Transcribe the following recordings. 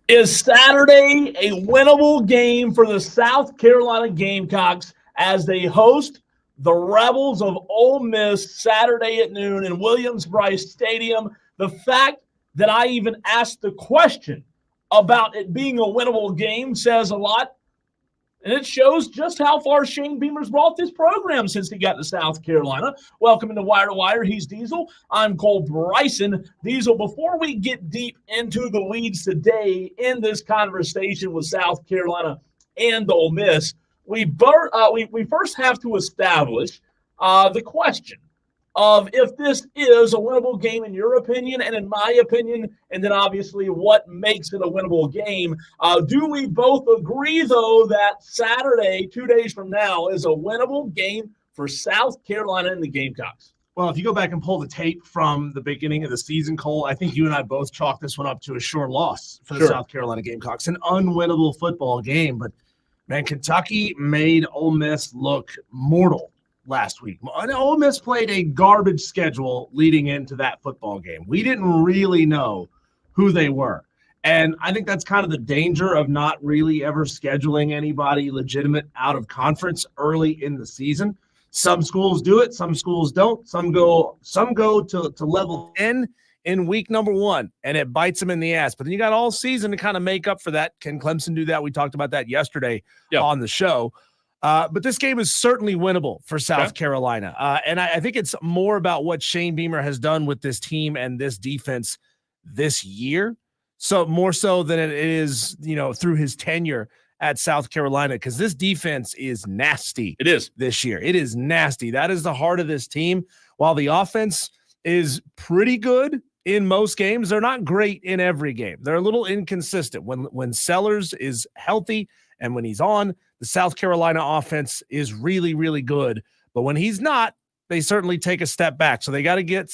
Is Saturday a winnable game for the South Carolina Gamecocks as they host the Rebels of Ole Miss Saturday at noon in Williams-Brice Stadium? The fact that I even asked the question about it being a winnable game says a lot, and it shows just how far Shane Beamer's brought this program since he got to South Carolina. Welcome into Wire to Wire. He's Diesel. I'm Cole Bryson. Diesel, before we get deep into the weeds today in this conversation with South Carolina and Ole Miss, we first have to establish the question of if this is a winnable game in your opinion and in my opinion, and then obviously what makes it a winnable game. Do we both agree, though, that Saturday, 2 days from now, is a winnable game for South Carolina and the Gamecocks? Well, if you go back and pull the tape from the beginning of the season, Cole, I think you and I both chalked this one up to a sure loss for the South Carolina Gamecocks. An unwinnable football game. But, man, Kentucky made Ole Miss look mortal last week. Ole Miss played a garbage schedule leading into that football game. We didn't really know who they were. And I think that's kind of the danger of not really ever scheduling anybody legitimate out of conference early in the season. Some schools do it, some schools don't. Some go to level 10 in week number 1, and it bites them in the ass. But then you got all season to kind of make up for that. Can Clemson do that? We talked about that yesterday on the show. But this game is certainly winnable for South Carolina. And I think it's more about what Shane Beamer has done with this team and this defense this year. So more so than it is, through his tenure at South Carolina, because this defense is nasty. It is this year. It is nasty. That is the heart of this team. While the offense is pretty good in most games, they're not great in every game. They're a little inconsistent. When Sellers is healthy and when he's on, the South Carolina offense is really, really good. But when he's not, they certainly take a step back. So they got to get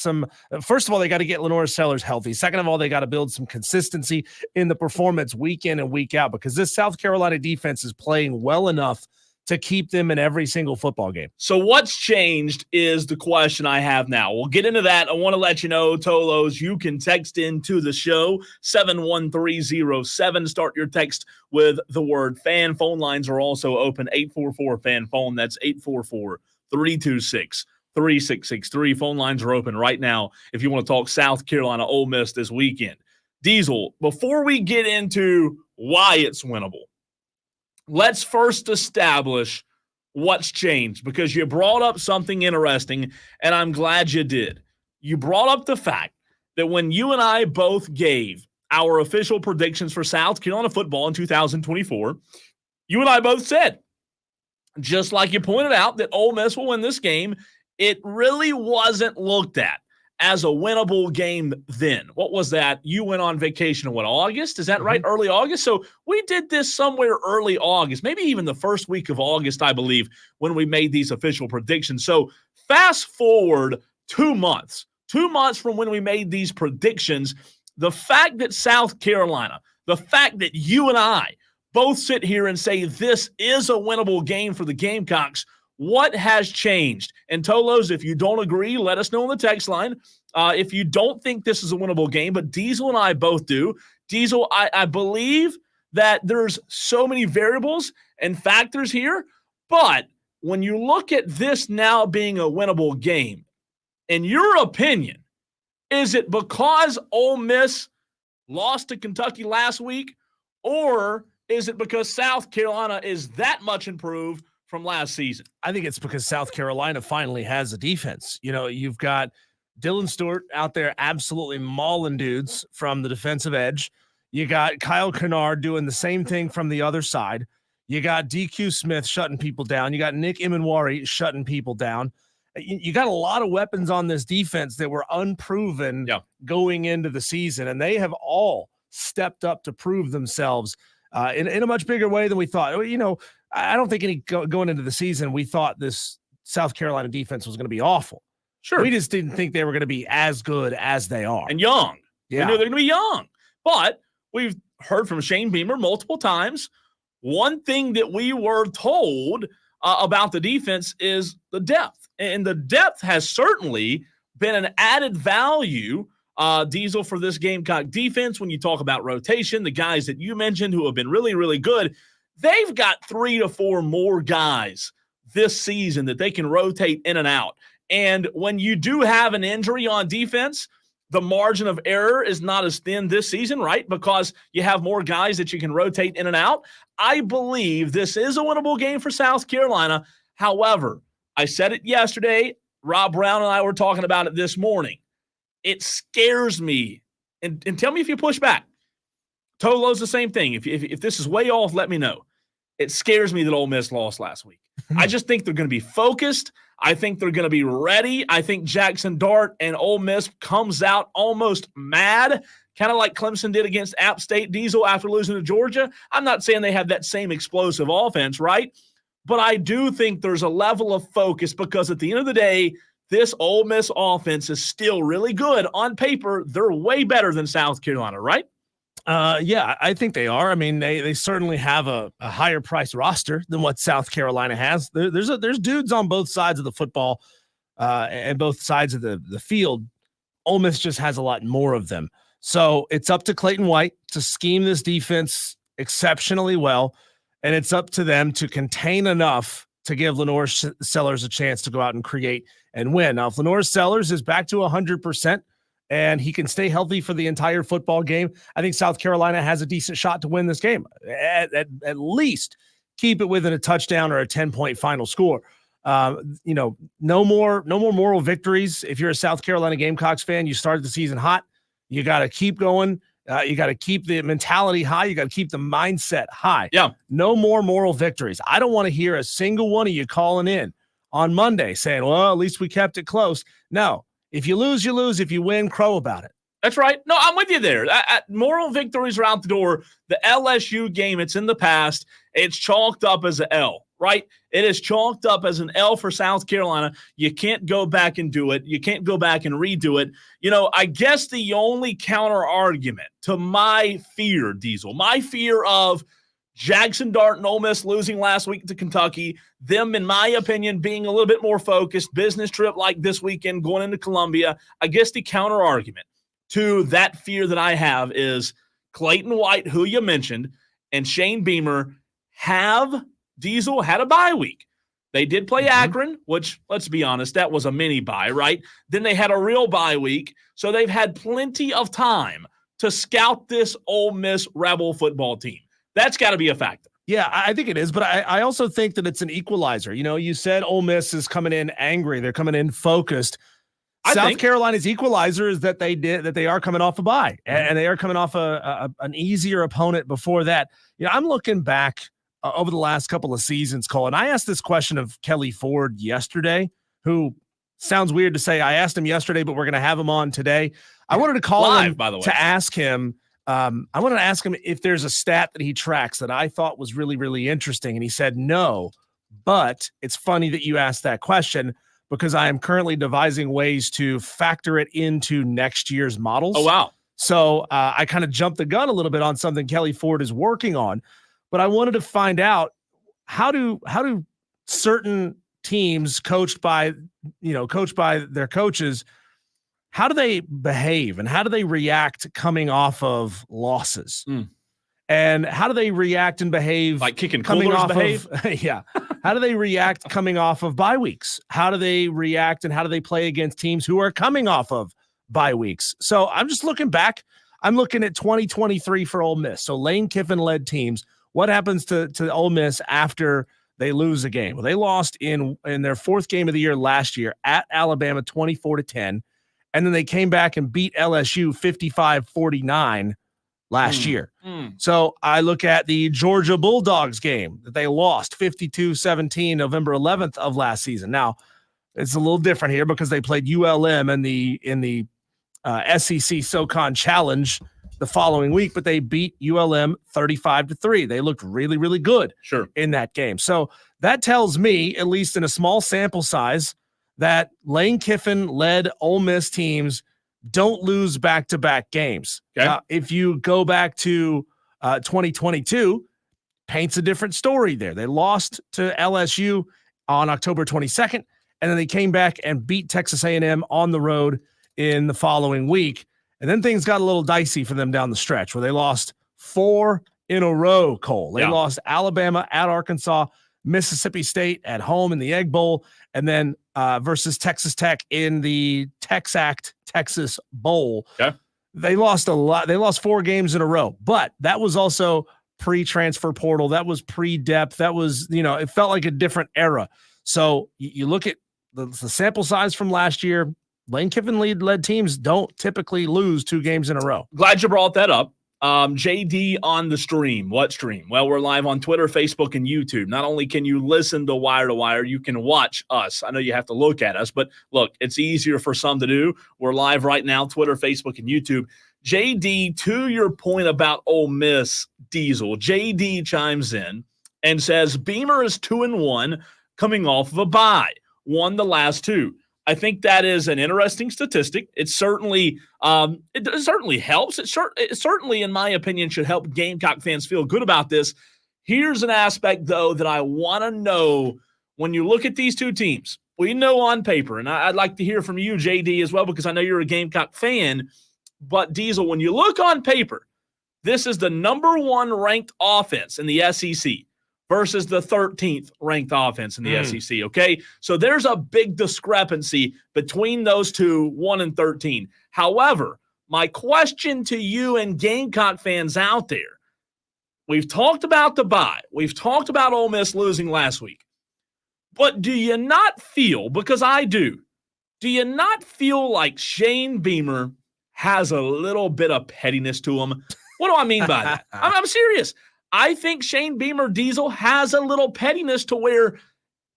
first of all, they got to get Lenore Sellers healthy. Second of all, they got to build some consistency in the performance week in and week out, because this South Carolina defense is playing well enough to keep them in every single football game. So what's changed is the question I have now. We'll get into that. I want to let you know, Tolos, you can text into the show, 71307. Start your text with the word fan. Phone lines are also open, 844-FAN-PHONE. That's 844-326-3663. Phone lines are open right now if you want to talk South Carolina Ole Miss this weekend. Diesel, before we get into why it's winnable, let's first establish what's changed, because you brought up something interesting, and I'm glad you did. You brought up the fact that when you and I both gave our official predictions for South Carolina football in 2024, you and I both said, just like you pointed out, that Ole Miss will win this game, it really wasn't looked at as a winnable game then. What was that? You went on vacation in August? Is that right? Early August? So we did this somewhere early August, maybe even the first week of August, I believe, when we made these official predictions. So fast forward 2 months from when we made these predictions, the fact that South Carolina, the fact that you and I both sit here and say this is a winnable game for the Gamecocks, what has changed? And Tolos, if you don't agree, let us know on the text line. If you don't think this is a winnable game, but Diesel and I both do. Diesel, I believe that there's so many variables and factors here, but when you look at this now being a winnable game, in your opinion, is it because Ole Miss lost to Kentucky last week, or is it because South Carolina is that much improved from last season? I think it's because South Carolina finally has a defense. You've got Dylan Stewart out there absolutely mauling dudes from the defensive edge. You got Kyle Kennard doing the same thing from the other side. You got DQ Smith shutting people down. You got Nick Imanwari shutting people down. You got a lot of weapons on this defense that were unproven going into the season, and they have all stepped up to prove themselves in a much bigger way than we thought. I don't think going into the season, we thought this South Carolina defense was going to be awful. Sure. We just didn't think they were going to be as good as they are. And young. Yeah. We knew they're going to be young. But we've heard from Shane Beamer multiple times. One thing that we were told about the defense is the depth. And the depth has certainly been an added value Diesel, for this Gamecock defense, when you talk about rotation, the guys that you mentioned who have been really, really good, they've got 3 to 4 more guys this season that they can rotate in and out. And when you do have an injury on defense, the margin of error is not as thin this season, right? Because you have more guys that you can rotate in and out. I believe this is a winnable game for South Carolina. However, I said it yesterday. Rob Brown and I were talking about it this morning. It scares me. And tell me if you push back. Tolo's the same thing. If this is way off, let me know. It scares me that Ole Miss lost last week. I just think they're going to be focused. I think they're going to be ready. I think Jackson Dart and Ole Miss comes out almost mad, kind of like Clemson did against App State Diesel after losing to Georgia. I'm not saying they have that same explosive offense, right? But I do think there's a level of focus because at the end of the day, this Ole Miss offense is still really good. On paper, they're way better than South Carolina, right? Yeah, I think they are. I mean, they certainly have a higher price roster than what South Carolina has. There's dudes on both sides of the football and both sides of the field. Ole Miss just has a lot more of them. So it's up to Clayton White to scheme this defense exceptionally well, and it's up to them to contain enough to give Lenore Sellers a chance to go out and create and win. Now, if Lenore Sellers is back to 100%, and he can stay healthy for the entire football game, I think South Carolina has a decent shot to win this game. At least keep it within a touchdown or a 10-point final score. No more moral victories. If you're a South Carolina Gamecocks fan, you started the season hot. You got to keep going. You got to keep the mentality high. You got to keep the mindset high. Yeah. No more moral victories. I don't want to hear a single one of you calling in on Monday saying, well, at least we kept it close. No. If you lose, you lose. If you win, crow about it. That's right. No, I'm with you there. Moral victories are out the door. The LSU game, it's in the past. It's chalked up as an L, right? It is chalked up as an L for South Carolina. You can't go back and do it. You can't go back and redo it. I guess the only counter argument to my fear, Diesel, my fear of Jackson Dart and Ole Miss losing last week to Kentucky, them, in my opinion, being a little bit more focused, business trip like this weekend going into Columbia. I guess the counter argument to that fear that I have is Clayton White, who you mentioned, and Shane Beamer had a bye week. They did play Akron, which, let's be honest, that was a mini bye, right? Then they had a real bye week. So they've had plenty of time to scout this Ole Miss Rebel football team. That's got to be a factor. Yeah, I think it is, but I also think that it's an equalizer. You said Ole Miss is coming in angry. They're coming in focused. South Carolina's equalizer is that they are coming off a bye, and they are coming off an easier opponent before that. I'm looking back over the last couple of seasons, Cole, and I asked this question of Kelley Ford yesterday, who sounds weird to say I asked him yesterday, but we're going to have him on today. I wanted to call him by the way, to ask him. I wanted to ask him if there's a stat that he tracks that I thought was really, really interesting. And he said, no, but it's funny that you asked that question because I am currently devising ways to factor it into next year's models. Oh, wow. So I kind of jumped the gun a little bit on something Kelley Ford is working on, but I wanted to find out how do certain teams coached by their coaches, how do they behave and how do they react coming off of losses? And how do they react and behave like kicking coming coolers off behave? Yeah. How do they react coming off of bye weeks? How do they react and how do they play against teams who are coming off of bye weeks? So I'm just looking back. I'm looking at 2023 for Ole Miss. So Lane Kiffin led teams. What happens to Ole Miss after they lose a game? Well, they lost in their fourth game of the year last year at Alabama 24-10. And then they came back and beat LSU 55-49 last year. So I look at the Georgia Bulldogs game that they lost 52-17 November 11th of last season. Now, it's a little different here because they played ULM in the SEC SoCon Challenge the following week, but they beat ULM 35-3. They looked really, really good in that game. So that tells me, at least in a small sample size, that Lane Kiffin led Ole Miss teams don't lose back-to-back games. Okay. If you go back to 2022, paints a different story there. They lost to LSU on October 22nd, and then they came back and beat Texas A&M on the road in the following week. And then things got a little dicey for them down the stretch where they lost 4 in a row, Cole. They lost Alabama at Arkansas, Mississippi State at home in the Egg Bowl, and then versus Texas Tech in the Texact Texas Bowl. Okay. They lost a lot. They lost 4 games in a row, but that was also pre-transfer portal. That was pre-depth. That was, it felt like a different era. So you look at the sample size from last year. Lane Kiffin led teams don't typically lose 2 games in a row. Glad you brought that up. JD on the stream. What stream? Well, we're live on Twitter, Facebook, and YouTube. Not only can you listen to Wire, you can watch us. I know you have to look at us, but look, it's easier for some to do. We're live right now, Twitter, Facebook, and YouTube. JD, to your point about Ole Miss, Diesel, JD chimes in and says Beamer is 2-1 coming off of a bye, won the last 2. I think that is an interesting statistic. It certainly helps. It certainly, in my opinion, should help Gamecock fans feel good about this. Here's an aspect, though, that I want to know when you look at these 2 teams. We know on paper, and I'd like to hear from you, JD, as well, because I know you're a Gamecock fan. But, Diesel, when you look on paper, this is the number 1 ranked offense in the SEC versus the 13th ranked offense in the SEC, okay? So there's a big discrepancy between those 2, 1 and 13. However, my question to you and Gamecock fans out there, we've talked about the bye. We've talked about Ole Miss losing last week. But do you not feel, because I do you not feel like Shane Beamer has a little bit of pettiness to him? What do I mean by that? I'm serious. I think Shane Beamer, Diesel, has a little pettiness to where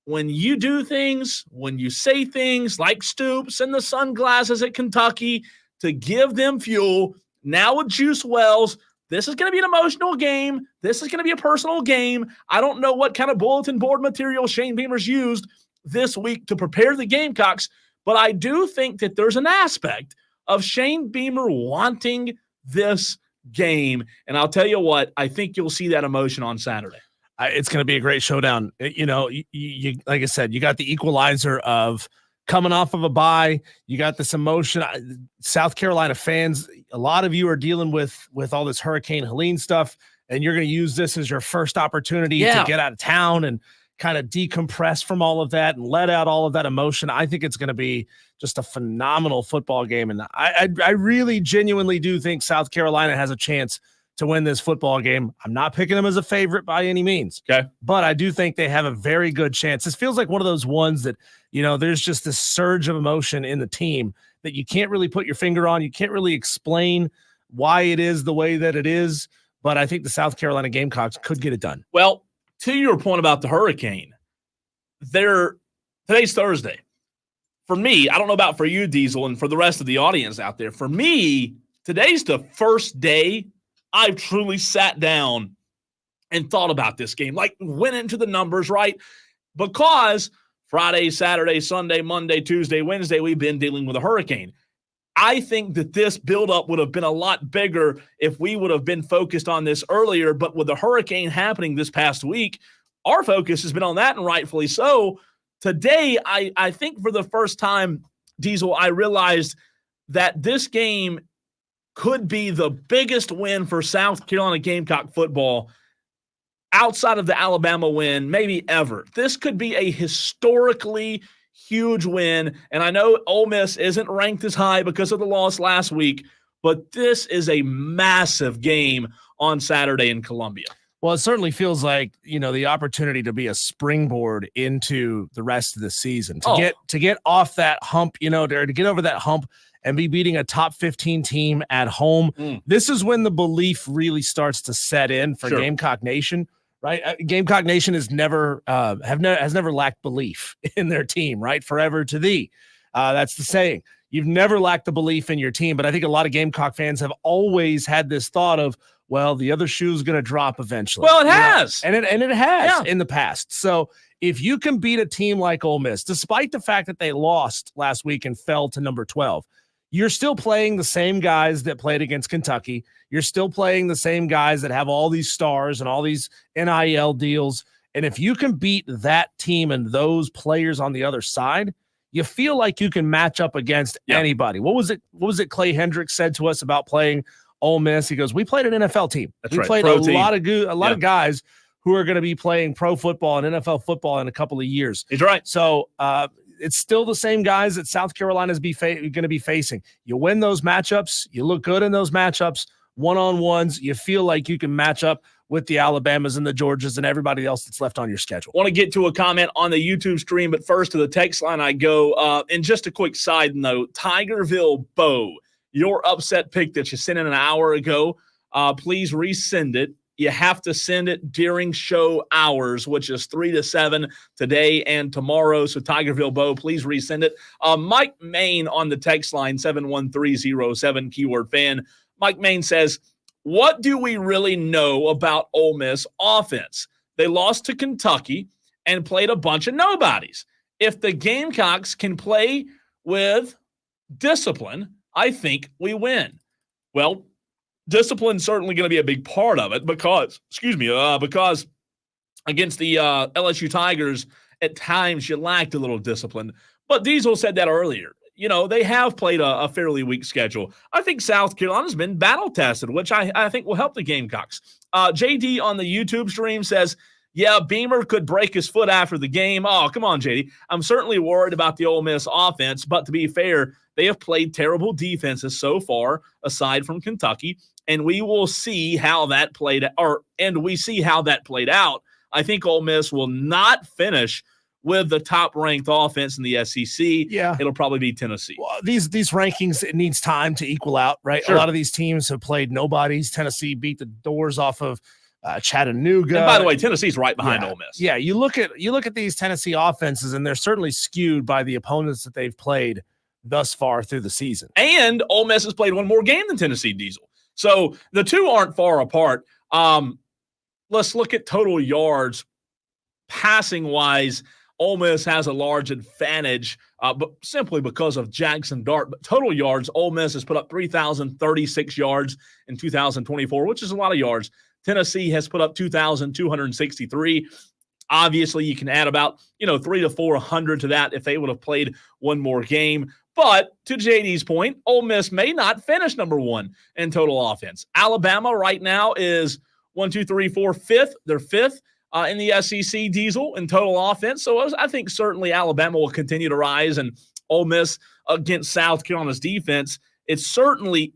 when you do things, when you say things like Stoops and the sunglasses at Kentucky to give them fuel, now with Juice Wells, this is going to be an emotional game. This is going to be a personal game. I don't know what kind of bulletin board material Shane Beamer's used this week to prepare the Gamecocks, but I do think that there's an aspect of Shane Beamer wanting this game. And I'll tell you what, I think you'll see that emotion on Saturday. It's going to be a great showdown. You like I said, you got the equalizer of coming off of a bye. You got this emotion. South Carolina fans, a lot of you are dealing with all this Hurricane Helene stuff, and you're going to use this as your first opportunity to get out of town and kind of decompress from all of that and let out all of that emotion. I think it's going to be just a phenomenal football game. And I really genuinely do think South Carolina has a chance to win this football game. I'm not picking them as a favorite by any means. Okay. But I do think they have a very good chance. This feels like one of those ones that, there's just this surge of emotion in the team that you can't really put your finger on. You can't really explain why it is the way that it is. But I think the South Carolina Gamecocks could get it done. Well, to your point about the Hurricane, today's Thursday. For me, I don't know about for you, Diesel, and for the rest of the audience out there. For me, today's the first day I've truly sat down and thought about this game, like went into the numbers, right? Because Friday, Saturday, Sunday, Monday, Tuesday, Wednesday, we've been dealing with a hurricane. I think that this buildup would have been a lot bigger if we would have been focused on this earlier. But with the hurricane happening this past week, our focus has been on that, and rightfully so. Today, I think for the first time, Diesel, I realized that this game could be the biggest win for South Carolina Gamecock football outside of the Alabama win, maybe ever. This could be a historically huge win, and I know Ole Miss isn't ranked as high because of the loss last week, but this is a massive game on Saturday in Columbia. Well, it certainly feels like, the opportunity to be a springboard into the rest of the season, to get off that hump, to get over that hump and be beating a top 15 team at home. This is when the belief really starts to set in for Gamecock Nation, right? Gamecock Nation has never lacked belief in their team, right? Forever to thee. That's the saying. You've never lacked the belief in your team, but I think a lot of Gamecock fans have always had this thought of, well, the other shoe is going to drop eventually. Well, it has. And it has in the past. So if you can beat a team like Ole Miss, despite the fact that they lost last week and fell to number 12, you're still playing the same guys that played against Kentucky. You're still playing the same guys that have all these stars and all these NIL deals. And if you can beat that team and those players on the other side, you feel like you can match up against anybody. What was it Clay Hendrix said to us about playing Ole Miss? He goes, we played an NFL team. That's we right. played Pro a team. lot of guys who are going to be playing pro football and NFL football in a couple of years. He's right. So it's still the same guys that South Carolina's going to be facing. You win those matchups. You look good in those matchups. One-on-ones. You feel like you can match up with the Alabamas and the Georgias and everybody else that's left on your schedule. Want to get to a comment on the YouTube stream, but first to the text line I go. And just a quick side note, Tigerville Bo, your upset pick that you sent in an hour ago, please resend it. You have to send it during show hours, which is 3 to 7 today and tomorrow. So Tigerville Bo, please resend it. Mike Main on the text line, 71307, keyword fan. Mike Main says, what do we really know about Ole Miss offense? They lost to Kentucky and played a bunch of nobodies. If the Gamecocks can play with discipline, I think we win. Well, discipline's certainly going to be a big part of it because against the LSU Tigers, at times you lacked a little discipline. But Diesel said that earlier. You know, they have played a fairly weak schedule. I think South Carolina's been battle-tested, which I think will help the Gamecocks. JD on the YouTube stream says, yeah, Beamer could break his foot after the game. Oh, come on, JD. I'm certainly worried about the Ole Miss offense, but to be fair, they have played terrible defenses so far, aside from Kentucky, and we will see how that played out. I think Ole Miss will not finish with the top-ranked offense in the SEC. Yeah. It'll probably be Tennessee. Well, these rankings, it needs time to equal out, right? Sure. A lot of these teams have played nobodies. Tennessee beat the doors off of Chattanooga. And by the way, Tennessee's right behind Ole Miss. Yeah, you look at these Tennessee offenses, and they're certainly skewed by the opponents that they've played thus far through the season. And Ole Miss has played one more game than Tennessee, Diesel. So the two aren't far apart. Let's look at total yards. Passing-wise, Ole Miss has a large advantage, but simply because of Jackson Dart. But total yards, Ole Miss has put up 3,036 yards in 2024, which is a lot of yards. Tennessee has put up 2,263. Obviously, you can add about 300 to 400 to that if they would have played one more game. But to JD's point, Ole Miss may not finish number one in total offense. Alabama right now is 5th. They're fifth in the SEC, Diesel, in total offense. So I think certainly Alabama will continue to rise, and Ole Miss against South Carolina's defense. It's certainly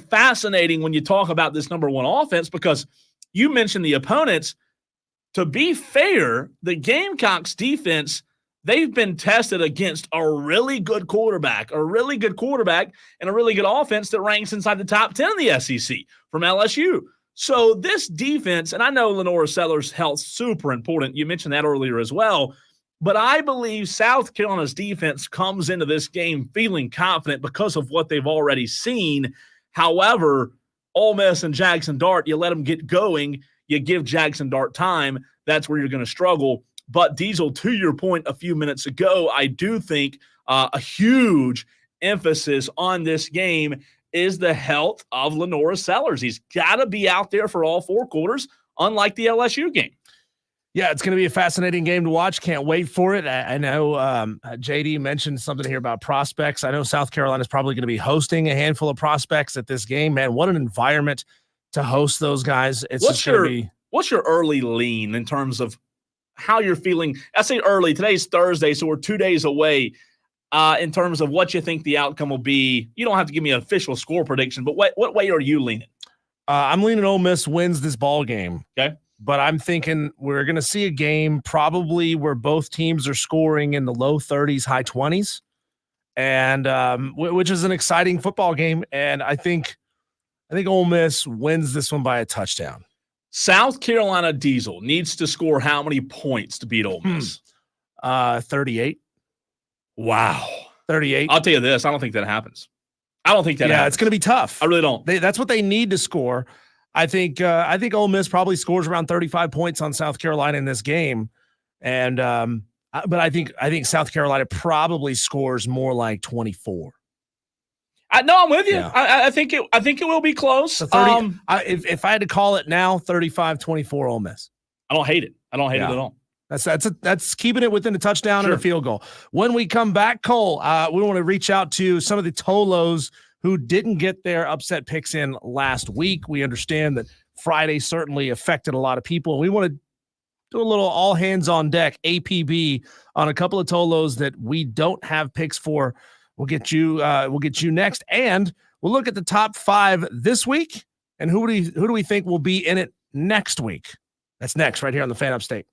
fascinating when you talk about this number one offense because you mentioned the opponents. To be fair, the Gamecocks defense, they've been tested against a really good quarterback and a really good offense that ranks inside the top 10 in the SEC from LSU. So this defense, and I know Lenora Sellers' health super important. You mentioned that earlier as well. But I believe South Carolina's defense comes into this game feeling confident because of what they've already seen. However, Ole Miss and Jackson Dart, you let them get going, you give Jackson Dart time, that's where you're going to struggle. But Diesel, to your point a few minutes ago, I do think a huge emphasis on this game is the health of Lenora Sellers. He's got to be out there for all four quarters, unlike the LSU game. Yeah, it's going to be a fascinating game to watch. Can't wait for it. I know JD mentioned something here about prospects. I know South Carolina is probably going to be hosting a handful of prospects at this game. Man, what an environment to host those guys. What's your early lean in terms of how you're feeling? I say early. Today's Thursday, so we're 2 days away. In terms of what you think the outcome will be. You don't have to give me an official score prediction, but what way are you leaning? I'm leaning Ole Miss wins this ball game. Okay. But I'm thinking we're going to see a game probably where both teams are scoring in the low 30s, high 20s, and which is an exciting football game. And I think Ole Miss wins this one by a touchdown. South Carolina Diesel needs to score how many points to beat Ole Miss? 38. Wow. 38. I'll tell you this. I don't think that happens. Yeah, it's going to be tough. I really don't. That's what they need to score. I think Ole Miss probably scores around 35 points on South Carolina in this game. And but I think South Carolina probably scores more like 24. No, I'm with you. Yeah. I think it will be close. So 30, if I had to call it now, 35-24 Ole Miss. I don't hate it. I don't hate it at all. That's keeping it within a touchdown and a field goal. When we come back, Cole, we want to reach out to some of the Tolos who didn't get their upset picks in last week. We understand that Friday certainly affected a lot of people. We want to do a little all hands on deck, APB, on a couple of Tolos that we don't have picks for. We'll get you next, and we'll look at the top 5 this week, and who do we think will be in it next week? That's next, right here on the Fan Upstate.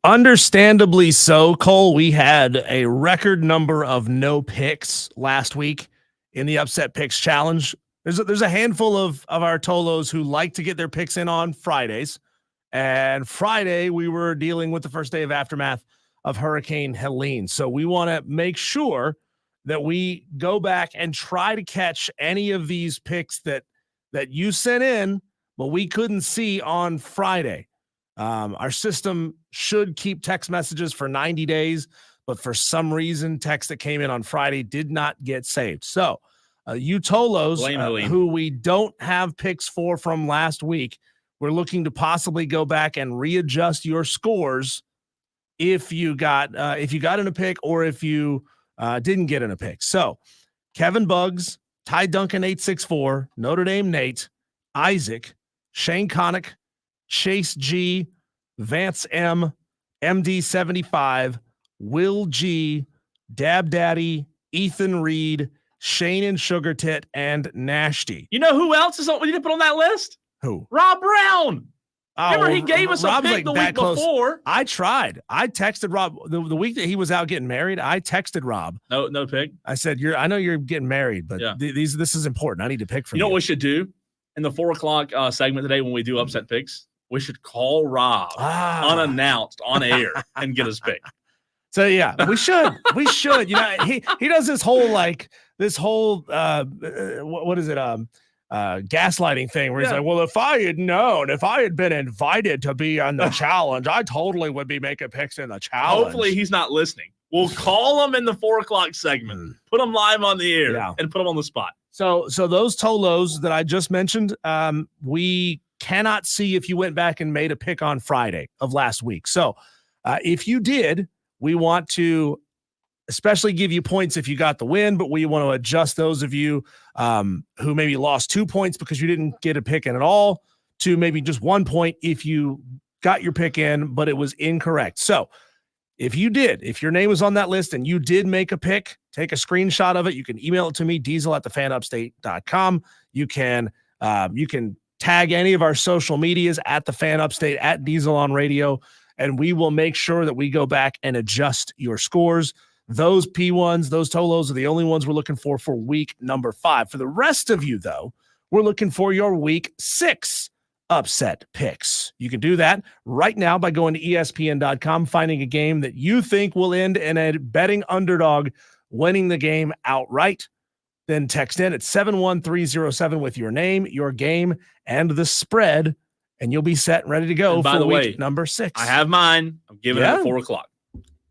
Understandably so, Cole. We had a record number of no picks last week in the Upset Picks Challenge. There's a handful of our Tolos who like to get their picks in on Fridays. And Friday, we were dealing with the first day of aftermath of Hurricane Helene. So we want to make sure that we go back and try to catch any of these picks that you sent in, but we couldn't see on Friday. Our system should keep text messages for 90 days, but for some reason, text that came in on Friday did not get saved. So you Tolos, who we don't have picks for from last week, we're looking to possibly go back and readjust your scores if you got in a pick or if you didn't get in a pick. So Kevin Buggs, Ty Duncan 864, Notre Dame Nate, Isaac, Shane Connick, Chase G, Vance M, MD 75, Will G, Dab Daddy, Ethan Reed, Shane and Sugar Tit, and Nashty. You know who else is on? We didn't put on that list? Who? Rob Brown. Oh, remember, he gave us Rob's a pick like the week close. before. I tried. I texted Rob the week that he was out getting married. I texted Rob. No pick. I said, I know you're getting married, but this is important. I need to pick from you. You know what we should do in the 4:00 segment today when we do upset picks? We should call Rob unannounced on air and get his pick. So yeah, we should. You know, he does this whole what is it? Gaslighting thing where he's like, well, if I had been invited to be on the challenge, I totally would be making picks in the challenge. Hopefully he's not listening. We'll call him in the 4:00 segment, put him live on the air and put him on the spot. So those Tolos that I just mentioned, we cannot see if you went back and made a pick on Friday of last week. So if you did, we want to especially give you points if you got the win, but we want to adjust those of you who maybe lost 2 points because you didn't get a pick in at all to maybe just 1 point if you got your pick in, but it was incorrect. So if your name was on that list and you did make a pick, take a screenshot of it. You can email it to me, diesel@thefanupstate.com. You can tag any of our social medias at the Fan Upstate, at Diesel on Radio, and we will make sure that we go back and adjust your scores. Those P1s, those Tolos are the only ones we're looking for week number 5. For the rest of you, though, we're looking for your week 6 upset picks. You can do that right now by going to ESPN.com, finding a game that you think will end in a betting underdog winning the game outright. Then text in at 71307 with your name, your game, and the spread, and you'll be set and ready to go for week number 6. I have mine. I'm giving it at 4:00.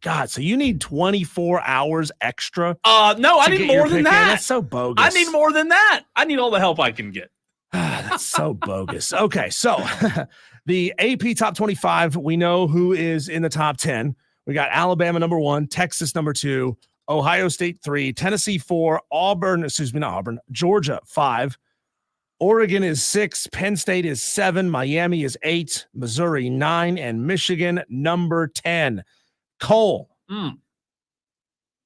God, so you need 24 hours extra? No, I need more than that. That's so bogus. I need more than that. I need all the help I can get. That's so bogus. Okay, so the AP Top 25, we know who is in the top 10. We got Alabama number 1, Texas number 2, Ohio State 3, Tennessee 4, Georgia 5, Oregon is 6, Penn State is 7, Miami is 8, Missouri 9, and Michigan number 10. Cole,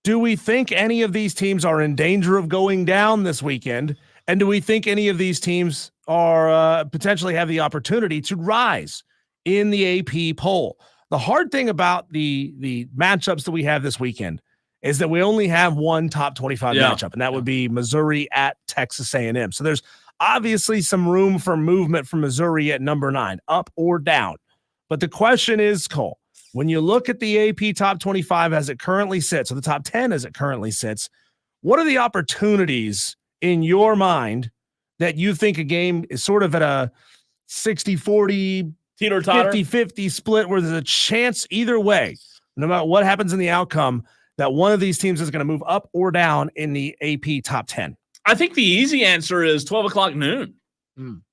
do we think any of these teams are in danger of going down this weekend? And do we think any of these teams are potentially have the opportunity to rise in the AP poll? The hard thing about the matchups that we have this weekend is that we only have one top 25 matchup, and that would be Missouri at Texas A&M. So there's obviously some room for movement for Missouri at number 9, up or down. But the question is, Cole, when you look at the AP top 25 as it currently sits, or the top 10 as it currently sits, what are the opportunities in your mind that you think a game is sort of at a 60-40, 50-50 split where there's a chance either way, no matter what happens in the outcome, that one of these teams is going to move up or down in the AP top 10? I think the easy answer is 12:00 noon.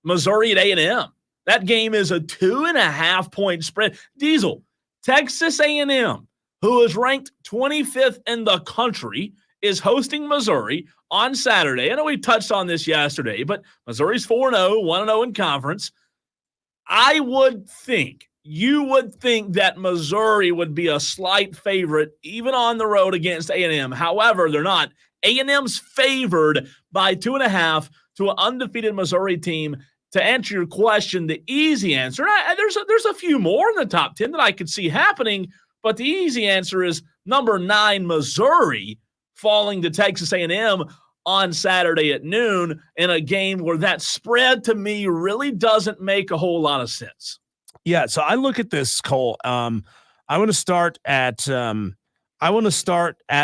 Missouri at A&M. That game is a 2.5-point spread. Diesel, Texas A&M, who is ranked 25th in the country, is hosting Missouri on Saturday. I know we touched on this yesterday, but Missouri's 4-0, 1-0 in conference. You would think that Missouri would be a slight favorite even on the road against A&M. However, they're not. A&M's favored by 2.5 to an undefeated Missouri team to answer your question, the easy answer, there's a few more in the top 10 that I could see happening, but the easy answer is number 9, Missouri, falling to Texas A&M on Saturday at noon in a game where that spread to me really doesn't make a whole lot of sense. Yeah, so I look at this, Cole. I want to start at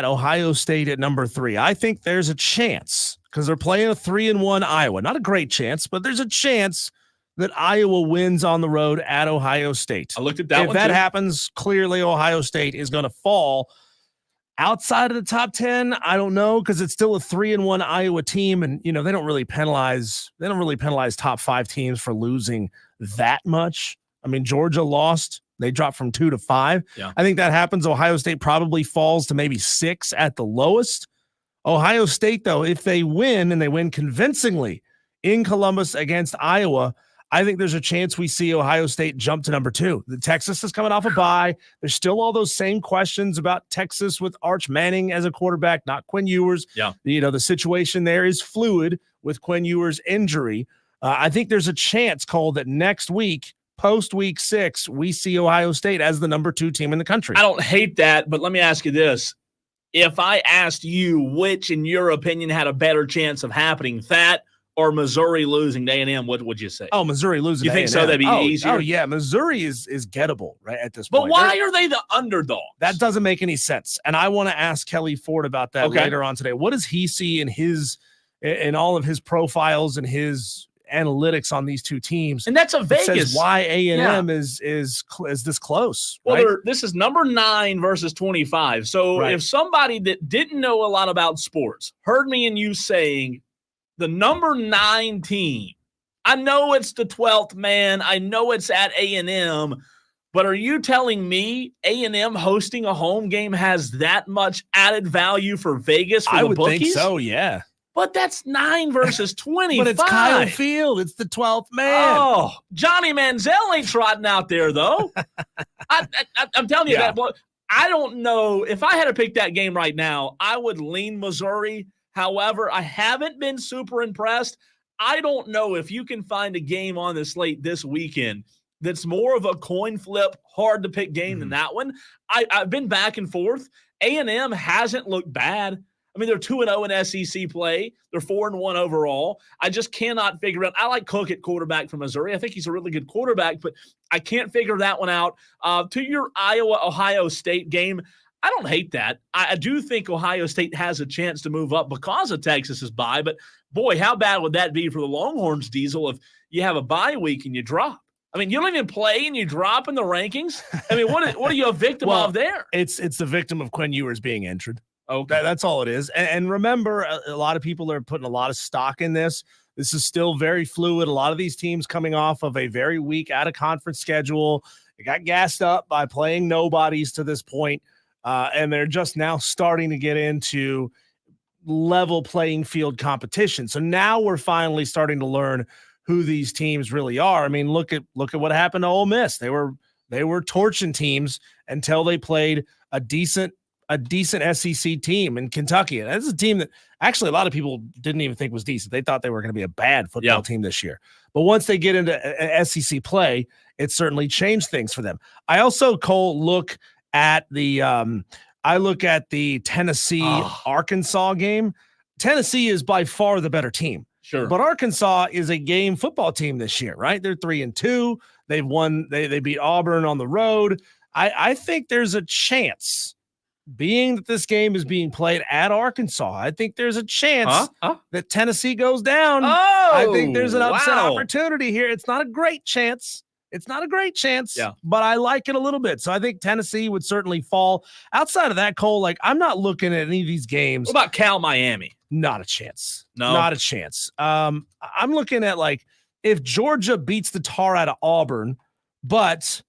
Ohio State at number 3. I think there's a chance because they're playing a 3-1 Iowa. Not a great chance, but there's a chance that Iowa wins on the road at Ohio State. I looked at that. If that happens, clearly Ohio State is going to fall. Outside of the top 10, I don't know, because it's still a 3-1 Iowa team, and they don't really penalize top 5 teams for losing that much. I mean, Georgia lost. They dropped from 2 to 5. Yeah. I think that happens. Ohio State probably falls to maybe 6 at the lowest. Ohio State, though, if they win, and they win convincingly in Columbus against Iowa, I think there's a chance we see Ohio State jump to number 2. The Texas is coming off a bye. There's still all those same questions about Texas with Arch Manning as a quarterback, not Quinn Ewers. Yeah. The situation there is fluid with Quinn Ewers' injury. I think there's a chance, Cole, that next week, post week 6, we see Ohio State as the number 2 team in the country. I don't hate that, but let me ask you this. If I asked you which, in your opinion, had a better chance of happening, that or Missouri losing to A&M, what would you say? Oh, Missouri losing. You think so? That'd be easier? Oh, yeah. Missouri is gettable right at this point. But why are they the underdogs? That doesn't make any sense. And I want to ask Kelley Ford about that later on today. What does he see in all of his profiles and his analytics on these two teams? And that's a Vegas. Says why A&M is this close. Well, right? This is number 9 versus 25. So if somebody that didn't know a lot about sports heard me and you saying the number 9 team, I know it's the 12th man, I know it's at A&M, but are you telling me A&M hosting a home game has that much added value for Vegas for I the would bookies? think so, yeah. But that's 9 versus 25. But it's Kyle Field. It's the 12th man. Oh, Johnny Manziel ain't trotting out there, though. I'm telling you that. I don't know. If I had to pick that game right now, I would lean Missouri. However, I haven't been super impressed. I don't know if you can find a game on the slate this weekend that's more of a coin flip, hard-to-pick game than that one. I've been back and forth. A&M hasn't looked bad. I mean, they're 2-0 in SEC play. They're 4-1 overall. I just cannot figure out. I like Cook at quarterback for Missouri. I think he's a really good quarterback, but I can't figure that one out. To your Iowa-Ohio State game, I don't hate that. I do think Ohio State has a chance to move up because of Texas's bye, but boy, how bad would that be for the Longhorns, Diesel, if you have a bye week and you drop? I mean, you don't even play and you drop in the rankings. I mean, what are you a victim of there? It's the victim of Quinn Ewers being injured. Okay. That's all it is. And remember, a lot of people are putting a lot of stock in this. This is still very fluid. A lot of these teams coming off of a very weak out-of-conference schedule. They got gassed up by playing nobodies to this point, and they're just now starting to get into level playing field competition. So now we're finally starting to learn who these teams really are. I mean, look at what happened to Ole Miss. They were torching teams until they played a decent SEC team in Kentucky. And that's a team that actually a lot of people didn't even think was decent. They thought they were going to be a bad football team this year. But once they get into SEC play, it certainly changed things for them. I also, Cole, look at the Tennessee Arkansas game. Tennessee is by far the better team. Sure. But Arkansas is a game football team this year, right? They're 3-2. They've won. They beat Auburn on the road. I think there's a chance, being that this game is being played at Arkansas, I think there's a chance that Tennessee goes down. I think there's an upset opportunity here. It's not a great chance. But I like it a little bit. So I think Tennessee would certainly fall. Outside of that, Cole, I'm not looking at any of these games. What about Cal Miami? Not a chance. No. Not a chance. I'm looking at if Georgia beats the tar out of Auburn, but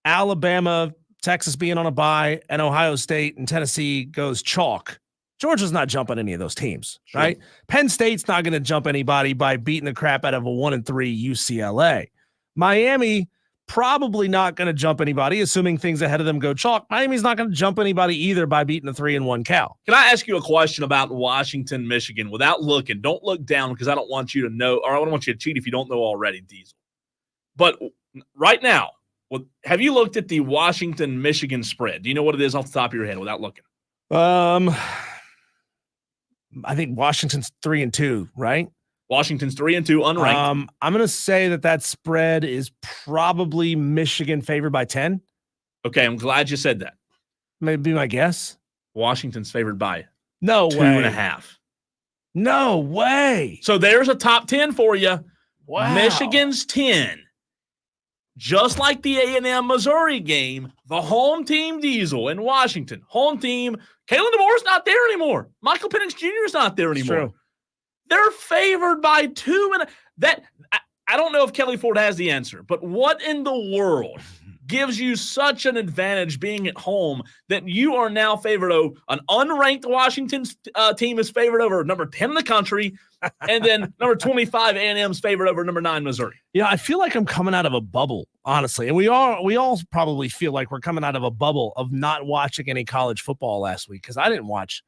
Alabama, Texas being on a bye, and Ohio State and Tennessee goes chalk, Georgia's not jumping any of those teams, right? Penn State's not going to jump anybody by beating the crap out of a 1-3 UCLA. Miami, probably not going to jump anybody, assuming things ahead of them go chalk. Miami's not going to jump anybody either by beating a 3-1 Cal. Can I ask you a question about Washington, Michigan without looking? Don't look down because I don't want you to know, or I don't want you to cheat if you don't know already, Diesel. But right now, have you looked at the Washington, Michigan spread? Do you know what it is off the top of your head without looking? I think Washington's 3-2, right? Washington's 3-2, unranked. I'm going to say that spread is probably Michigan favored by 10. Okay, I'm glad you said that. Maybe my guess. Washington's favored by no 2.5. No way. So there's a top 10 for you. Wow. Michigan's 10. Just like the A&M Missouri game, the home team Diesel in Washington, home team, Kalen DeBoer's not there anymore. Michael Penix Jr. is not there anymore. True. They're favored by 2. And that I don't know if Kelley Ford has the answer, but what in the world gives you such an advantage being at home that you are now favored over an unranked Washington team is favored over number 10 in the country, and then number 25 A&M's favored over number 9 Missouri? Yeah, I feel like I'm coming out of a bubble, honestly. And we all probably feel like we're coming out of a bubble of not watching any college football last week because I didn't watch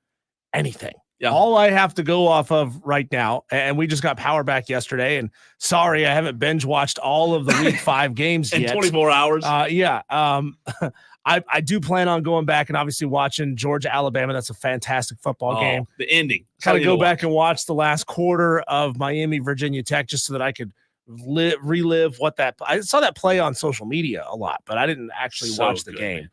anything. Yeah. All I have to go off of right now, and we just got power back yesterday, and sorry, I haven't binge watched all of the week 5 games in yet. 24 hours. I do plan on going back and obviously watching Georgia, Alabama. That's a fantastic football game. The ending. Kind of go back and watch the last quarter of Miami, Virginia Tech, just so that I could relive what I saw that play on social media a lot, but I didn't actually watch the game.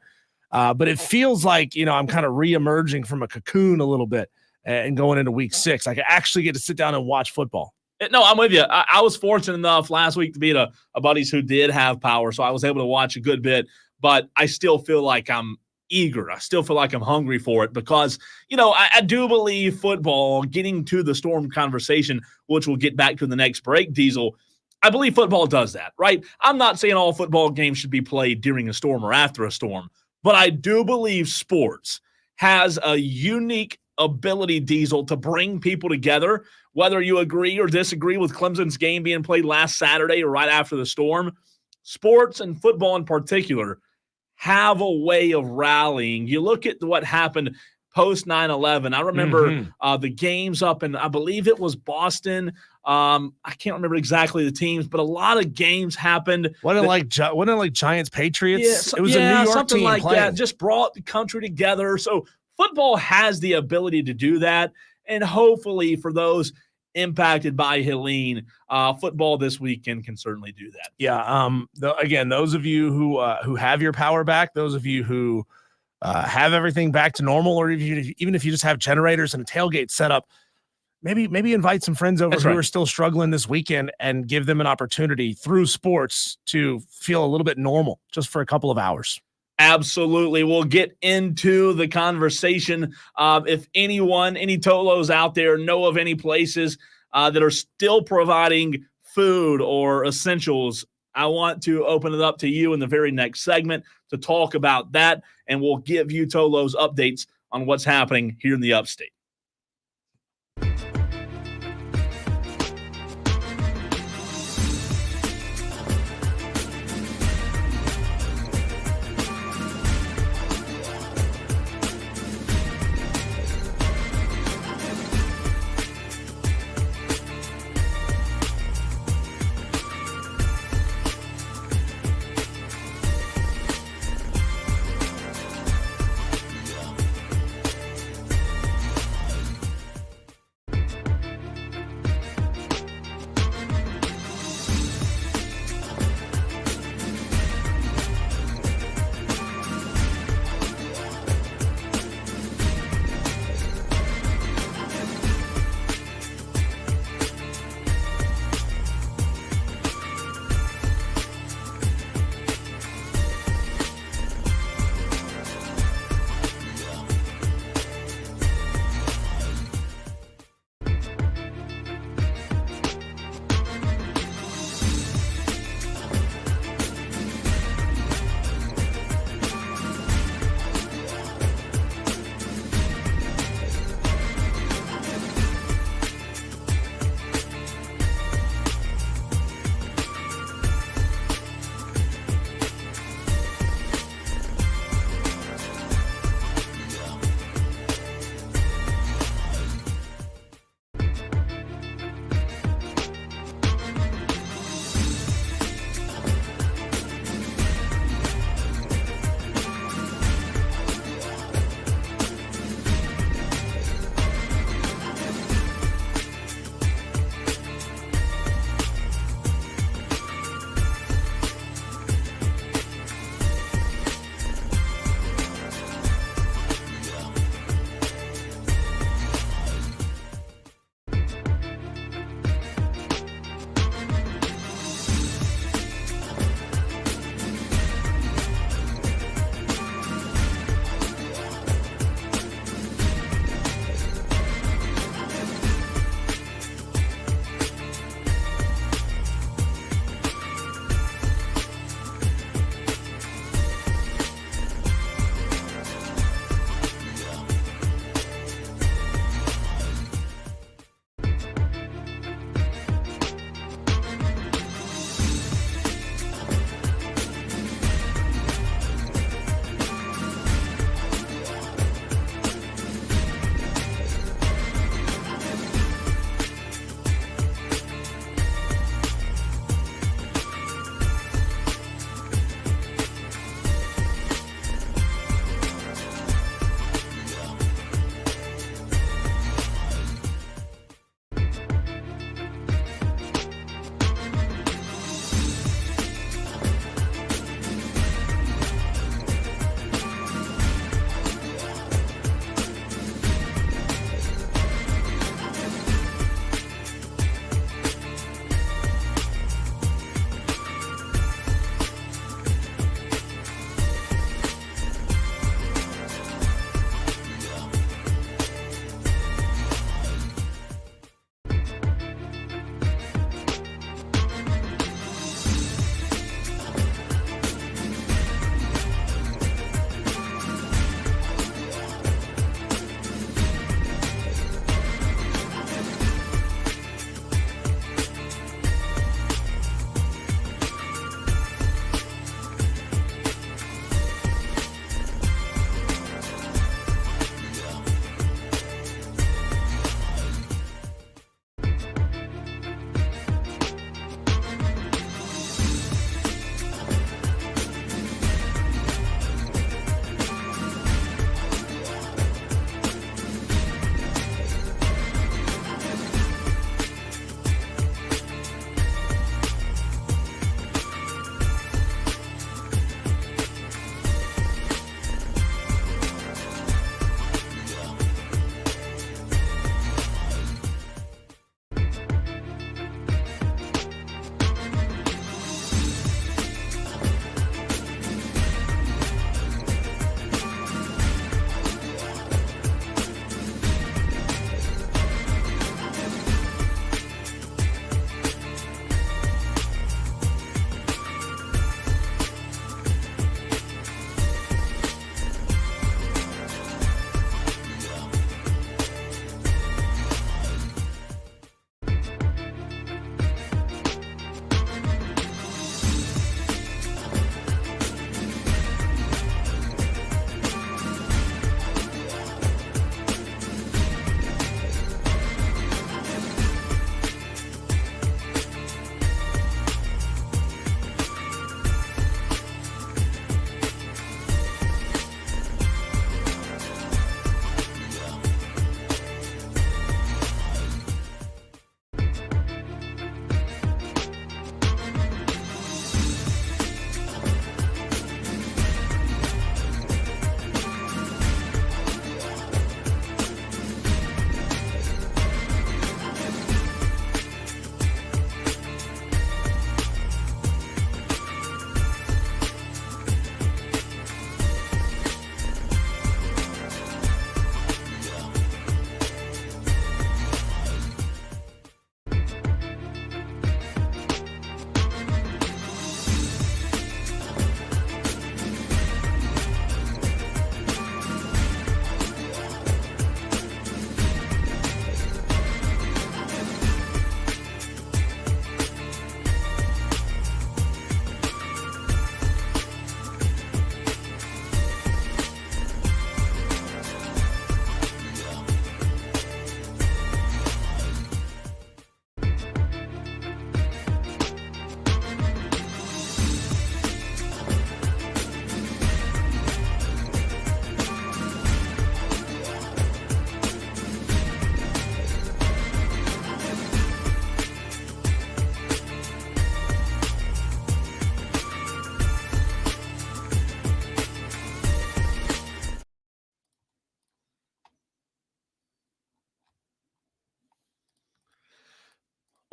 But it feels like, I'm kind of reemerging from a cocoon a little bit and going into week 6. I can actually get to sit down and watch football. No, I'm with you. I was fortunate enough last week to be at a buddies who did have power, so I was able to watch a good bit, but I still feel like I'm eager. I still feel like I'm hungry for it because, I do believe football, getting to the Storm conversation, which we'll get back to in the next break, Diesel, I believe football does that, right? I'm not saying all football games should be played during a storm or after a storm, but I do believe sports has a unique ability, Diesel, to bring people together, whether you agree or disagree with Clemson's game being played last Saturday or right after the storm. Sports and football in particular have a way of rallying. You look at what happened post 9/11. I remember the games up in, I believe it was Boston. I can't remember exactly the teams, but a lot of games happened. Wasn't it like Giants Patriots? It was a New York something team like playing. that. Just brought the country together. So football has the ability to do that, and hopefully for those impacted by Helene, football this weekend can certainly do that. Yeah. Again, those of you who have your power back, those of you who have everything back to normal, or even if you just have generators and a tailgate set up, maybe invite some friends over who are still struggling this weekend and give them an opportunity through sports to feel a little bit normal just for a couple of hours. Absolutely. We'll get into the conversation. If any Tolos out there know of any places that are still providing food or essentials, I want to open it up to you in the very next segment to talk about that, and we'll give you Tolos updates on what's happening here in the Upstate.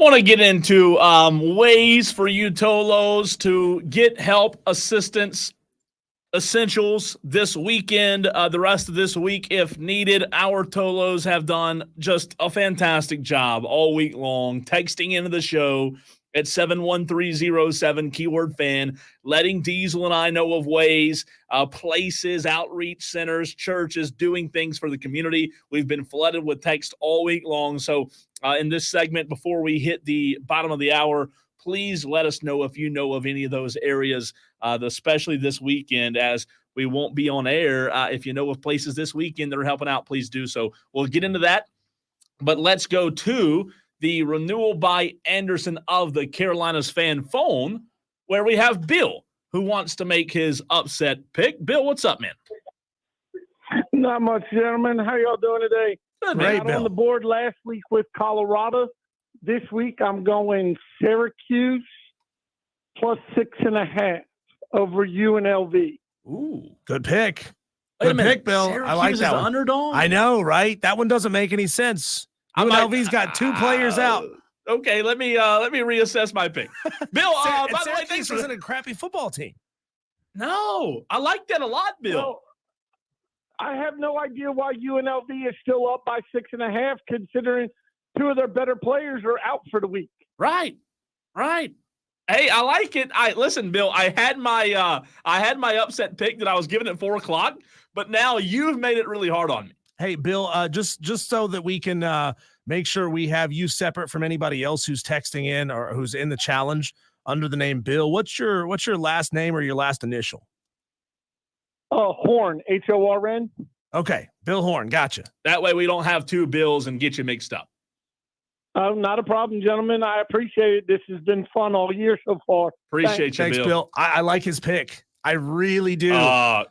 Want to get into ways for you Tolos to get help, assistance, essentials this weekend, the rest of this week if needed. Our Tolos have done just a fantastic job all week long, texting into the show at 71307 keyword fan, letting Diesel and I know of ways, places, outreach centers, churches, doing things for the community. We've been flooded with text all week long. So in this segment, before we hit the bottom of the hour, please let us know if you know of any of those areas, especially this weekend, as we won't be on air. If you know of places this weekend that are helping out, please do so. We'll get into that, but let's go to the Renewal by Anderson of the Carolinas fan phone, where we have Bill, who wants to make his upset pick. Bill, what's up, man? Not much, gentlemen. How y'all doing today? Good, Great, man. Bill. On the board last week with Colorado. This week I'm going Syracuse plus 6.5 over UNLV. Ooh, Good pick. Wait a Good minute. pick, Bill. Syracuse I like is that the one. underdog. I know, right? That one doesn't make any sense. UNLV's got two players out. Okay, let me reassess my pick. Bill, by the way, thanks Syracuse for isn't a crappy football team. No, I like that a lot, Bill. Well, I have no idea why UNLV is still up by 6.5, considering two of their better players are out for the week. Right. Hey, I like it. Listen, Bill. I had my upset pick that I was giving at 4:00, but now you've made it really hard on me. Hey, Bill, just so that we can make sure we have you separate from anybody else who's texting in or who's in the challenge under the name Bill. What's your last name or your last initial? Horn, Horn. Okay, Bill Horn. Gotcha. That way we don't have two Bills and get you mixed up. Not a problem, gentlemen. I appreciate it. This has been fun all year so far. Appreciate Thanks, you, Bill. I like his pick. I really do.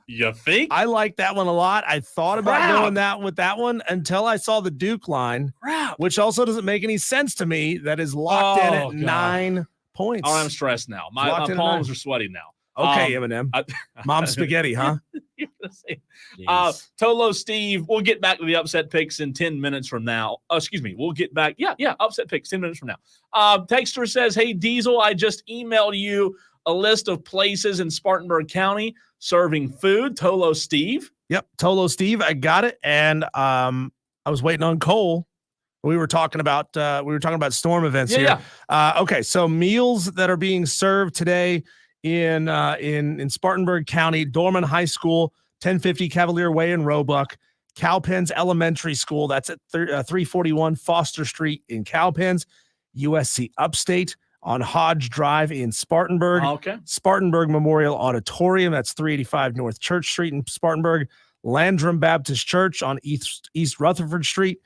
You think? I like that one a lot. I thought about Crap. going that one until I saw the Duke line, Crap. which also doesn't make any sense to me. That is locked in at God. 9 points. Oh, I'm stressed now. My Locked in at palms 9. are sweaty now. Okay, Eminem. Mom spaghetti, huh? You're gonna say, Tolo Steve, we'll get back to the upset picks in 10 minutes from now. Excuse me. We'll get back. Yeah. Upset picks 10 minutes from now. Texter says, hey, Diesel, I just emailed you a list of places in Spartanburg County serving food. Tolo Steve. Yep. Tolo Steve. I got it. And I was waiting on Cole. We were talking about storm events here. Yeah. Okay. So meals that are being served today in Spartanburg County, Dorman High School, 1050 Cavalier Way in Roebuck, Cowpens Elementary School, that's at 341 Foster Street in Cowpens, USC Upstate on Hodge Drive in Spartanburg, Okay. Spartanburg Memorial Auditorium, that's 385 North Church Street in Spartanburg, Landrum Baptist Church on East Rutherford Street.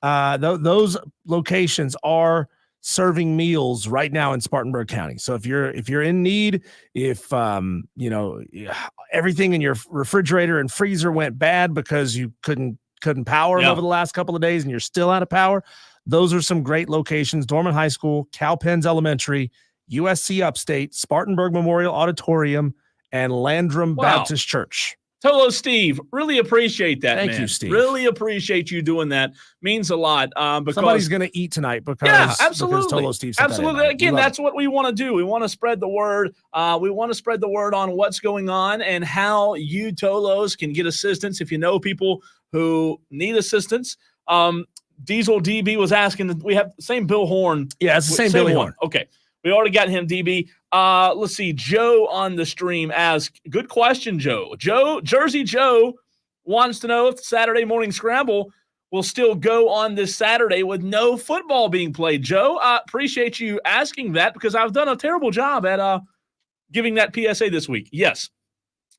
Those locations are serving meals right now in Spartanburg County. So if you're in need, if everything in your refrigerator and freezer went bad because you couldn't power them over the last couple of days and you're still out of power, those are some great locations. Dorman High School, Cowpens Elementary, USC Upstate, Spartanburg Memorial Auditorium, and Landrum Baptist Church. Tolo Steve, really appreciate that. Thank man. you, Steve. Really appreciate you doing that. Means a lot. Because somebody's going to eat tonight because absolutely. Because Tolo Steve said absolutely. that. Again, that's what we want to do. We want to spread the word. We want to spread the word on what's going on and how you Tolos can get assistance if you know people who need assistance. Diesel DB was asking. We have the same Bill Horn. Yeah, it's the same Billy Horn. Okay. We already got him, DB. Let's see. Joe on the stream asked, good question, Joe. Jersey Joe wants to know if the Saturday morning scramble will still go on this Saturday with no football being played. Joe, I appreciate you asking that because I've done a terrible job at giving that PSA this week. Yes.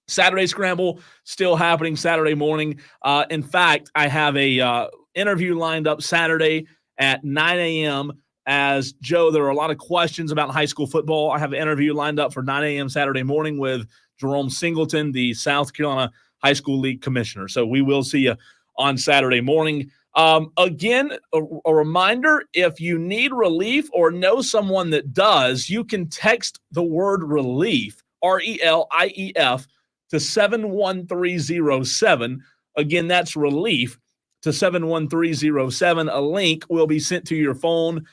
Saturday scramble still happening Saturday morning. In fact, I have a interview lined up Saturday at 9 a.m. As Joe, there are a lot of questions about high school football. I have an interview lined up for 9 a.m. Saturday morning with Jerome Singleton, the South Carolina High School League Commissioner. So we will see you on Saturday morning. Again, a reminder, if you need relief or know someone that does, you can text the word relief, RELIEF, to 71307. Again, that's relief to 71307. A link will be sent to your phone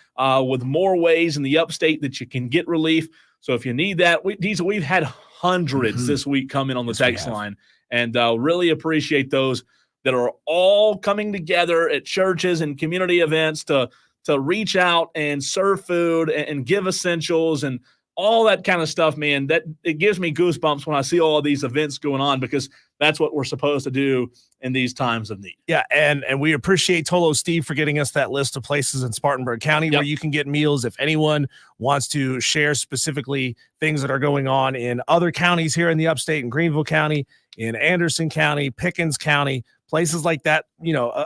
with more ways in the upstate that you can get relief. So if you need that, we've had hundreds this week come in on the text line, and really appreciate those that are all coming together at churches and community events to reach out and serve food and give essentials and all that kind of stuff, man. That it gives me goosebumps when I see all of these events going on, because that's what we're supposed to do in these times of need. Yeah, and we appreciate Tolo Steve for getting us that list of places in Spartanburg County where you can get meals. If anyone wants to share specifically things that are going on in other counties here in the upstate, in Greenville County, in Anderson County, Pickens County, places like that,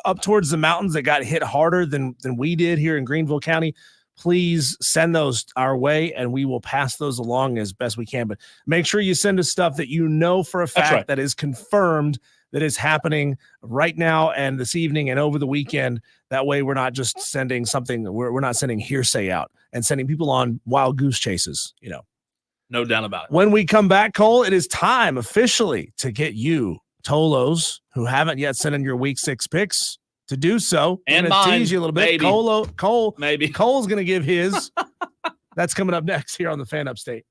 up towards the mountains that got hit harder than we did here in Greenville County, please send those our way, and we will pass those along as best we can. But make sure you send us stuff that you know for a fact that is confirmed that is happening right now and this evening and over the weekend. That way we're not just sending something, we're not sending hearsay out and sending people on wild goose chases, No doubt about it. When we come back, Cole, it is time officially to get you, Tolos, who haven't yet sent in your week 6 picks, to do so. And mine, tease you a little bit. maybe. Cole, Maybe. Cole's going to give his. That's coming up next here on the Fan Upstate.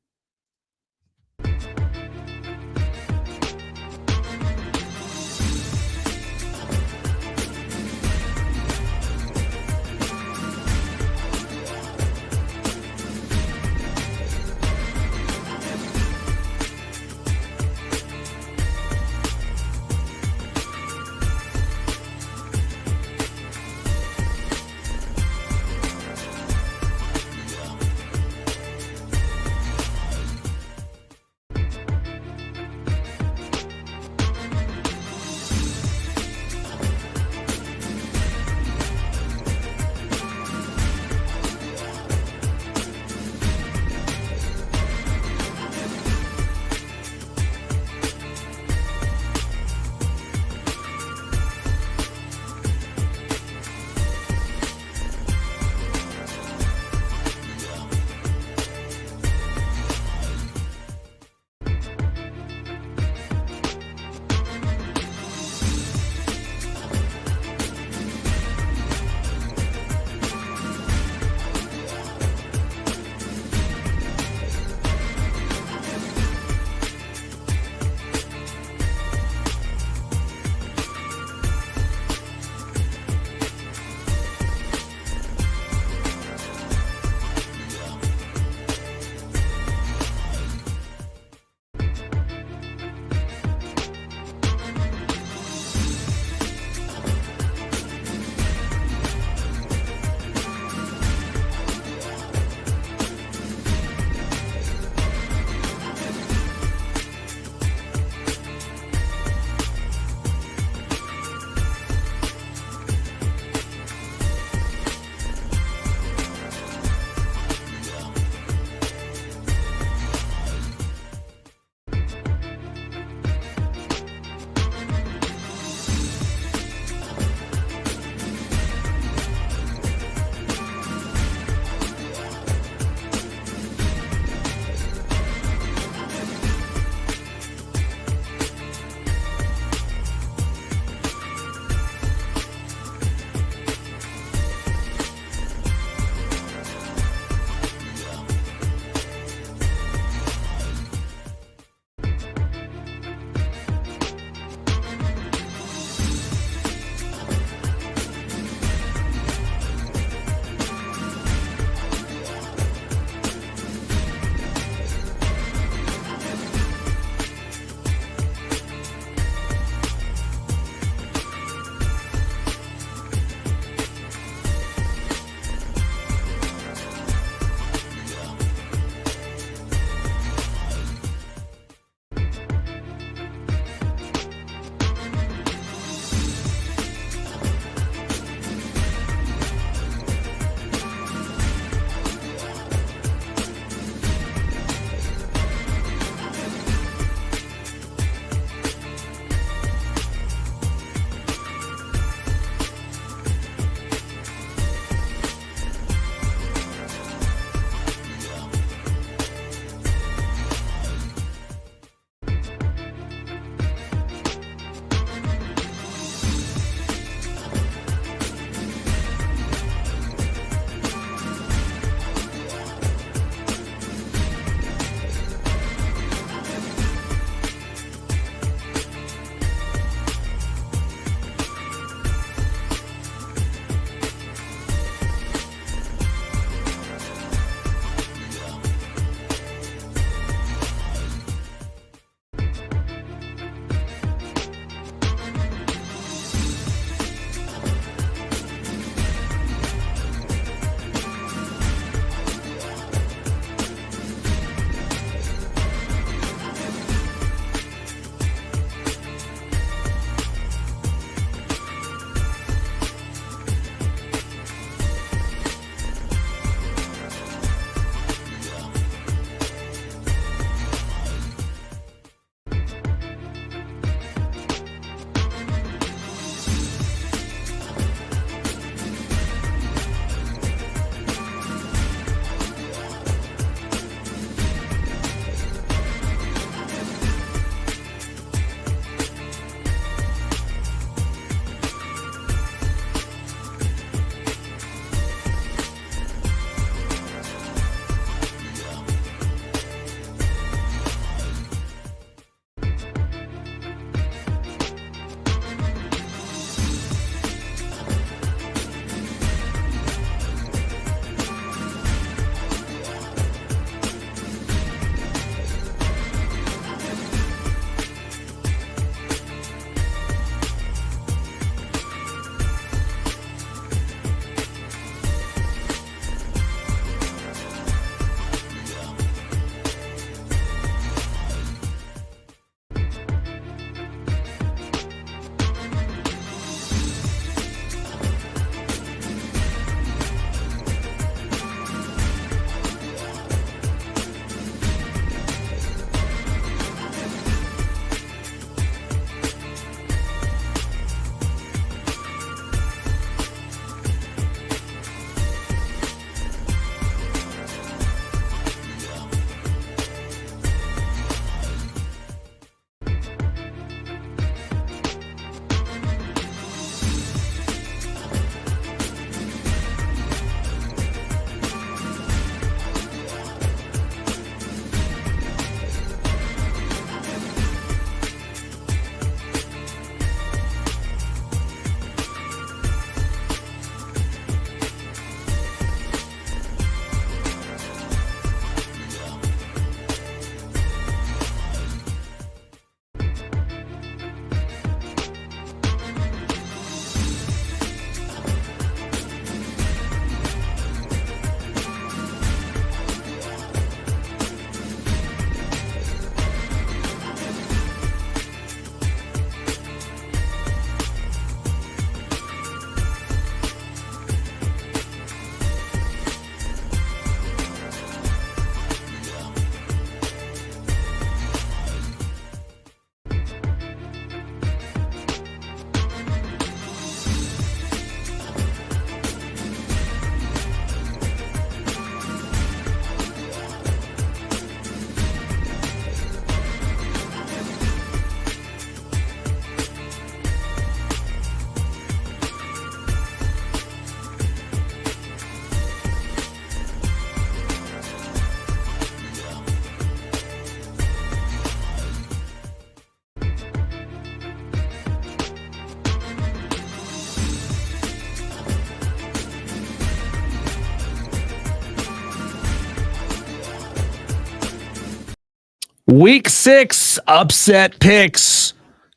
Week 6 upset picks.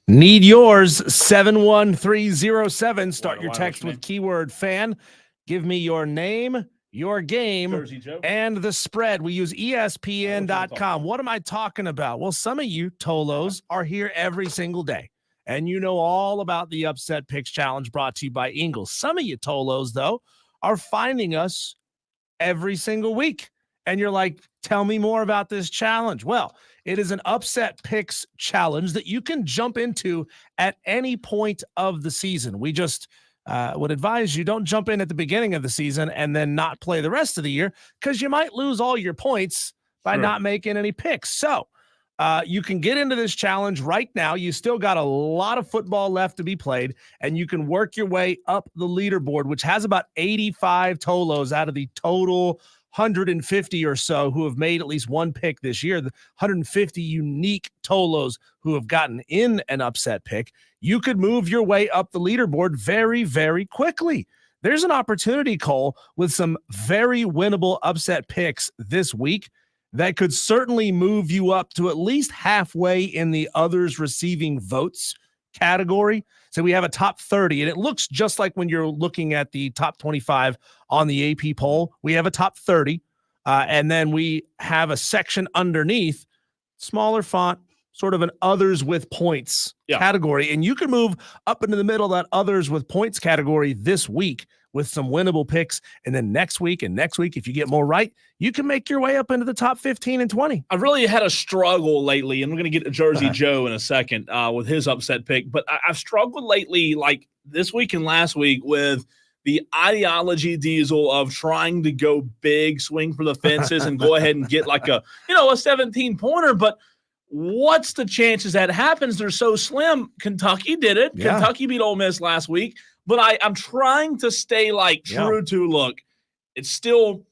Need yours. 71307. Start your text with keyword fan. Give me your name, your game, Jersey Joe, and the spread. We use ESPN.com. What am I talking about? Well, some of you Tolos are here every single day, and you know all about the Upset Picks Challenge brought to you by Ingles. Some of you Tolos, though, are finding us every single week, and you're like, tell me more about this challenge. Well, it is an Upset Picks challenge that you can jump into at any point of the season. We just would advise you don't jump in at the beginning of the season and then not play the rest of the year, because you might lose all your points by not making any picks. So you can get into this challenge right now. You still got a lot of football left to be played, and you can work your way up the leaderboard, which has about 85 Tolos out of the total 150 or so who have made at least one pick this year. The 150 unique Tolos who have gotten in an upset pick. You could move your way up the leaderboard very, very quickly. There's an opportunity, Cole, with some very winnable upset picks this week that could certainly move you up to at least halfway in the others receiving votes category. So we have a top 30, and it looks just like when you're looking at the top 25 on the AP poll. We have a top 30, and then we have a section underneath, smaller font, sort of an others with points category. And you can move up into the middle of that others with points category this week with some winnable picks. And then next week, if you get more right, you can make your way up into the top 15 and 20. I've really had a struggle lately, and we're going to get to Jersey Joe in a second with his upset pick. But I've struggled lately, like this week and last week, with the ideology, Diesel, of trying to go big, swing for the fences, and go ahead and get like a 17-pointer. But what's the chances that happens? They're so slim. Kentucky did it. Yeah. Kentucky beat Ole Miss last week. But I'm trying to stay true to, look, there's still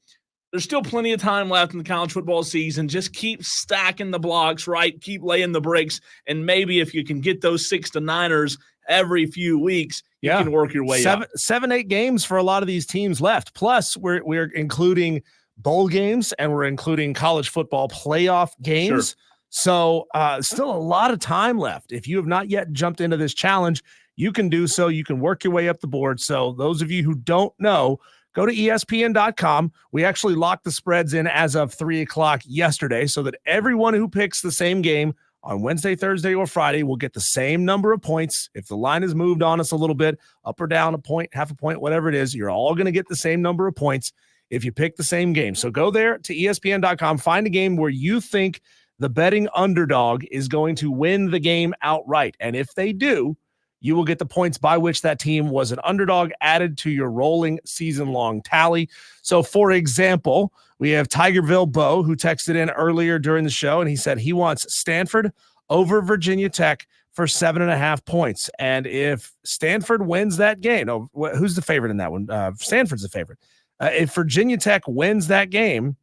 plenty of time left in the college football season. Just keep stacking the blocks, right? Keep laying the bricks. And maybe if you can get those 6 to 9ers every few weeks, you can work your way up. 7-8 games for a lot of these teams left. Plus, we're including bowl games, and we're including college football playoff games. Sure. So still a lot of time left. If you have not yet jumped into this challenge, you can do so. You can work your way up the board. So those of you who don't know, go to ESPN.com. We actually locked the spreads in as of 3 o'clock yesterday, so that everyone who picks the same game on Wednesday, Thursday, or Friday will get the same number of points. If the line has moved on us a little bit, up or down a point, half a point, whatever it is, you're all going to get the same number of points if you pick the same game. So go there to ESPN.com, find a game where you think the betting underdog is going to win the game outright. And if they do, you will get the points by which that team was an underdog added to your rolling season-long tally. So, for example, we have Tigerville Bo, who texted in earlier during the show, and he said he wants Stanford over Virginia Tech for 7.5 points. And if Stanford wins that game, who's the favorite in that one? Stanford's the favorite. If Virginia Tech wins that game,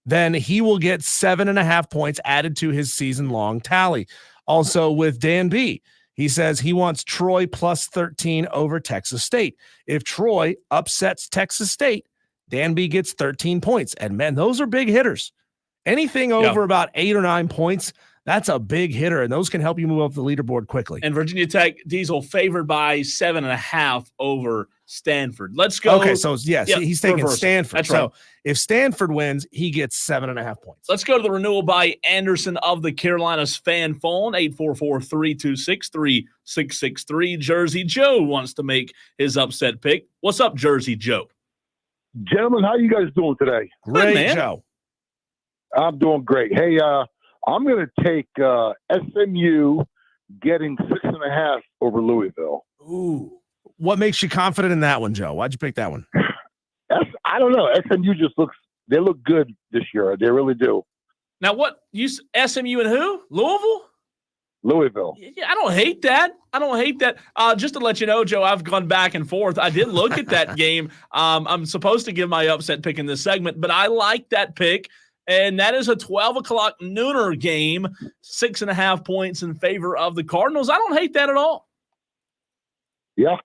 then he will get 7.5 points added to his season-long tally. Also with Dan B., he says he wants Troy plus 13 over Texas State. If Troy upsets Texas State, Dan B gets 13 points. And, man, those are big hitters. Anything over about 8 or 9 points, that's a big hitter, and those can help you move up the leaderboard quickly. And Virginia Tech, Diesel, favored by 7.5 over Stanford. Let's go. Okay, so, he's taking Stanford. That's right. So if Stanford wins, he gets 7.5 points. Let's go to the renewal by Anderson of the Carolinas fan phone, 844-326-3663. Jersey Joe wants to make his upset pick. What's up, Jersey Joe? Gentlemen, how you guys doing today? Great, man. Joe. I'm doing great. Hey, I'm going to take SMU getting 6.5 over Louisville. Ooh. What makes you confident in that one, Joe? Why'd you pick that one? I don't know. SMU they look good this year. They really do. Now, SMU and who? Louisville. Yeah, I don't hate that. Just to let you know, Joe, I've gone back and forth. I did look at that game. I'm supposed to give my upset pick in this segment, but I like that pick. And that is a 12 o'clock nooner game, 6.5 points in favor of the Cardinals. I don't hate that at all. Yeah.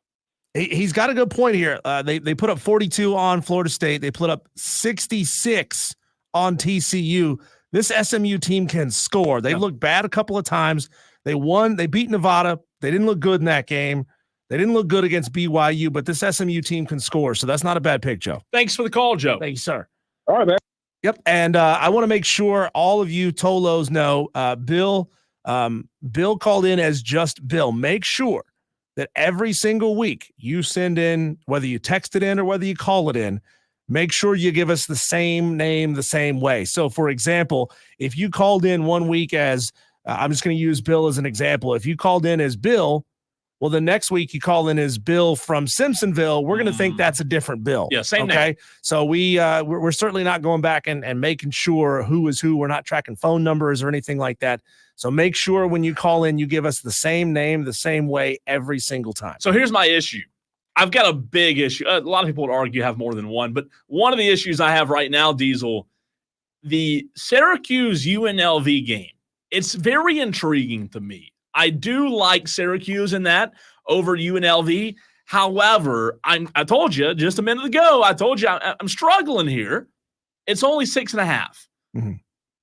He's got a good point here. They put up 42 on Florida State. They put up 66 on TCU. This SMU team can score. They've looked bad a couple of times. They beat Nevada. They didn't look good in that game. They didn't look good against BYU, but this SMU team can score. So that's not a bad pick, Joe. Thanks for the call, Joe. Thank you, sir. All right, man. Yep. And I want to make sure all of you Tolos know Bill called in as just Bill. Make sure that every single week you send in, whether you text it in or whether you call it in, make sure you give us the same name the same way. So, for example, if you called in one week as, I'm just going to use Bill as an example. If you called in as Bill, well, the next week you call in as Bill from Simpsonville, we're going to think that's a different Bill. Yeah, same okay? name. So we're certainly not going back and making sure who is who. We're not tracking phone numbers or anything like that. So make sure when you call in, you give us the same name, the same way every single time. So here's my issue. I've got a big issue. A lot of people would argue have more than one, but one of the issues I have right now, Diesel, the Syracuse UNLV game, it's very intriguing to me. I do like Syracuse in that over UNLV. However, I told you just a minute ago, I'm struggling here. It's only 6.5. Mm-hmm.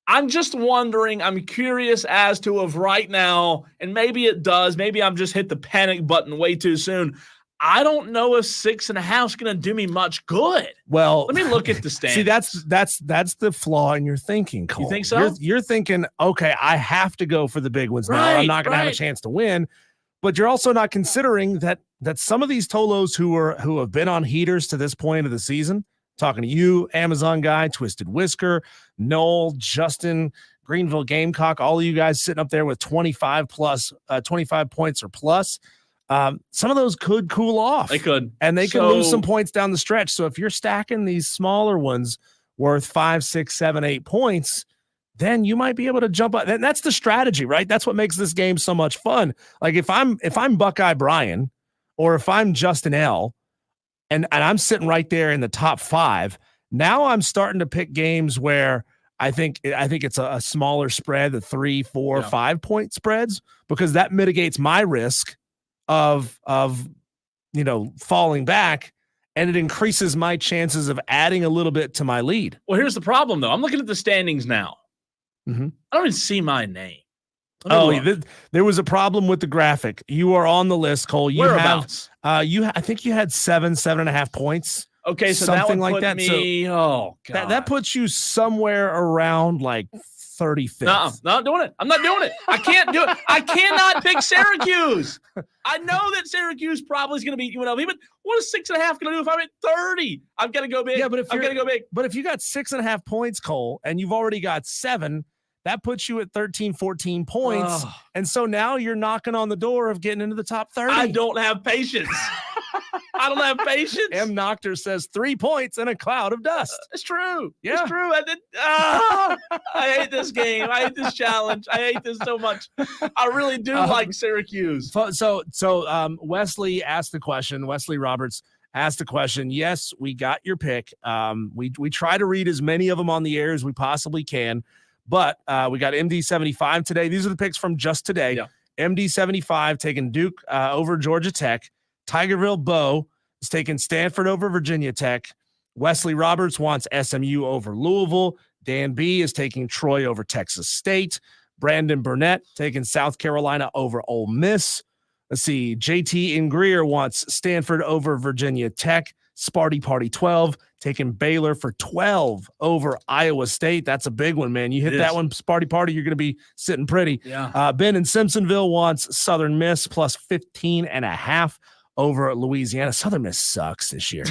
I'm just wondering, I'm curious as to of right now, and maybe it does, maybe I'm just hit the panic button way too soon. I don't know if 6.5 is going to do me much good. Well, let me look at the standings. See, that's the flaw in your thinking, Cole. You think so? You're thinking, okay, I have to go for the big ones now. I'm not going to have a chance to win. But you're also not considering that some of these Tolos who have been on heaters to this point of the season, talking to you, Amazon guy, Twisted Whisker, Noel, Justin, Greenville Gamecock, all of you guys sitting up there with 25 points or plus. Some of those could cool off. They could. And they could lose some points down the stretch. So if you're stacking these smaller ones worth 5, 6, 7, 8 points, then you might be able to jump up. And that's the strategy, right? That's what makes this game so much fun. Like if I'm Buckeye Brian or if I'm Justin L and I'm sitting right there in the top 5, now I'm starting to pick games where I think it's a smaller spread, the 3, 4, 5 point spreads, because that mitigates my risk of falling back, and it increases my chances of adding a little bit to my lead. Well, here's the problem, though. I'm looking at the standings now. Mm-hmm. I don't even see my name. There was a problem with the graphic. You are on the list, Cole. Whereabouts? I think you had 7.5 points. Okay, so something that would like put that. Me, oh god, that puts you somewhere around like 35th. No, not doing it. I'm not doing it. I can't do it. I cannot pick Syracuse. I know that Syracuse probably is going to beat UNLV, but what is 6.5 going to do if I'm at 30? I've got to go big. Yeah, but I've got to go big. But if you got 6.5 points, Cole, and you've already got 7, that puts you at 13, 14 points. Oh. And so now you're knocking on the door of getting into the top 30. I don't have patience. I don't have patience. M. Nocter says 3 points in a cloud of dust. It's true. Yeah. It's true. I hate this game. I hate this challenge. I hate this so much. I really do like Syracuse. So Wesley asked the question. Wesley Roberts asked the question. Yes, we got your pick. We try to read as many of them on the air as we possibly can, but we got MD75 today. These are the picks from just today. Yeah. MD75 taking Duke over Georgia Tech. Tigerville Bo is taking Stanford over Virginia Tech. Wesley Roberts wants SMU over Louisville. Dan B is taking Troy over Texas State. Brandon Burnett taking South Carolina over Ole Miss. Let's see. JT Ingrier wants Stanford over Virginia Tech. Sparty Party 12 taking Baylor for 12 over Iowa State. That's a big one, man. You hit that one, Sparty Party, you're going to be sitting pretty. Yeah. Ben in Simpsonville wants Southern Miss plus 15.5 over Louisiana. Southern Miss sucks this year.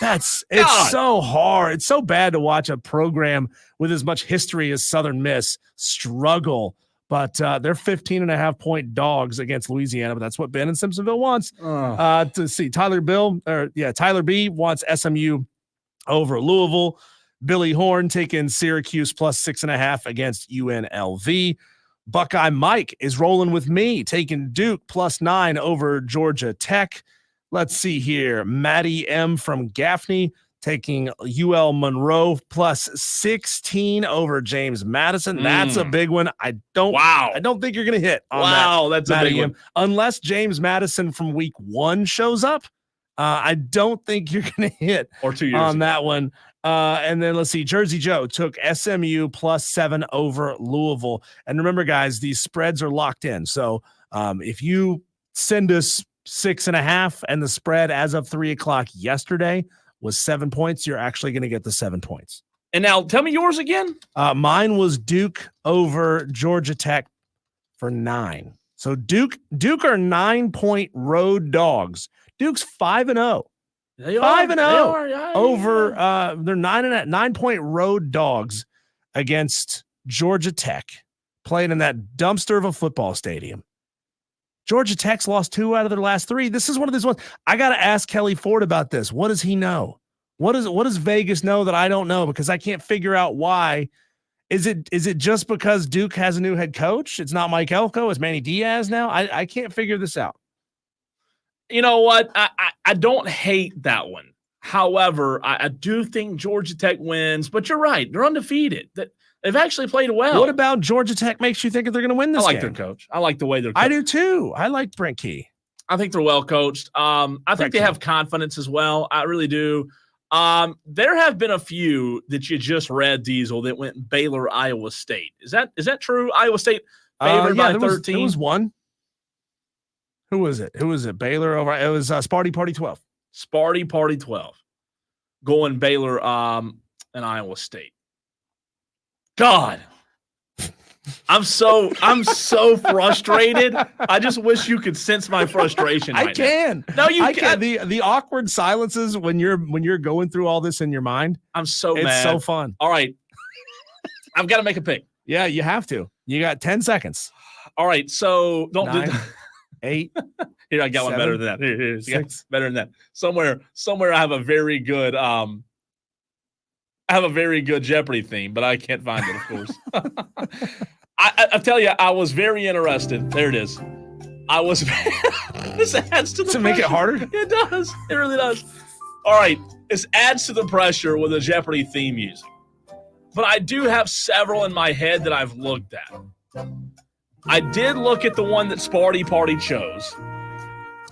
It's so hard. It's so bad to watch a program with as much history as Southern Miss struggle. But they're 15.5 point dogs against Louisiana. But that's what Ben in Simpsonville wants. To see Tyler B wants SMU over Louisville. Billy Horn taking Syracuse plus 6.5 against UNLV. Buckeye Mike is rolling with me, taking Duke plus 9 over Georgia Tech. Let's see here. Maddie M from Gaffney taking UL Monroe plus 16 over James Madison. That's a big one. I don't think you're going to hit on that. That's a big one. Unless James Madison from week 1 shows up. I don't think you're going to hit or 2 years on that one. And then let's see. Jersey Joe took SMU +7 over Louisville. And remember, guys, these spreads are locked in. So if you send us 6.5 and the spread as of 3:00 yesterday was 7 points, you're actually going to get the 7 points. And now tell me yours again. Mine was Duke over Georgia Tech for 9. So Duke are 9-point road dogs. Duke's 5-0. They are 5-0 over they're 9-point road dogs against Georgia Tech, playing in that dumpster of a football stadium. Georgia Tech's lost 2 out of their last 3. This is one of these ones. I got to ask Kelley Ford about this. What does he know? What does Vegas know that I don't know? Because I can't figure out why. Is it just because Duke has a new head coach? It's not Mike Elko. It's Manny Diaz now. I can't figure this out. You know what? I don't hate that one. However, I do think Georgia Tech wins. But you're right; they're undefeated. They've actually played well. What about Georgia Tech makes you think that they're going to win this game? Their coach. I like the way they're coached. I do too. I like Brent Key. I think they're well coached. I think they have confidence as well. I really do. There have been a few that you just read, Diesel, that went Baylor, Iowa State. Is that true? Iowa State favored by 13? There was one. Who was it? Baylor over. It was Sparty Party 12. Sparty Party 12. Going Baylor and Iowa State. God. I'm so frustrated. I just wish you could sense my frustration. I can. Now. No, you can't. The awkward silences when you're going through all this in your mind. I'm so mad. It's so fun. All right. I've got to make a pick. Yeah, you have to. You got 10 seconds. All right. So don't 9, do that. 8. Here, I got 7, one better than that. Here, 6. Better than that. Somewhere I have a very good Jeopardy theme, but I can't find it, of course. I tell you, I was very interested. There it is. I was. This adds to the pressure. Make it harder? It does. It really does. All right. This adds to the pressure with a Jeopardy theme music. But I do have several in my head that I've looked at. I did look at the one that Sparty Party chose.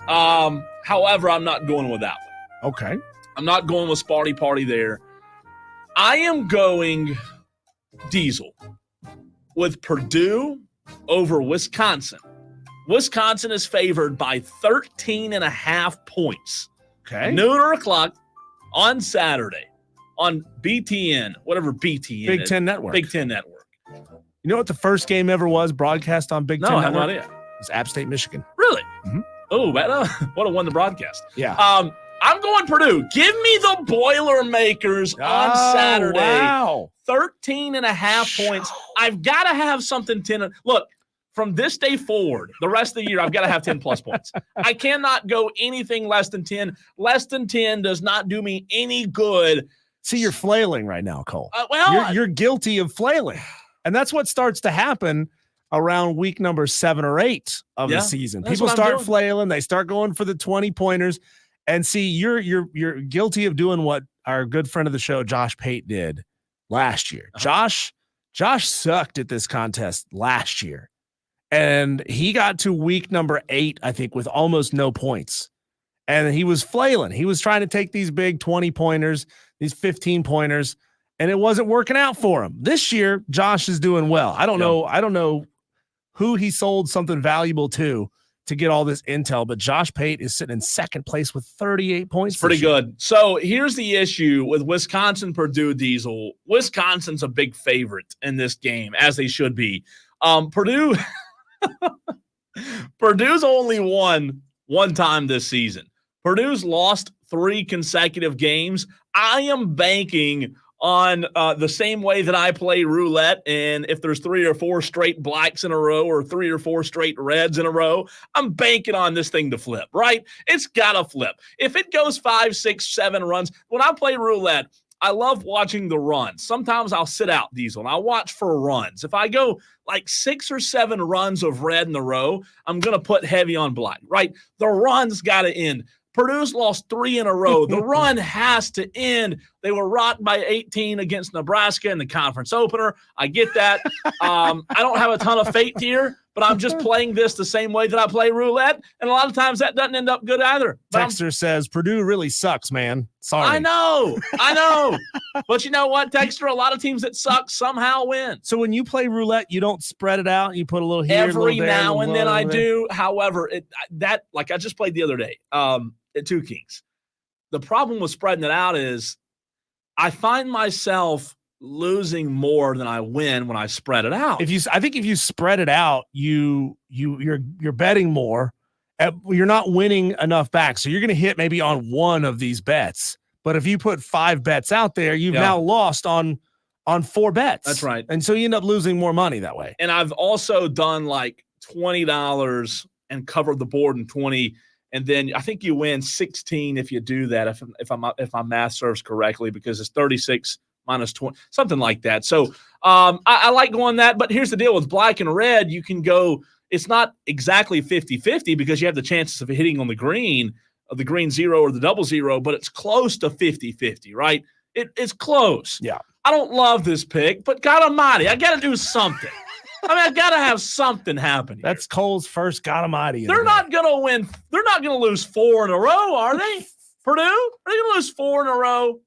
However, I'm not going with that one. Okay. I'm not going with Sparty Party there. I am going Diesel with Purdue over Wisconsin. Wisconsin is favored by 13.5 points. Okay. Noon or o'clock on Saturday on BTN, whatever BTN Big is. Ten Network. Big Ten Network. You know what the first game ever was broadcast on Big Ten No, I Network? have no idea. It was App State, Michigan. Really? Mhm. Oh, what a won the broadcast. Yeah. I'm going Purdue. Give me the Boilermakers on Saturday. Wow. 13.5 points. I've got to have something 10. Look, from this day forward, the rest of the year, I've got to have 10 plus points. I cannot go anything less than 10. Less than 10 does not do me any good. See, you're flailing right now, Cole. Well, you're guilty of flailing. And that's what starts to happen around week number 7 or 8 of the season. People start flailing. They start going for the 20-pointers. And see, you're guilty of doing what our good friend of the show, Josh Pate, did last year. Josh sucked at this contest last year. And he got to week number 8, I think, with almost no points. And he was flailing. He was trying to take these big 20-pointers, these 15-pointers, and it wasn't working out for him. This year, Josh is doing well. I don't know who he sold something valuable to get all this intel, but Josh Pate is sitting in second place with 38 points. It's pretty good. So here's the issue with Wisconsin, Purdue, Diesel. Wisconsin's a big favorite in this game, as they should be. Purdue's only won one time this season. Purdue's lost 3 consecutive games. I am banking on the same way that I play roulette, and if there's 3 or 4 straight blacks in a row or 3 or 4 straight reds in a row, I'm banking on this thing to flip, right? It's got to flip. If it goes 5, 6, 7 runs, when I play roulette, I love watching the runs. Sometimes I'll sit out, Diesel, and I'll watch for runs. If I go like 6 or 7 runs of red in a row, I'm going to put heavy on black, right? The run's got to end. Purdue's lost 3 in a row. The run has to end. They were rocked by 18 against Nebraska in the conference opener. I get that. I don't have a ton of faith here, but I'm just playing this the same way that I play roulette, and a lot of times that doesn't end up good either. But Texter says Purdue really sucks, man. Sorry. I know. But you know what, Texter? A lot of teams that suck somehow win. So when you play roulette, you don't spread it out. You put a little here, Every a little there, now a and little then I there. do. However, like I just played the other day at Two Kings. The problem with spreading it out is I find myself losing more than I win when I spread it out. I think if you spread it out, you're betting more. You're not winning enough back, so you're going to hit maybe on one of these bets. But if you put 5 bets out there, you've now lost on 4 bets. That's right. And so you end up losing more money that way. And I've also done like $20 and covered the board in 20. And then I think you win 16 if you do that, if my math serves correctly, because it's 36 minus 20, something like that. So I like going that. But here's the deal with black and red. You can go, it's not exactly 50-50 because you have the chances of hitting on the green 0 or the double 0, but it's close to 50-50, right? It's close. Yeah. I don't love this pick, but God almighty, I got to do something. I mean, I got to have something happen. That's Cole's first God almighty. They're not going to win. They're not going to lose 4 in a row, are they? Purdue? Are they going to lose 4 in a row?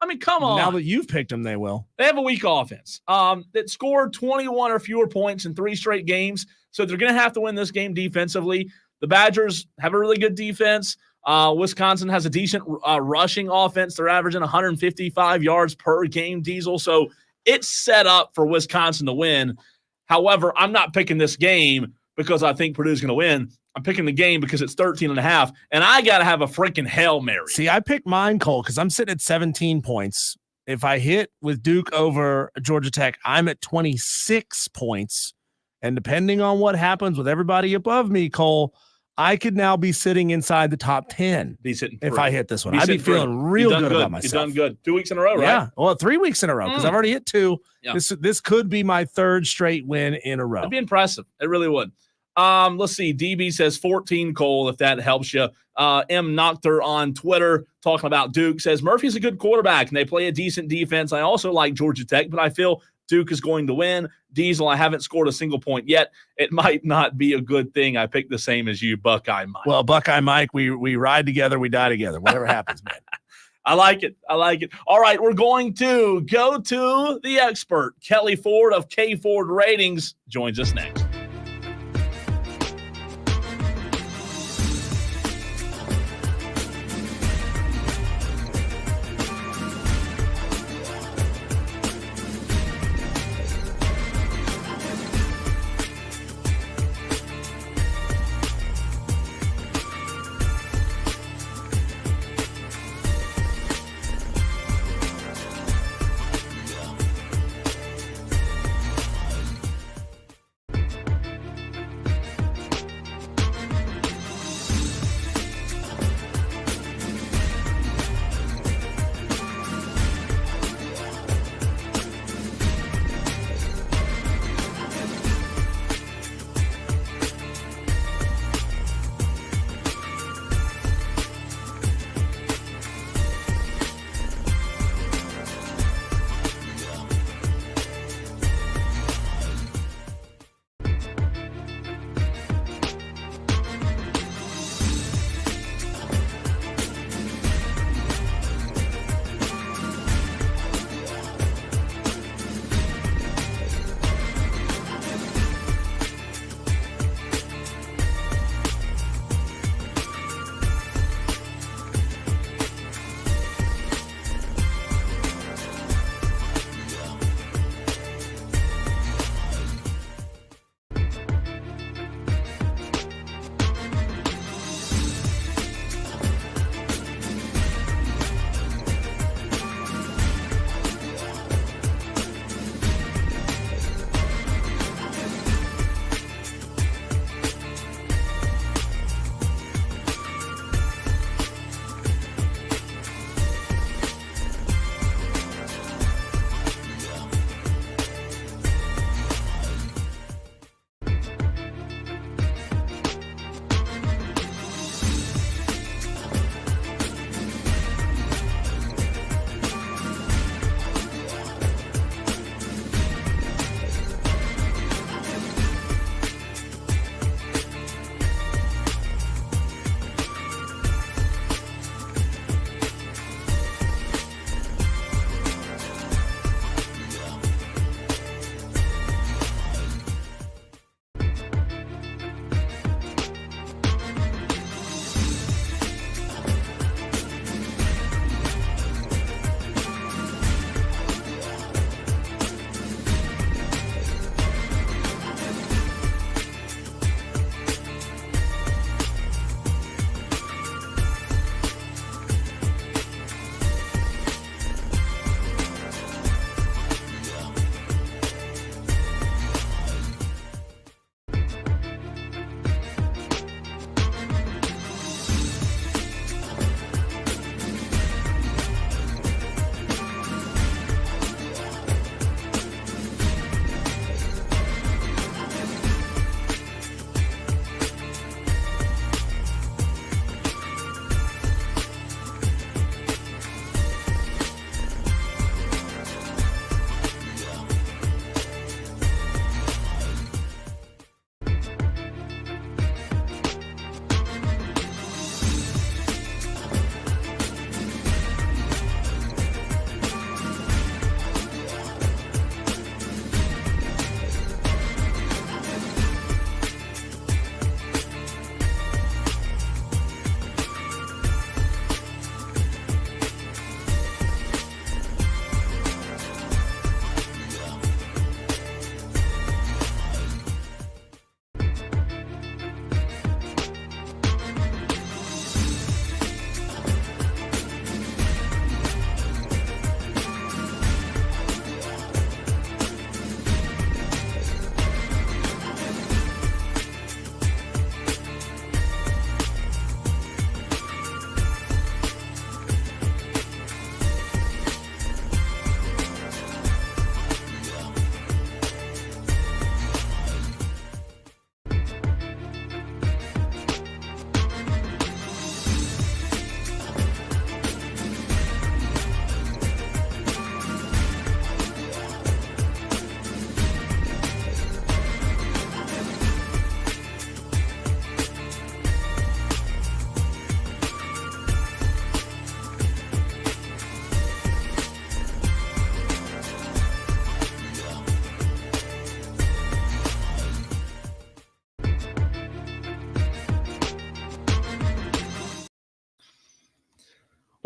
I mean, come on. Now that you've picked them, they will. They have a weak offense that scored 21 or fewer points in 3 straight games, so they're going to have to win this game defensively. The Badgers have a really good defense. Wisconsin has a decent rushing offense. They're averaging 155 yards per game, Diesel. So it's set up for Wisconsin to win. However, I'm not picking this game because I think Purdue's going to win. I'm picking the game because it's 13.5, and I got to have a freaking Hail Mary. See, I picked mine, Cole, because I'm sitting at 17 points. If I hit with Duke over Georgia Tech, I'm at 26 points. And depending on what happens with everybody above me, Cole, I could now be sitting inside the top 10 if I hit this one. I'd be feeling real good about myself. You've done good. 2 weeks in a row, right? Yeah. Well, 3 weeks in a row because I've already hit 2. Yeah. This could be my 3rd straight win in a row. That'd be impressive. It really would. Let's see. DB says 14, Cole, if that helps you. M. Nocter on Twitter talking about Duke says Murphy's a good quarterback and they play a decent defense. I also like Georgia Tech, but I feel Duke is going to win. Diesel, I haven't scored a single point yet. It might not be a good thing. I picked the same as you, Buckeye Mike. Well, Buckeye Mike, we ride together, we die together. Whatever happens, man. I like it. All right, we're going to go to the expert. Kelley Ford of KFordRatings joins us next.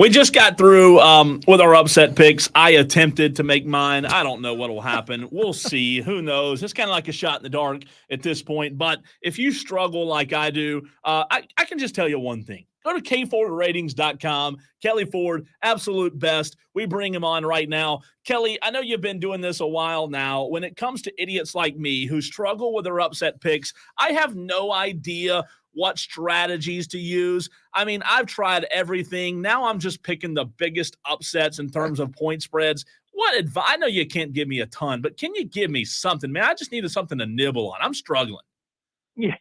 We just got through with our upset picks. I attempted to make mine. I don't know what will happen. We'll see. Who knows? It's kind of like a shot in the dark at this point. But if you struggle like I do, I can just tell you one thing. Go to KFordRatings.com. Kelley Ford, absolute best. We bring him on right now. Kelley, I know you've been doing this a while now. When it comes to idiots like me who struggle with their upset picks, I have no idea what strategies to use. I mean, I've tried everything. Now I'm just picking the biggest upsets in terms of point spreads. What advice? I know you can't give me a ton, but can you give me something, man? I just needed something to nibble on. I'm struggling. Yeah,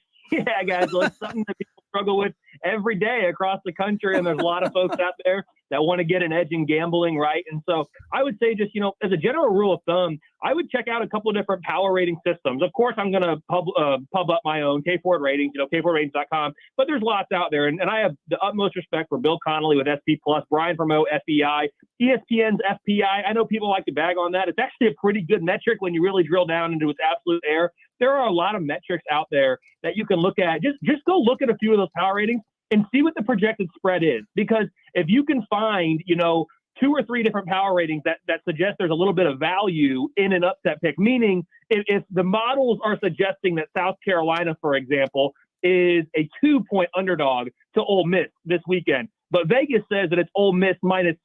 guys. Well, it's something that people struggle with every day across the country, and there's a lot of folks out there that want to get an edge in gambling, right? And so I would say just, as a general rule of thumb, I would check out a couple of different power rating systems. Of course, I'm going to pub up my own KFord Ratings, KFordRatings.com, but there's lots out there. And I have the utmost respect for Bill Connolly with SP+, Brian Vermeau, FEI, ESPN's FPI. I know people like to bag on that. It's actually a pretty good metric when you really drill down into its absolute air. There are a lot of metrics out there that you can look at. Just go look at a few of those power ratings and see what the projected spread is. Because if you can find, 2 or 3 different power ratings that suggest there's a little bit of value in an upset pick, meaning if the models are suggesting that South Carolina, for example, is a 2-point underdog to Ole Miss this weekend, but Vegas says that it's Ole Miss -6,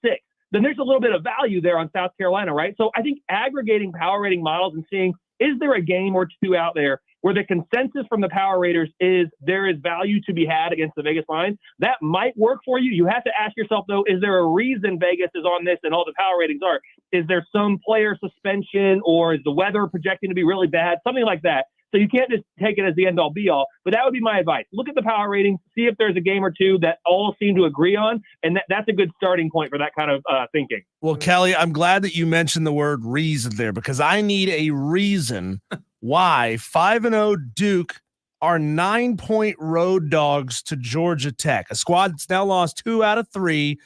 then there's a little bit of value there on South Carolina, right? So I think aggregating power rating models and seeing, is there a game or two out there where the consensus from the power raters is there is value to be had against the Vegas line? That might work for you. You have to ask yourself, though, is there a reason Vegas is on this and all the power ratings are? Is there some player suspension, or is the weather projecting to be really bad? Something like that. So you can't just take it as the end-all, be-all. But that would be my advice. Look at the power ratings, see if there's a game or two that all seem to agree on, and that's a good starting point for that kind of thinking. Well, Kelley, I'm glad that you mentioned the word reason there, because I need a reason why 5-0 Duke are 9-point road dogs to Georgia Tech, a squad that's now lost 2 out of 3.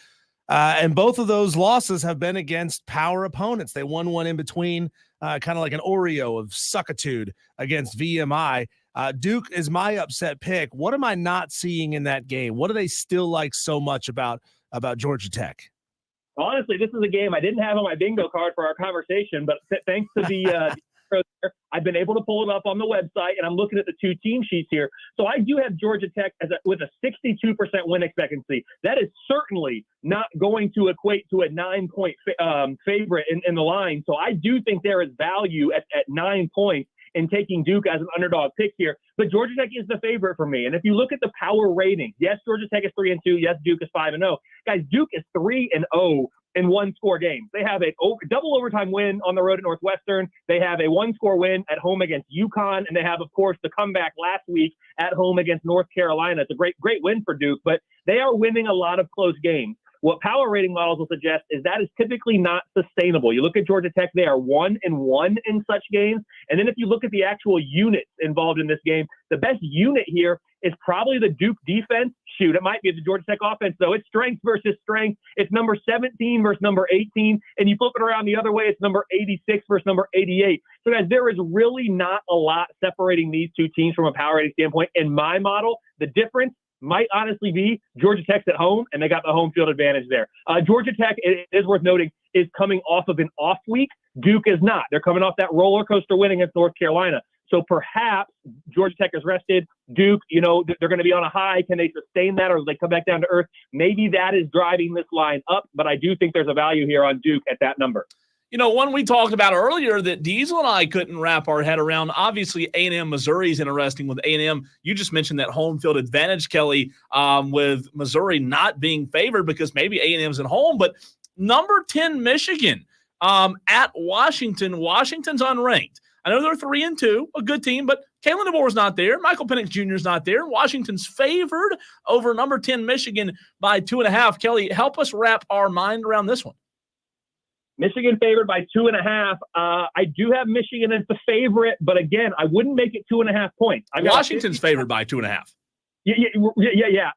And both of those losses have been against power opponents. They won one in between, kind of like an Oreo of suckitude against VMI. Duke is my upset pick. What am I not seeing in that game? What do they still like so much about Georgia Tech? Honestly, this is a game I didn't have on my bingo card for our conversation, but thanks to the I've been able to pull it up on the website, and I'm looking at the 2 team sheets here. So I do have Georgia Tech with a 62% win expectancy. That is certainly not going to equate to a 9-point favorite in the line. So I do think there is value at 9 points in taking Duke as an underdog pick here. But Georgia Tech is the favorite for me. And if you look at the power rating, yes, Georgia Tech is 3-2. Yes, Duke is 5-0. Guys, Duke is 3-0 in 1-score games. They have a double overtime win on the road at Northwestern. They have a 1-score win at home against UConn. And they have, of course, the comeback last week at home against North Carolina. It's a great win for Duke, but they are winning a lot of close games. What power rating models will suggest is that is typically not sustainable. You look at Georgia Tech, they are 1-1 in such games. And then if you look at the actual units involved in this game, the best unit here is probably the Duke defense. Shoot, it might be the Georgia Tech offense, though. It's strength versus strength. It's number 17 versus number 18. And you flip it around the other way, it's number 86 versus number 88. So, guys, there is really not a lot separating these 2 teams from a power rating standpoint. In my model, the difference might honestly be Georgia Tech's at home, and they got the home field advantage there. Georgia Tech, it is worth noting, is coming off of an off week. Duke is not. They're coming off that roller coaster win against North Carolina. So perhaps Georgia Tech is rested. Duke, they're going to be on a high. Can they sustain that, or do they come back down to earth? Maybe that is driving this line up, but I do think there's a value here on Duke at that number. One we talked about earlier that Diesel and I couldn't wrap our head around. Obviously, A&M Missouri is interesting with A&M. You just mentioned that home field advantage, Kelley, with Missouri not being favored because maybe A&M's at home. But number 10 Michigan at Washington. Washington's unranked. I know they're 3-2, a good team, but Kalen DeBoer's not there. Michael Penix Jr. is not there. Washington's favored over number 10 Michigan by 2.5. Kelley, help us wrap our mind around this one. Michigan favored by 2.5. I do have Michigan as the favorite, but again, I wouldn't make it 2.5 points. Washington's favored by 2.5. Yeah.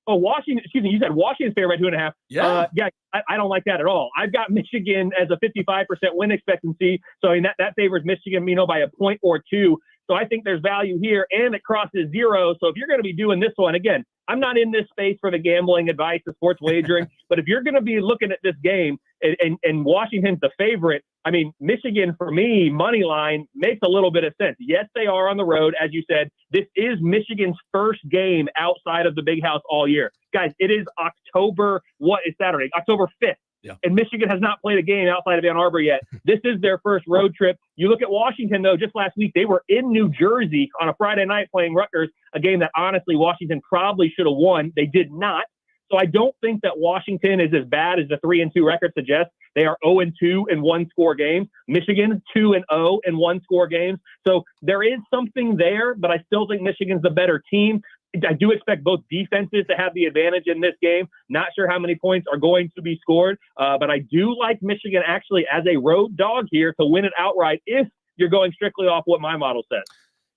Washington, excuse me, you said Washington's favored by 2.5. Yeah. I don't like that at all. I've got Michigan as a 55% win expectancy. So that favors Michigan, by a point or two. So I think there's value here, and it crosses 0. So if you're going to be doing this one, again, I'm not in this space for the gambling advice, the sports wagering, but if you're going to be looking at this game and Washington's the favorite, I mean, Michigan, for me, money line makes a little bit of sense. Yes, they are on the road. As you said, this is Michigan's first game outside of the Big House all year. Guys, it is October 5th. Yeah. And Michigan has not played a game outside of Ann Arbor yet. This is their first road trip. You look at Washington, though, just last week, they were in New Jersey on a Friday night playing Rutgers, a game that honestly Washington probably should have won. They did not. So I don't think that Washington is as bad as the 3-2 record suggests. They are 0-2 in one-score games. Michigan 2-0 in one-score games. So there is something there, but I still think Michigan's the better team. I do expect both defenses to have the advantage in this game. Not sure how many points are going to be scored, but I do like Michigan actually as a road dog here to win it outright if you're going strictly off what my model says.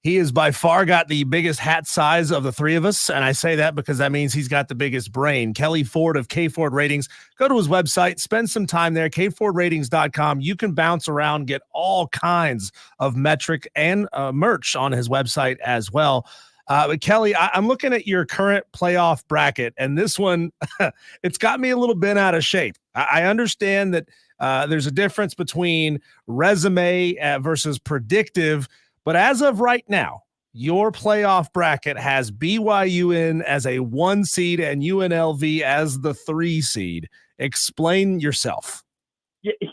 He has by far got the biggest hat size of the three of us, and I say that because that means he's got the biggest brain. Kelley Ford of KFordRatings. Go to his website, spend some time there, KFordRatings.com. You can bounce around, get all kinds of metric and merch on his website as well. But Kelley, I'm looking at your current playoff bracket, and this one, it's got me a little bent out of shape. I understand that there's a difference between resume versus predictive, but as of right now, your playoff bracket has BYU in as a 1 seed and UNLV as the 3 seed. Explain yourself.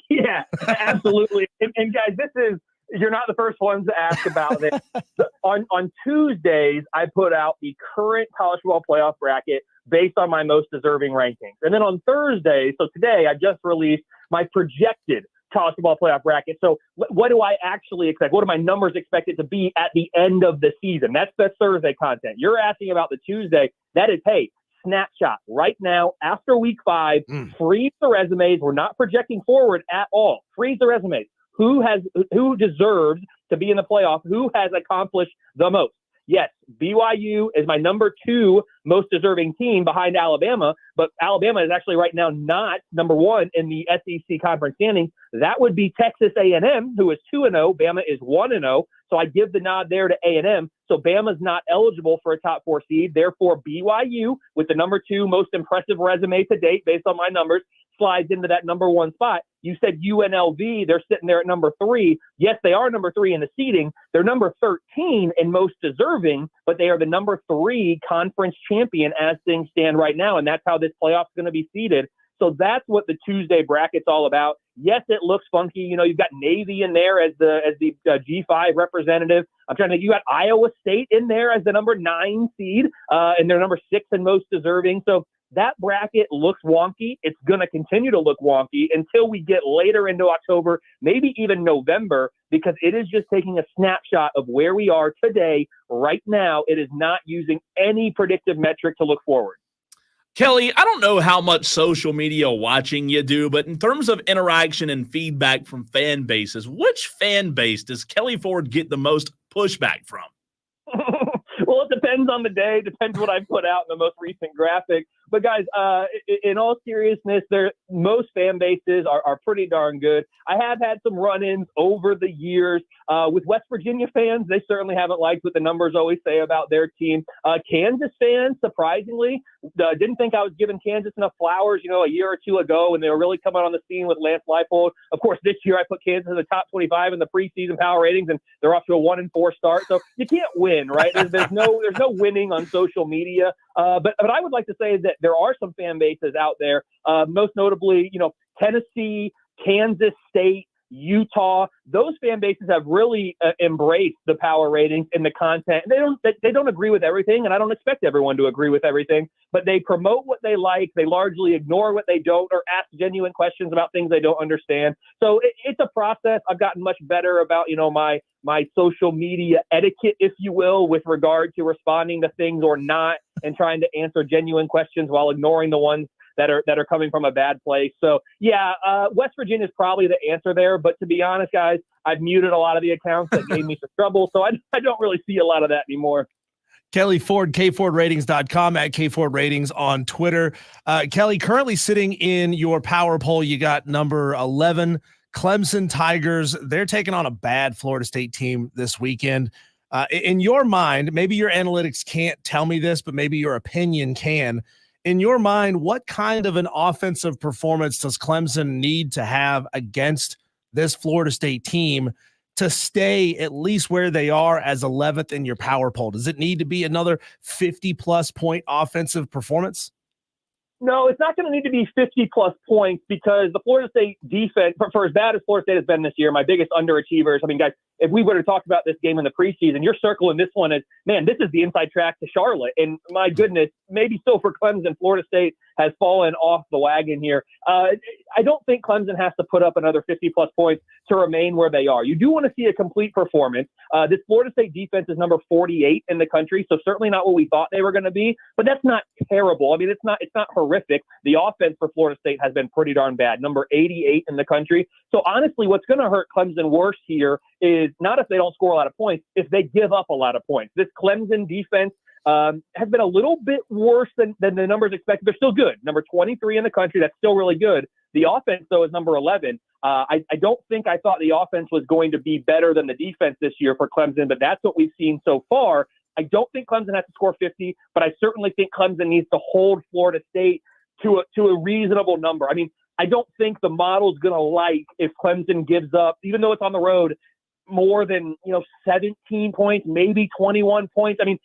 Yeah, absolutely. And guys, you're not the first ones to ask about this. On Tuesdays, I put out the current college football playoff bracket based on my most deserving rankings. And then on Thursday, so today, I just released my projected college football playoff bracket. So what do I actually expect? What are my numbers expected to be at the end of the season? That's Thursday content. You're asking about the Tuesday. That is, hey, snapshot right now after week 5, freeze the resumes. We're not projecting forward at all. Freeze the resumes. Who deserves to be in the playoff? Who has accomplished the most? Yes, BYU is my number 2 most deserving team behind Alabama, but Alabama is actually right now not number 1 in the SEC conference standings. That would be Texas A&M, who is 2-0. Bama is 1-0. So I give the nod there to A&M. So Bama's not eligible for a top 4 seed. Therefore, BYU, with the number 2 most impressive resume to date, based on my numbers, slides into that number 1 spot. You said UNLV, they're sitting there at number 3. Yes, they are number 3 in the seeding. They're number 13 and most deserving, but they are the number 3 conference champion as things stand right now. And that's how this playoff is going to be seeded. So that's what the Tuesday bracket's all about. Yes, it looks funky. You know, you've got Navy in there as the G5 representative. I'm trying to think, you got Iowa State in there as the number 9 seed, and they're number 6 and most deserving. So that bracket looks wonky. It's going to continue to look wonky until we get later into October, maybe even November, because it is just taking a snapshot of where we are today, right now. It is not using any predictive metric to look forward. Kelley, I don't know how much social media watching you do, but in terms of interaction and feedback from fan bases, which fan base does Kelley Ford get the most pushback from? Well, it depends on the day, depends what I put out in the most recent graphic. But guys, in all seriousness, most fan bases are pretty darn good. I have had some run-ins over the years with West Virginia fans. They certainly haven't liked what the numbers always say about their team. Kansas fans, surprisingly, didn't think I was giving Kansas enough flowers, a year or 2 ago when they were really coming on the scene with Lance Leipold. Of course, this year I put Kansas in the top 25 in the preseason power ratings, and they're off to a 1-4 start. So you can't win, right? There's no winning on social media. But I would like to say that there are some fan bases out there, most notably, Tennessee, Kansas State, Utah. Those fan bases have really embraced the power ratings and the content. They don't agree with everything, and I don't expect everyone to agree with everything, but they promote what they like. They largely ignore what they don't, or ask genuine questions about things they don't understand. So it's a process. I've gotten much better about, my social media etiquette, if you will, with regard to responding to things or not, and trying to answer genuine questions while ignoring the ones that are coming from a bad place. So yeah, West Virginia is probably the answer there. But to be honest, guys, I've muted a lot of the accounts that gave me some trouble. So I don't really see a lot of that anymore. Kelley Ford, KFordRatings.com, at KFordRatings on Twitter. Kelley, currently sitting in your power poll, you got number 11, Clemson Tigers. They're taking on a bad Florida State team this weekend. In your mind, maybe your analytics can't tell me this, but maybe your opinion can. In your mind, what kind of an offensive performance does Clemson need to have against this Florida State team to stay at least where they are as 11th in your power poll? Does it need to be another 50-plus point offensive performance? No, it's not going to need to be 50-plus points because the Florida State defense, for as bad as Florida State has been this year, my biggest underachievers. I mean, guys, if we would have talked about this game in the preseason, you're circling this one as, man, this is the inside track to Charlotte. And my goodness, maybe so for Clemson, Florida State has fallen off the wagon here. I don't think Clemson has to put up another 50-plus points to remain where they are. You do want to see a complete performance. This Florida State defense is number 48 in the country, so certainly not what we thought they were going to be, but that's not terrible. I mean, it's not horrific. The offense for Florida State has been pretty darn bad, number 88 in the country. So honestly, what's going to hurt Clemson worse here is not if they don't score a lot of points, if they give up a lot of points. This Clemson defense has been a little bit worse than the numbers expected. They're still good. Number 23 in the country. That's still really good. The offense, though, is number 11. I don't think I thought the offense was going to be better than the defense this year for Clemson, but that's what we've seen so far. I don't think Clemson has to score 50, but I certainly think Clemson needs to hold Florida State to a reasonable number. I mean, I don't think the model's going to like if Clemson gives up, even though it's on the road, more than 17 points, maybe 21 points. I mean,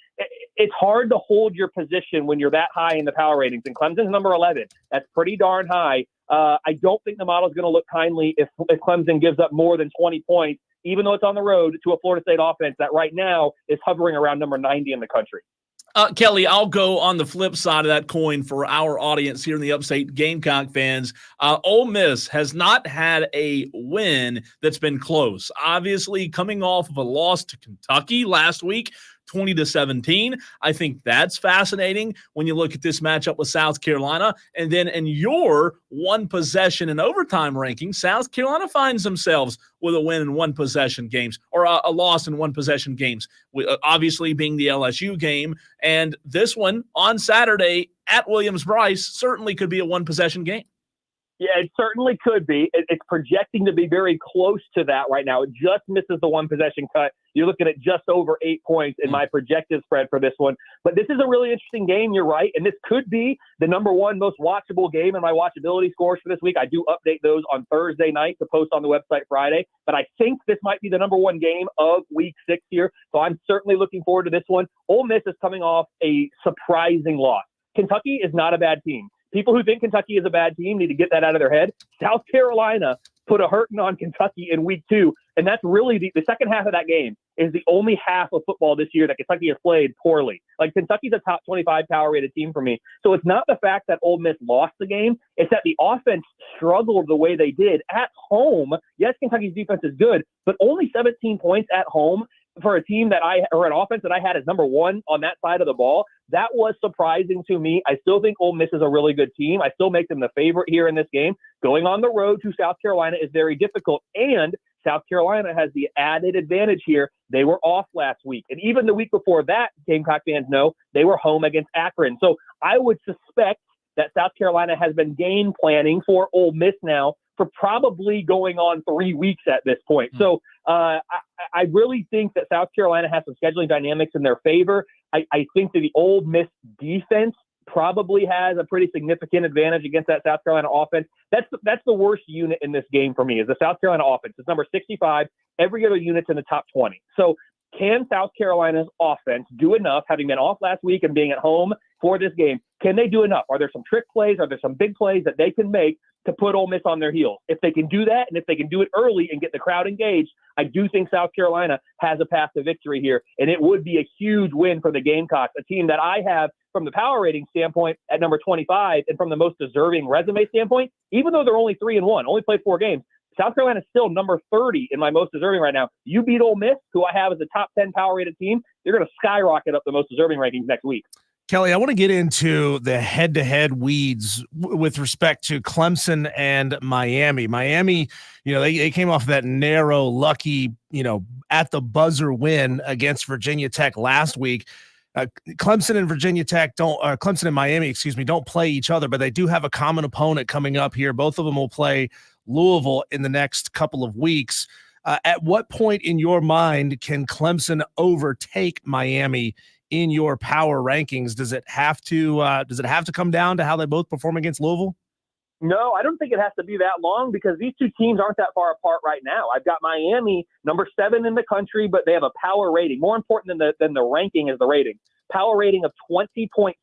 it's hard to hold your position when you're that high in the power ratings. And Clemson's number 11. That's pretty darn high. I don't think the model is going to look kindly if Clemson gives up more than 20 points, even though it's on the road, to a Florida State offense that right now is hovering around number 90 in the country. Kelley, I'll go on the flip side of that coin for our audience here in the Upstate, Gamecock fans. Ole Miss has not had a win that's been close. Obviously, coming off of a loss to Kentucky last week, 20-17. I think that's fascinating when you look at this matchup with South Carolina. And then in your one possession and overtime ranking, South Carolina finds themselves with a win in one possession games or a loss in one possession games, obviously being the LSU game. And this one on Saturday at Williams-Brice certainly could be a one possession game. Yeah, it certainly could be. It's projecting to be very close to that right now. It just misses the one possession cut. You're looking at just over 8 points in my projected spread for this one. But this is a really interesting game, you're right. And this could be the number one most watchable game in my watchability scores for this week. I do update those on Thursday night to post on the website Friday. But I think this might be the number one game of week 6 here. So I'm certainly looking forward to this one. Ole Miss is coming off a surprising loss. Kentucky is not a bad team. People who think Kentucky is a bad team need to get that out of their head. South Carolina put a hurting on Kentucky in week 2, and that's really the second half of that game is the only half of football this year that Kentucky has played poorly. Like, Kentucky's a top 25 power-rated team for me. So it's not the fact that Ole Miss lost the game. It's that the offense struggled the way they did at home. Yes, Kentucky's defense is good, but only 17 points at home for a team or an offense that I had as number one on that side of the ball. That was surprising to me. I still think Ole Miss is a really good team. I still make them the favorite here in this game. Going on the road to South Carolina is very difficult, and South Carolina has the added advantage here. They were off last week, and even the week before that, Gamecock fans know, they were home against Akron. So I would suspect that South Carolina has been game planning for Ole Miss now for probably going on 3 weeks at this point. So I really think that South Carolina has some scheduling dynamics in their favor. I think that the Ole Miss defense probably has a pretty significant advantage against that South Carolina offense. That's the worst unit in this game for me, is the South Carolina offense. It's number 65. Every other unit's in the top 20. So can South Carolina's offense do enough, having been off last week and being at home for this game? Can they do enough? Are there some trick plays? Are there some big plays that they can make to put Ole Miss on their heels? If they can do that, and if they can do it early and get the crowd engaged, I do think South Carolina has a path to victory here, and it would be a huge win for the Gamecocks, a team that I have from the power rating standpoint at number 25, and from the most deserving resume standpoint, even though they're only 3-1, only played 4 games, South Carolina is still number 30 in my most deserving right now. You beat Ole Miss, who I have as a top 10 power rated team, you're going to skyrocket up the most deserving rankings next week. Kelley, I want to get into the head-to-head weeds with respect to Clemson and Miami. Miami, they came off that narrow, lucky, at the buzzer win against Virginia Tech last week. Clemson and Miami, don't play each other, but they do have a common opponent coming up here. Both of them will play Louisville in the next couple of weeks. At what point in your mind can Clemson overtake Miami in your power rankings? Does it have to come down to how they both perform against Louisville? No, I don't think it has to be that long because these two teams aren't that far apart right now. I've got Miami, number 7 in the country, but they have a power rating. More important than the ranking is the rating. Power rating of 20.6.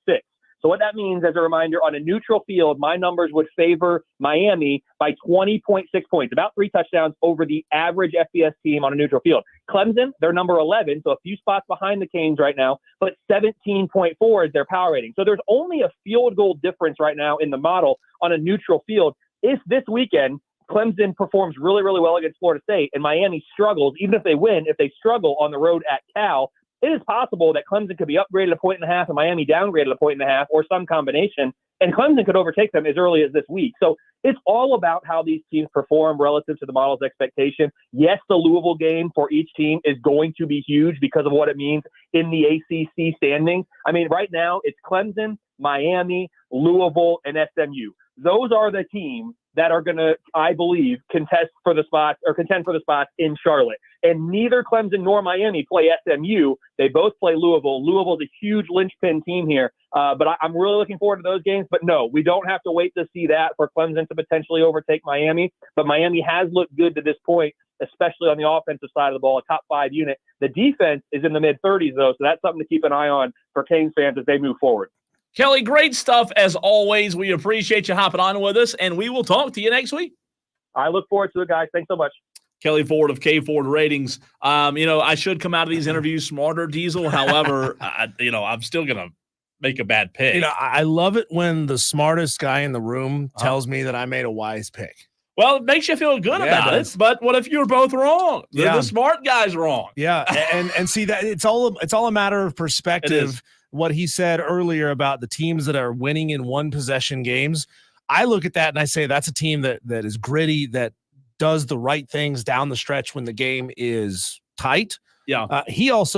So what that means, as a reminder, on a neutral field, my numbers would favor Miami by 20.6 points, about 3 touchdowns over the average FBS team on a neutral field. Clemson, they're number 11, so a few spots behind the Canes right now, but 17.4 is their power rating. So there's only a field goal difference right now in the model on a neutral field. If this weekend Clemson performs really, really well against Florida State and Miami struggles, even if they win, if they struggle on the road at Cal, it is possible that Clemson could be upgraded 1.5 points and Miami downgraded 1.5 points or some combination, and Clemson could overtake them as early as this week. So it's all about how these teams perform relative to the model's expectation. Yes, the Louisville game for each team is going to be huge because of what it means in the ACC standings. I mean, right now it's Clemson, Miami, Louisville, and SMU. Those are the teams that are going to, I believe, contend for the spots in Charlotte. And neither Clemson nor Miami play SMU. They both play Louisville. Louisville's a huge linchpin team here. But I'm really looking forward to those games. But no, we don't have to wait to see that for Clemson to potentially overtake Miami. But Miami has looked good to this point, especially on the offensive side of the ball, a top 5 unit. The defense is in the mid-30s, though, so that's something to keep an eye on for Canes fans as they move forward. Kelley, great stuff as always. We appreciate you hopping on with us, and we will talk to you next week. I look forward to it, guys. Thanks so much. Kelley Ford of KFordRatings. I should come out of these interviews smarter, Diesel. However, I'm still going to make a bad pick. I love it when the smartest guy in the room tells me that I made a wise pick. Well, it makes you feel good about it. But what if you're both wrong? The smart guy's wrong. Yeah, and see that it's all a matter of perspective. What he said earlier about the teams that are winning in one possession games, I look at that and I say that's a team that is gritty, that does the right things down the stretch when the game is tight. Yeah. He puts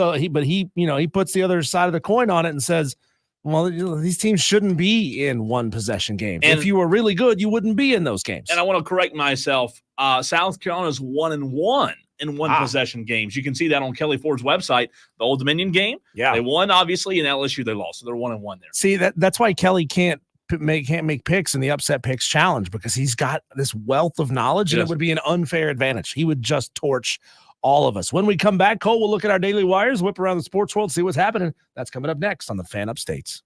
the other side of the coin on it and says, well, these teams shouldn't be in one possession games. And if you were really good, you wouldn't be in those games. And I want to correct myself. South Carolina's 1-1 in one possession games. You can see that on Kelley Ford's website. The Old Dominion game, they won obviously, in LSU they lost, so they're 1-1 there. See, that's why Kelley can't make picks in the upset picks challenge, because he's got this wealth of knowledge, and it would be an unfair advantage. He would just torch all of us. When we come back, Cole, we'll look at our daily wires, whip around the sports world, see what's happening. That's coming up next on the Fan Upstates.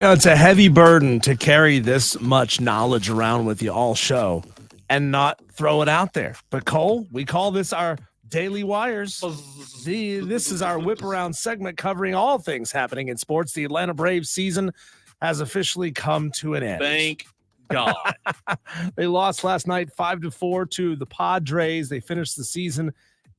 It's a heavy burden to carry this much knowledge around with you all show and not throw it out there. But Cole, we call this our Daily Wires. This is our whip around segment covering all things happening in sports. The Atlanta Braves season has officially come to an end. Thank God. They lost last night 5-4 to the Padres. They finished the season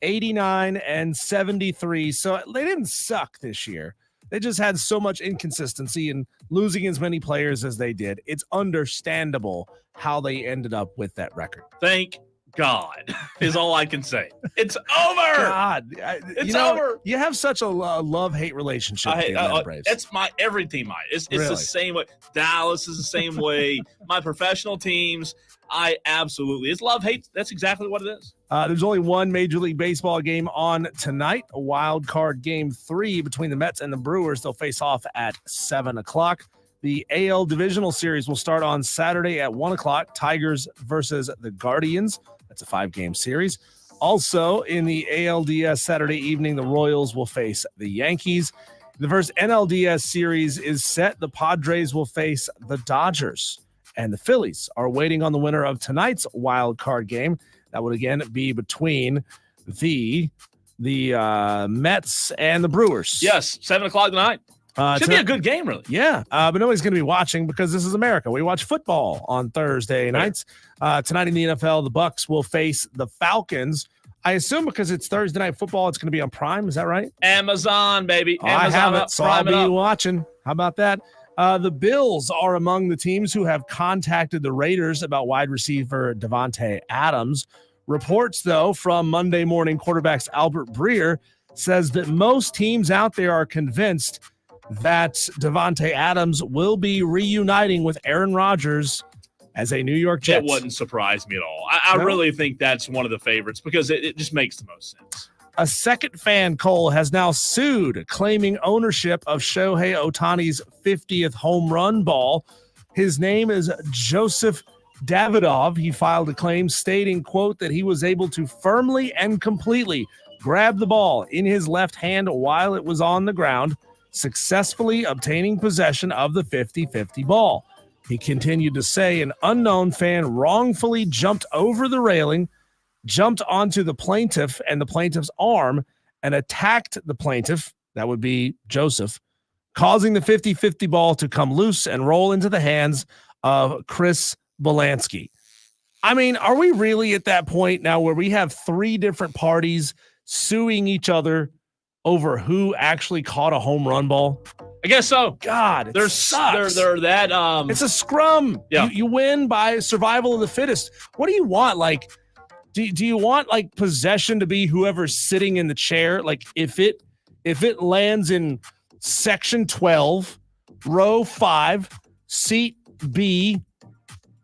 89-73. So they didn't suck this year. They just had so much inconsistency in losing as many players as they did. It's understandable how they ended up with that record. Thank God is all I can say. It's over. God, It's over. You have such a love-hate relationship with the Atlanta Braves. That's every team. It's Really? the same way. Dallas is the same way. My professional teams, it's love-hate. That's exactly what it is. There's only one Major League Baseball game on tonight, a wild card game 3 between the Mets and the Brewers. They'll face off at 7 o'clock. The AL Divisional Series will start on Saturday at 1 o'clock. Tigers versus the Guardians. That's a 5-game series. Also, in the ALDS Saturday evening, the Royals will face the Yankees. The first NLDS series is set. The Padres will face the Dodgers. And the Phillies are waiting on the winner of tonight's wild card game. That would again be between the Mets and the Brewers. Yes, 7 o'clock tonight. Should be a good game, really. Yeah, but nobody's going to be watching because this is America. We watch football on Thursday nights. Tonight in the NFL, the Bucs will face the Falcons. I assume because it's Thursday night football, it's going to be on Prime. Is that right? Amazon, baby. I have it, so I'll Prime it be up. watching. How about that? The Bills are among the teams who have contacted the Raiders about wide receiver Davante Adams. Reports, though, from Monday morning quarterbacks Albert Breer says that most teams out there are convinced that Davante Adams will be reuniting with Aaron Rodgers as a New York Jets. It wouldn't surprise me at all. I No? really think that's one of the favorites because it just makes the most sense. A second fan, Cole, has now sued, claiming ownership of Shohei Ohtani's 50th home run ball. His name is Joseph Davidov. He filed a claim stating, quote, that he was able to firmly and completely grab the ball in his left hand while it was on the ground, successfully obtaining possession of the 50-50 ball. He continued to say an unknown fan wrongfully jumped over the railing, jumped onto the plaintiff and the plaintiff's arm, and attacked the plaintiff, that would be Joseph, causing the 50-50 ball to come loose and roll into the hands of Chris Belansky. I mean, are we really at that point now where we have 3 different parties suing each other over who actually caught a home run ball? I guess so. God, it sucks. They're that It's a scrum. Yeah. You win by survival of the fittest. What do you want? Like, do you want like possession to be whoever's sitting in the chair? Like if it lands in section 12, row 5, seat B,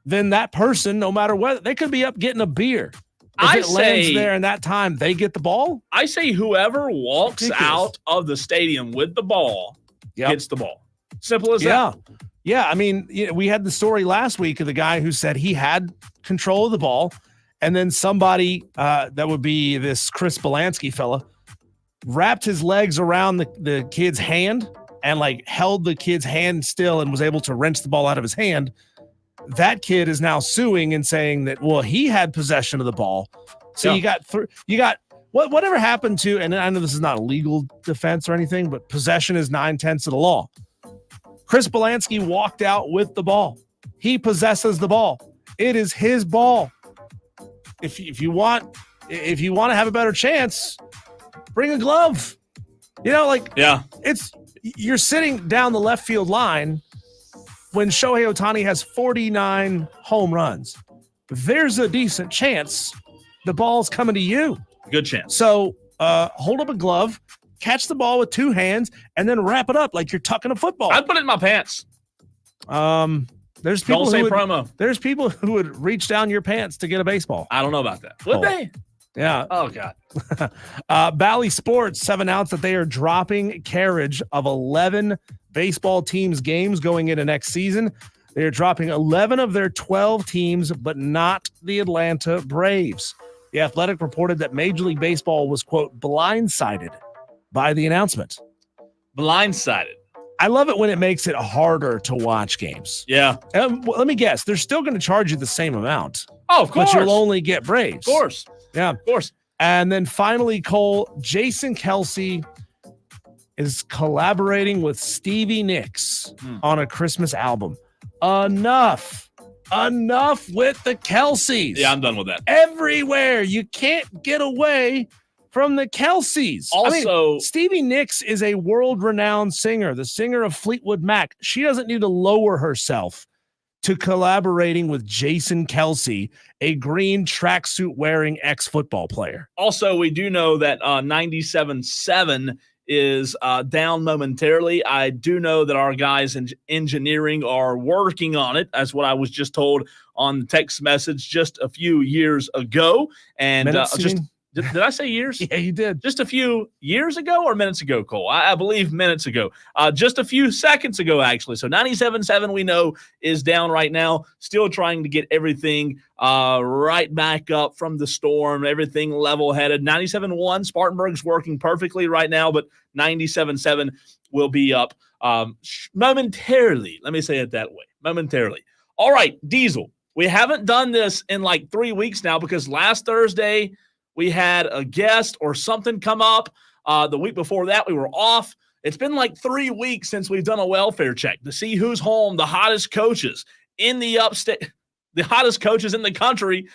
then that person, no matter what, they could be up getting a beer. If lands there in that time, they get the ball. I say whoever walks Ridiculous. out of the stadium with the ball gets the ball. Simple as that. Yeah. I mean, we had the story last week of the guy who said he had control of the ball, and then somebody that would be this Chris Belansky fella wrapped his legs around the kid's hand and like held the kid's hand still and was able to wrench the ball out of his hand. That kid is now suing and saying that, well, he had possession of the ball. So you got whatever happened to, and I know this is not a legal defense or anything, but possession is 9/10 of the law. Chris Belansky walked out with the ball. He possesses the ball. It is his ball. If you want to have a better chance, bring a glove. You're sitting down the left field line when Shohei Ohtani has 49 home runs. There's a decent chance the ball's coming to you. Good chance. So hold up a glove, catch the ball with 2 hands, and then wrap it up like you're tucking a football. I'd put it in my pants. There's people Don't say promo. There's people who would reach down your pants to get a baseball. I don't know about that. Would they? Yeah. Oh, God. Bally Sports have announced that they are dropping carriage of 11 baseball teams' games going into next season. They are dropping 11 of their 12 teams, but not the Atlanta Braves. The Athletic reported that Major League Baseball was, quote, blindsided by the announcement. Blindsided. I love it when it makes it harder to watch games. Yeah. Let me guess. They're still going to charge you the same amount. Oh, of course. But you'll only get Braves. Of course. Yeah. Of course. And then finally, Cole, Jason Kelley is collaborating with Stevie Nicks on a Christmas album. Enough with the Kelceys. Yeah, I'm done with that. Everywhere. You can't get away from the Kelceys. Also, Stevie Nicks is a world-renowned singer, the singer of Fleetwood Mac. She doesn't need to lower herself to collaborating with Jason Kelley, a green tracksuit wearing ex-football player. Also, we do know that 97.7 is down momentarily. I do know that our guys in engineering are working on it, as what I was just told on the text message just a few years ago. And did I say years? Yeah, you did. Just a few years ago or minutes ago, Cole? I believe minutes ago. Just a few seconds ago, actually. So 97.7 we know is down right now. Still trying to get everything right back up from the storm, everything level-headed. 97.1, Spartanburg's working perfectly right now, but 97.7 will be up momentarily. Let me say it that way, momentarily. All right, Diesel. We haven't done this in like 3 weeks now because last Thursday – we had a guest or something come up. The week before that, we were off. It's been like 3 weeks since we've done a welfare check to see who's home, the hottest coaches in the upstate, the hottest coaches in the country.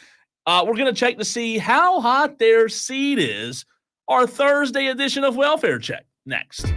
We're going to check to see how hot their seat is. Our Thursday edition of Welfare Check next.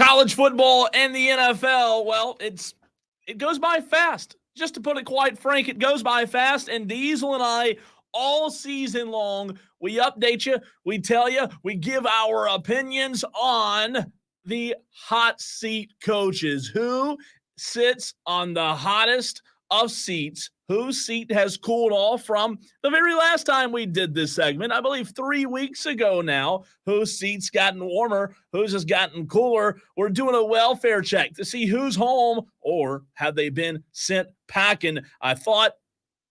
College football and the NFL, well, it goes by fast. Just to put it quite frank, it goes by fast. And Diesel and I, all season long, we update you, we tell you, we give our opinions on the hot seat coaches. Who sits on the hottest of seats? Whose seat has cooled off from the very last time we did this segment? I believe 3 weeks ago now. Whose seat's gotten warmer? Whose has gotten cooler? We're doing a welfare check to see who's home, or have they been sent packing. I thought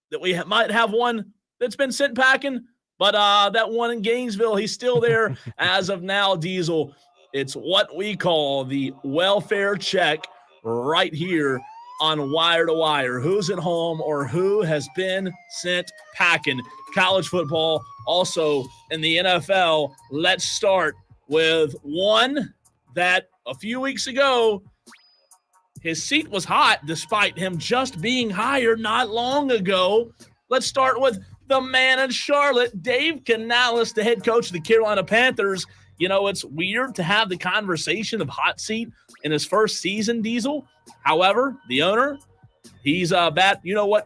that we might have one that's been sent packing, but that one in Gainesville, he's still there as of now, Diesel. It's what we call the welfare check right here on Wire to Wire. Who's at home or who has been sent packing? College football, also in the NFL. Let's start with one that a few weeks ago, his seat was hot despite him just being hired not long ago. Let's start with the man in Charlotte, Dave Canales, the head coach of the Carolina Panthers. You know, it's weird to have the conversation of hot seat in his first season, Diesel. However, the owner, he's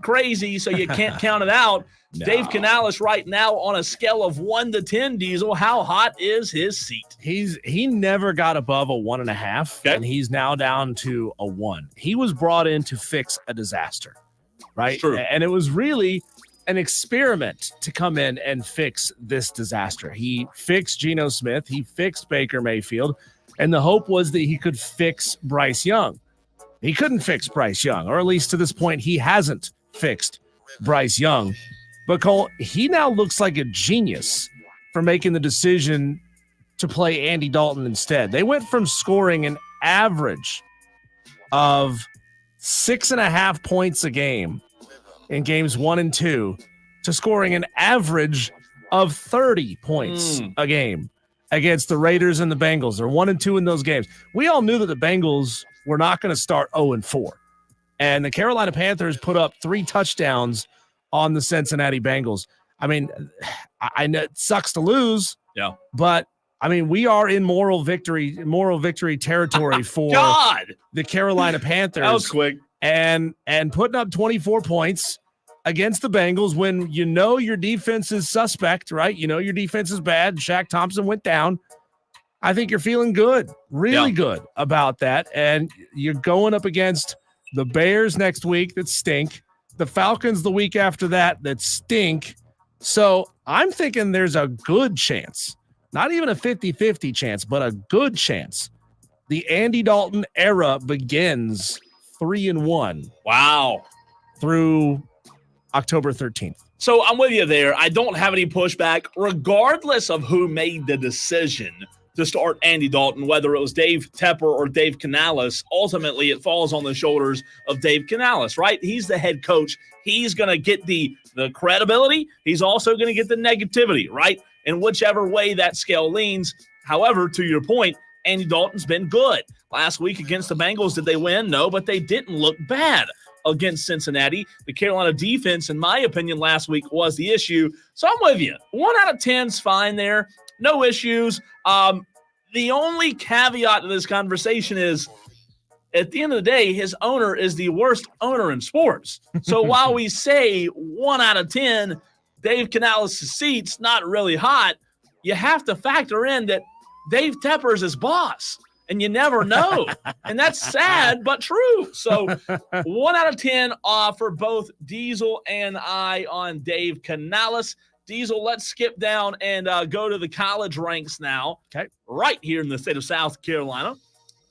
crazy, so you can't count it out. No. Dave Canales right now on a scale of 1 to 10, Diesel, how hot is his seat? He never got above a 1.5, okay, and he's now down to a 1. He was brought in to fix a disaster, right? True. And it was really an experiment to come in and fix this disaster. He fixed Geno Smith. He fixed Baker Mayfield. And the hope was that he could fix Bryce Young. He couldn't fix Bryce Young, or at least to this point, he hasn't fixed Bryce Young. But Cole, he now looks like a genius for making the decision to play Andy Dalton instead. They went from scoring an average of 6.5 points a game in games 1 and 2 to scoring an average of 30 points a game against the Raiders and the Bengals. They're 1 and 2 in those games. We all knew that the Bengals were not going to start 0 and 4. And the Carolina Panthers put up 3 touchdowns on the Cincinnati Bengals. I mean, I know it sucks to lose. Yeah. But I mean, we are in moral victory territory for the Carolina Panthers. That was quick. And putting up 24 points against the Bengals when you know your defense is suspect, right? You know your defense is bad. Shaq Thompson went down. I think you're feeling good, really good about that. And you're going up against the Bears next week that stink, the Falcons the week after that stink. So I'm thinking there's a good chance, not even a 50-50 chance, but a good chance the Andy Dalton era begins 3-1. Wow. Through October 13th. So I'm with you there. I don't have any pushback, regardless of who made the decision to start Andy Dalton, whether it was Dave Tepper or Dave Canales. Ultimately, it falls on the shoulders of Dave Canales, right? He's the head coach. He's going to get the credibility. He's also going to get the negativity, right? In whichever way that scale leans. However, to your point, Andy Dalton's been good. Last week against the Bengals, did they win? No, but they didn't look bad against Cincinnati. The Carolina defense, in my opinion, last week was the issue. So I'm with you. 1 out of 10's fine there. No issues. The only caveat to this conversation is, at the end of the day, his owner is the worst owner in sports. So while we say 1 out of 10, Dave Canales' seat's not really hot, you have to factor in that Dave Tepper's his boss, and you never know. And that's sad, but true. So 1 out of 10 for both Diesel and I on Dave Canales. Diesel, let's skip down and go to the college ranks now. Okay. Right here in the state of South Carolina.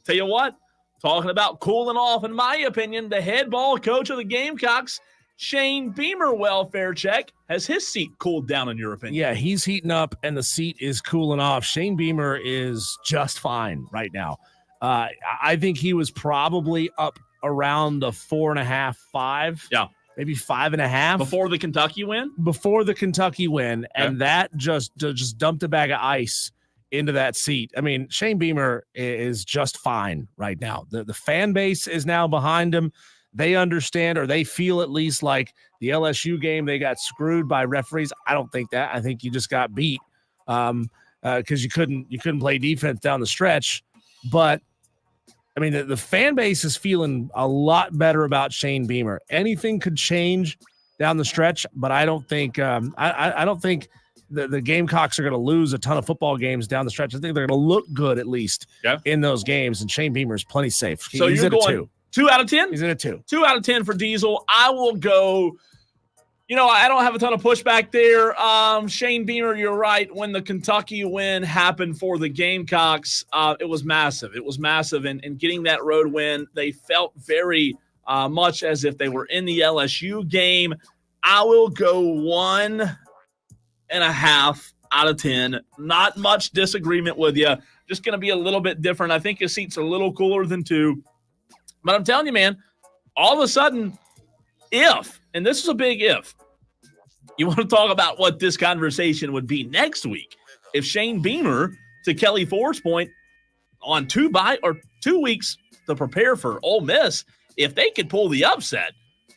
Tell you what, talking about cooling off, in my opinion, the head ball coach of the Gamecocks, Shane Beamer, welfare check. Has his seat cooled down, in your opinion? Yeah, he's heating up and the seat is cooling off. Shane Beamer is just fine right now. I think he was probably up around the 4.5, 5. Yeah. Maybe 5.5. Before the Kentucky win? Before the Kentucky win. Okay. And that just dumped a bag of ice into that seat. I mean, Shane Beamer is just fine right now. The fan base is now behind him. They understand, or they feel at least like the LSU game, they got screwed by referees. I don't think that. I think you just got beat because you couldn't play defense down the stretch. But I mean, the fan base is feeling a lot better about Shane Beamer. Anything could change down the stretch, but I don't think I don't think the Gamecocks are going to lose a ton of football games down the stretch. I think they're going to look good at least in those games, and Shane Beamer is plenty safe. So he's you're going a 2. 2 out of 10? He's in a 2. 2 out of 10 for Diesel. I will go. I don't have a ton of pushback there. Shane Beamer, you're right. When the Kentucky win happened for the Gamecocks, it was massive. It was massive. And getting that road win, they felt very much as if they were in the LSU game. I will go 1.5 out of 10. Not much disagreement with you. Just going to be a little bit different. I think his seat's a little cooler than 2. But I'm telling you, man, all of a sudden, and this is a big if, you want to talk about what this conversation would be next week if Shane Beamer, to Kelley Ford's point, on 2 weeks to prepare for Ole Miss, if they could pull the upset,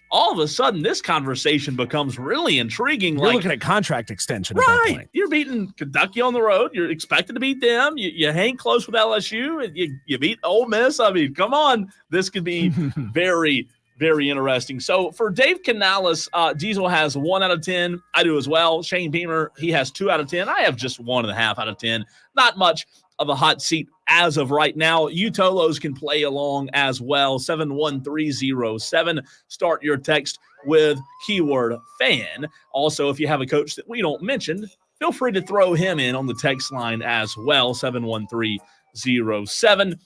all of a sudden this conversation becomes really intriguing. You're looking at contract extension. Right. At that point. You're beating Kentucky on the road. You're expected to beat them. You hang close with LSU. And you beat Ole Miss. I mean, come on. This could be very, very interesting. So for Dave Canales, Diesel has 1 out of 10. I do as well. Shane Beamer, he has 2 out of 10. I have just 1.5 out of 10. Not much of a hot seat as of right now. You Tolos can play along as well. 71307. Start your text with keyword fan. Also, if you have a coach that we don't mention, feel free to throw him in on the text line as well. 71307.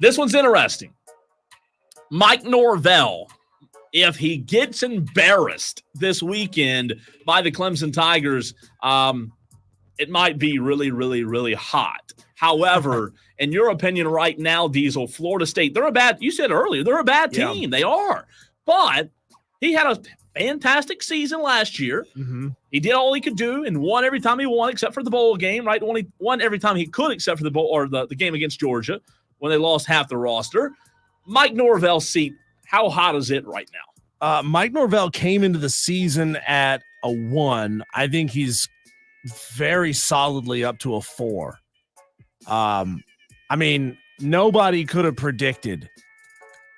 This one's interesting. Mike Norvell, if he gets embarrassed this weekend by the Clemson Tigers, it might be really, really, really hot. However, in your opinion right now, Diesel, Florida State, you said earlier, they're a bad team. Yeah. They are. But he had a fantastic season last year. Mm-hmm. He did all he could do and won every time he won except for the bowl game, right? Only won every time he could except for the bowl or the game against Georgia when they lost half the roster. Mike Norvell's seat, how hot is it right now? Mike Norvell came into the season at a 1. I think he's very solidly up to a 4. I mean, nobody could have predicted,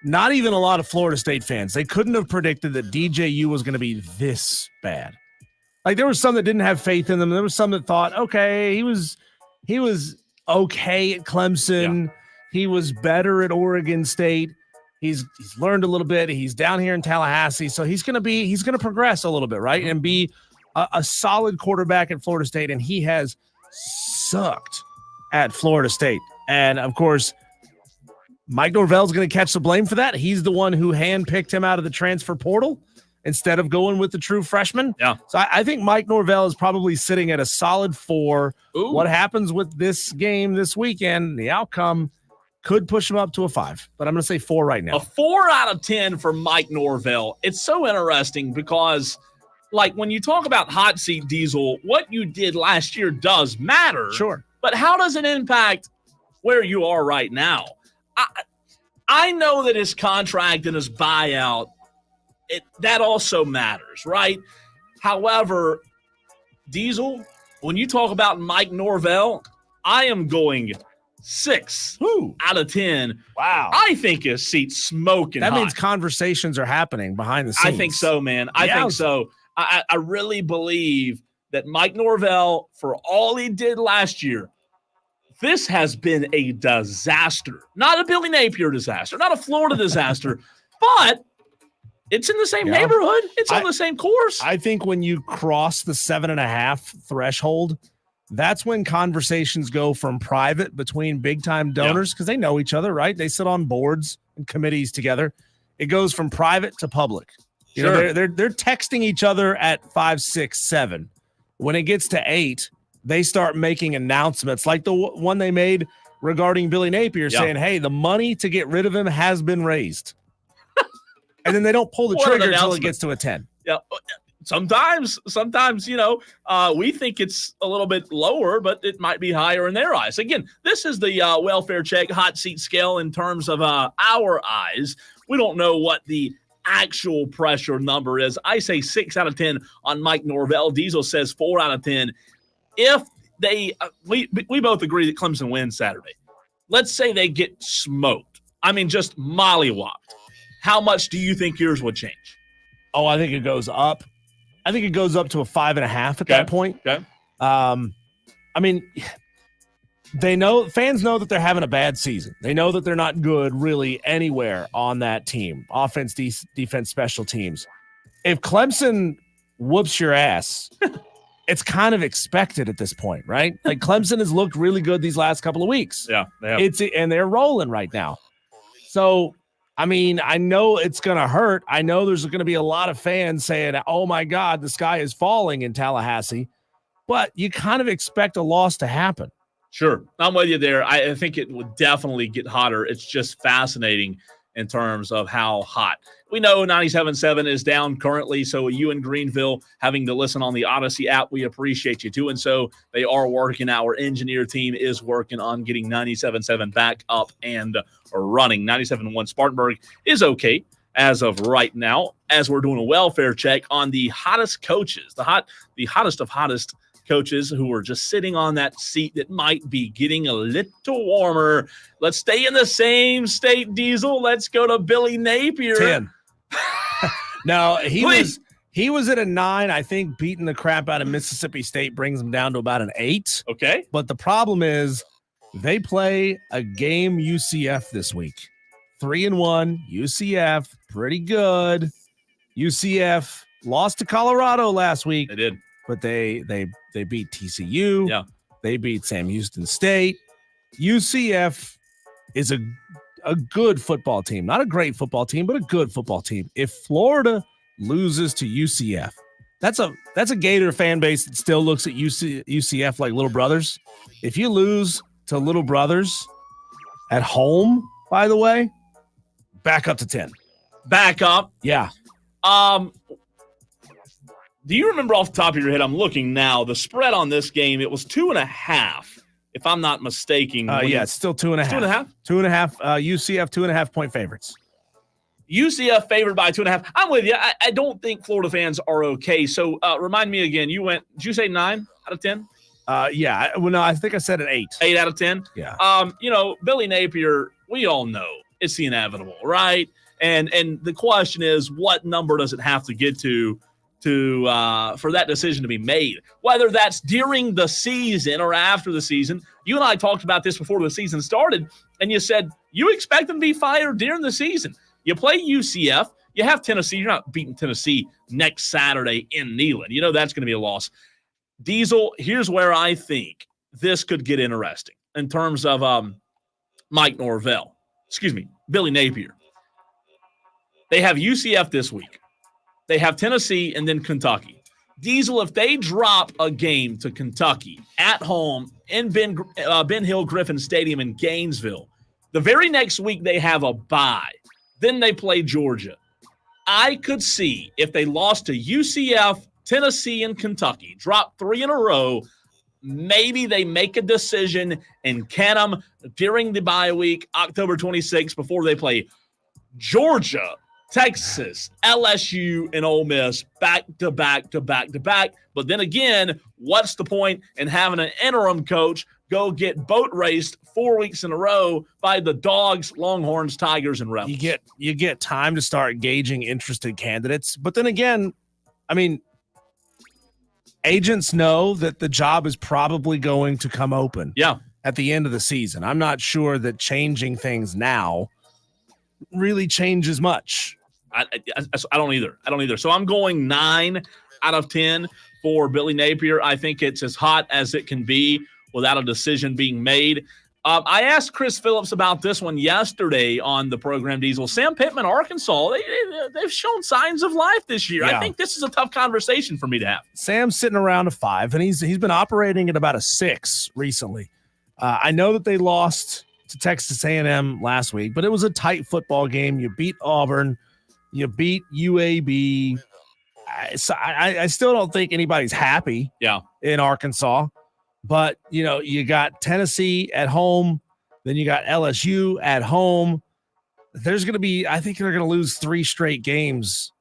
not even a lot of Florida State fans, they couldn't have predicted that DJU was going to be this bad. Like, there was some that didn't have faith in them. There was some that thought, okay, he was okay at Clemson. Yeah. He was better at Oregon State. He's learned a little bit. He's down here in Tallahassee. So he's going to progress a little bit, right? And be a solid quarterback at Florida State. And he has sucked at Florida State. And of course, Mike Norvell's going to catch the blame for that. He's the one who handpicked him out of the transfer portal instead of going with the true freshman. Yeah. So I think Mike Norvell is probably sitting at a solid 4. Ooh. What happens with this game this weekend, the outcome could push him up to a 5, but I'm going to say 4 right now. A 4 out of 10 for Mike Norvell. It's so interesting because, like, when you talk about hot seat, Diesel, what you did last year does matter. Sure. But how does it impact where you are right now? I know that his contract and his buyout, that also matters, right? However, Diesel, when you talk about Mike Norvell, I am going 6 out of 10. Wow. I think his seat's smoking That hot. means conversations are happening behind the scenes. I think so, man. I think so. I really believe that Mike Norvell, for all he did last year, this has been a disaster. Not a Billy Napier disaster, not a Florida disaster, but it's in the same neighborhood. It's on the same course. I think when you cross the 7.5 threshold, that's when conversations go from private between big-time donors, because they know each other, right? They sit on boards and committees together. It goes from private to public. You know, they're texting each other at 5, 6, 7. When it gets to 8, they start making announcements like the one they made regarding Billy Napier saying, hey, the money to get rid of him has been raised. And then they don't pull the trigger until it gets to a 10. Yeah. Sometimes, we think it's a little bit lower, but it might be higher in their eyes. Again, this is the welfare check hot seat scale in terms of our eyes. We don't know what the actual pressure number is. I say 6 out of 10 on Mike Norvell. Diesel says 4 out of 10. If they, we both agree that Clemson wins Saturday. Let's say they get smoked. I mean, just mollywopped. How much do you think yours would change? Oh, I think it goes up. I think it goes up to a 5.5 at that point. Okay. I mean, fans know that they're having a bad season. They know that they're not good really anywhere on that team. Offense, defense, special teams. If Clemson whoops your ass, it's kind of expected at this point, right? Like Clemson has looked really good these last couple of weeks. Yeah, they have. And they're rolling right now. So, I mean, I know it's going to hurt. I know there's going to be a lot of fans saying, oh my God, the sky is falling in Tallahassee. But you kind of expect a loss to happen. Sure. I'm with you there. I think it would definitely get hotter. It's just fascinating in terms of how hot. We know 97.7 is down currently, so you in Greenville having to listen on the Odyssey app, we appreciate you doing so. They are working. Our engineer team is working on getting 97.7 back up and running. 97.1 Spartanburg is okay as of right now, as we're doing a welfare check on the hottest coaches, the hottest of hottest coaches who are just sitting on that seat that might be getting a little warmer. Let's stay in the same state, Diesel. Let's go to Billy Napier. 10. No, he was at a 9. I think beating the crap out of Mississippi State brings him down to about an 8. Okay. But the problem is they play a game UCF this week. 3-1 UCF, pretty good. UCF lost to Colorado last week. They did. But they beat TCU. Yeah. They beat Sam Houston State. UCF is a good football team. Not a great football team, but a good football team. If Florida loses to UCF, that's a Gator fan base that still looks at UCF like little brothers. If you lose to little brothers at home, by the way, back up to 10. Back up. Yeah. Do you remember off the top of your head? I'm looking now. The spread on this game, it was 2.5, if I'm not mistaken. Yeah, it's still 2.5. 2.5? 2.5. UCF 2.5-point favorites. UCF favored by 2.5. I'm with you. I don't think Florida fans are okay. So remind me again. Did you say 9 out of 10? Yeah. Well, no, I think I said an 8. 8 out of 10? Yeah. Billy Napier, we all know it's the inevitable, right? And the question is, what number does it have to get to for that decision to be made, whether that's during the season or after the season? You and I talked about this before the season started, and you said you expect them to be fired during the season. You play UCF, you have Tennessee. You're not beating Tennessee next Saturday in Neyland. You know that's going to be a loss. Diesel, here's where I think this could get interesting in terms of Billy Napier. They have UCF this week. They have Tennessee and then Kentucky. Diesel, if they drop a game to Kentucky at home in Ben Hill Griffin Stadium in Gainesville, the very next week they have a bye. Then they play Georgia. I could see if they lost to UCF, Tennessee, and Kentucky, drop 3 in a row, maybe they make a decision and can them during the bye week, October 26th, before they play Georgia, Texas, LSU, and Ole Miss back to back to back to back. But then again, what's the point in having an interim coach go get boat raced 4 weeks in a row by the Dogs, Longhorns, Tigers, and Rebels? You get time to start gauging interested candidates. But then again, I mean, agents know that the job is probably going to come open. Yeah. At the end of the season. I'm not sure that changing things now really changes much. I don't either. So I'm going 9 out of 10 for Billy Napier. I think it's as hot as it can be without a decision being made. I asked Chris Phillips about this one yesterday on the program, Diesel. Sam Pittman, Arkansas, they've shown signs of life this year. Yeah. I think this is a tough conversation for me to have. Sam's sitting around a 5, and he's been operating at about a 6 recently. I know that they lost to Texas A&M last week, but it was a tight football game. You beat Auburn. You beat UAB. I still don't think anybody's happy in Arkansas. But, you got Tennessee at home. Then you got LSU at home. There's going to be – I think they're going to lose 3 straight games,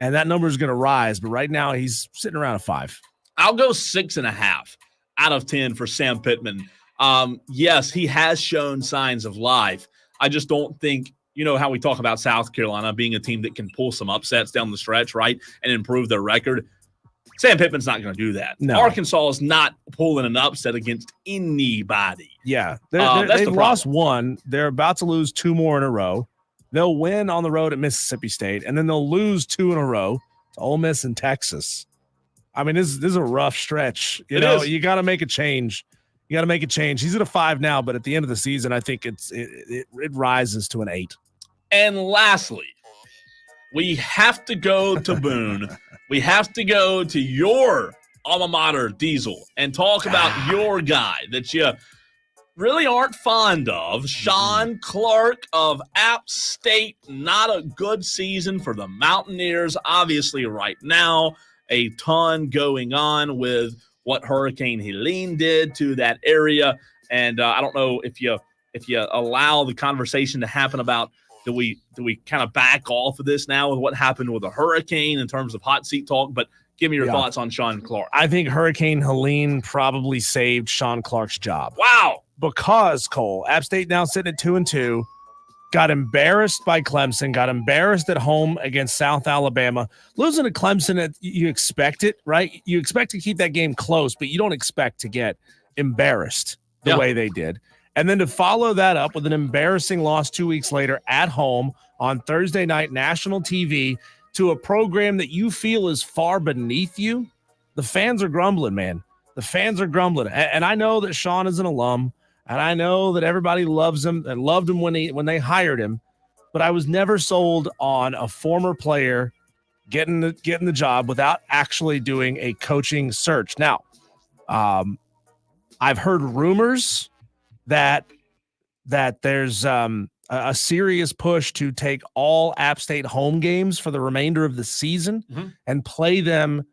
and that number is going to rise. But right now he's sitting around a 5. I'll go 6.5 out of 10 for Sam Pittman. Yes, he has shown signs of life. I just don't think, you know how we talk about South Carolina being a team that can pull some upsets down the stretch, right, and improve their record. Sam Pittman's not going to do that. No. Arkansas is not pulling an upset against anybody. Yeah, That's they've lost one. They're about to lose 2 more in a row. They'll win on the road at Mississippi State, and then they'll lose 2 in a row to Ole Miss and Texas. I mean, this is a rough stretch. You got to make a change. You got to make a change. He's at a 5 now, but at the end of the season, I think it rises to an 8. And lastly, we have to go to Boone. We have to go to your alma mater, Diesel, and talk about your guy that you really aren't fond of, Sean Clark of App State. Not a good season for the Mountaineers, obviously, right now. A ton going on with what Hurricane Helene did to that area. And I don't know if you allow the conversation to happen about do we kind of back off of this now with what happened with the hurricane in terms of hot seat talk, but give me your thoughts on Sean Clark. I think Hurricane Helene probably saved Sean Clark's job. Wow. Because, Cole, App State now sitting at 2-2, got embarrassed by Clemson, got embarrassed at home against South Alabama. Losing to Clemson, you expect it, right? You expect to keep that game close, but you don't expect to get embarrassed the way they did. And then to follow that up with an embarrassing loss 2 weeks later at home on Thursday night national TV to a program that you feel is far beneath you, the fans are grumbling, man. The fans are grumbling. And I know that Sean is an alum, and I know that everybody loves him and loved him when they hired him, but I was never sold on a former player getting the job without actually doing a coaching search. Now, I've heard rumors that there's a serious push to take all App State home games for the remainder of the season and play them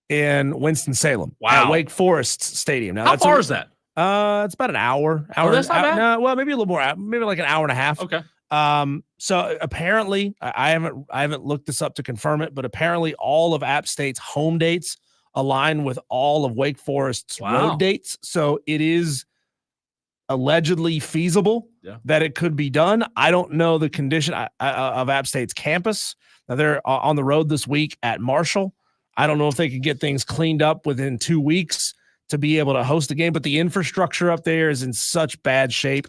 in Winston-Salem. Wow. At Wake Forest Stadium. Now, how far is that? It's about an hour. That's not bad? No, well, maybe a little more. Maybe like an hour and a half. Okay. So apparently, I haven't looked this up to confirm it, but apparently all of App State's home dates align with all of Wake Forest's road dates. So it is allegedly feasible that it could be done. I don't know the condition of App State's campus. Now they're on the road this week at Marshall. I don't know if they could get things cleaned up within 2 weeks to be able to host a game, but the infrastructure up there is in such bad shape.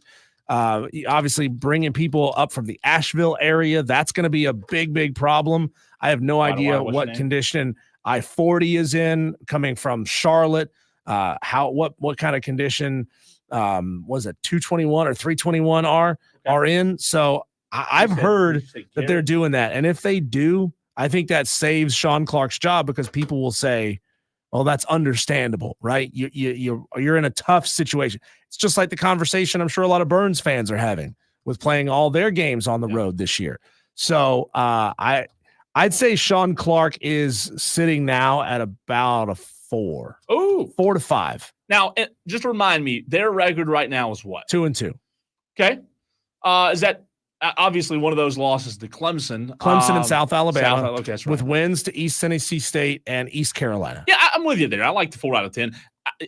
Obviously bringing people up from the Asheville area, that's going to be a big problem. I have no idea what condition I-40 is in coming from Charlotte. What kind of condition was it 221 or 321 are in. So I've heard that they're doing that. And if they do, I think that saves Sean Clark's job because people will say, well, that's understandable, right? You're in a tough situation. It's just like the conversation I'm sure a lot of Burns fans are having with playing all their games on the road this year. So I'd say Sean Clark is sitting now at about a 4. Ooh, 4 to 5. Now, just remind me, their record right now is what? 2-2. Okay. Is that obviously one of those losses to Clemson? And South Alabama. Okay, that's right. With wins to East Tennessee State and East Carolina. Yeah, I'm with you there. I like the 4 out of 10.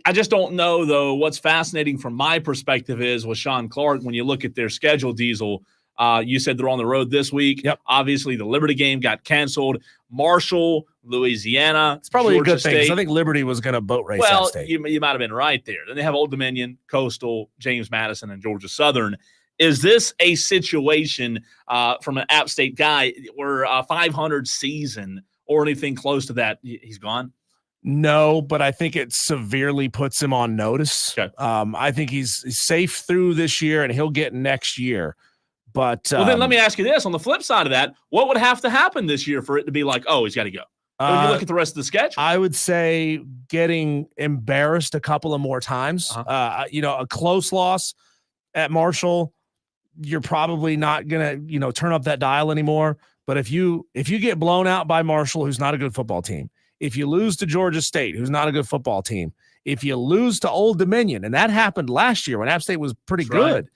I just don't know, though. What's fascinating from my perspective is with Sean Clark, when you look at their schedule, Diesel, you said they're on the road this week. Yep. Obviously, the Liberty game got canceled. Marshall, Louisiana. It's probably Georgia a good thing State. because I think Liberty was going to boat race Well, that state. you might have been right there. Then they have Old Dominion, Coastal, James Madison, and Georgia Southern. Is this a situation from an App State guy where a 500 season or anything close to that, he's gone? No, but I think it severely puts him on notice. Okay. I think he's safe through this year, and he'll get next year. But well, then let me ask you this. On the flip side of that, what would have to happen this year for it to be like, oh, he's got to go? When you look at the rest of the schedule, I would say getting embarrassed a couple of more times. A close loss at Marshall, you're probably not gonna, turn up that dial anymore. But if you get blown out by Marshall, who's not a good football team, if you lose to Georgia State, who's not a good football team, if you lose to Old Dominion, and that happened last year when App State was pretty good,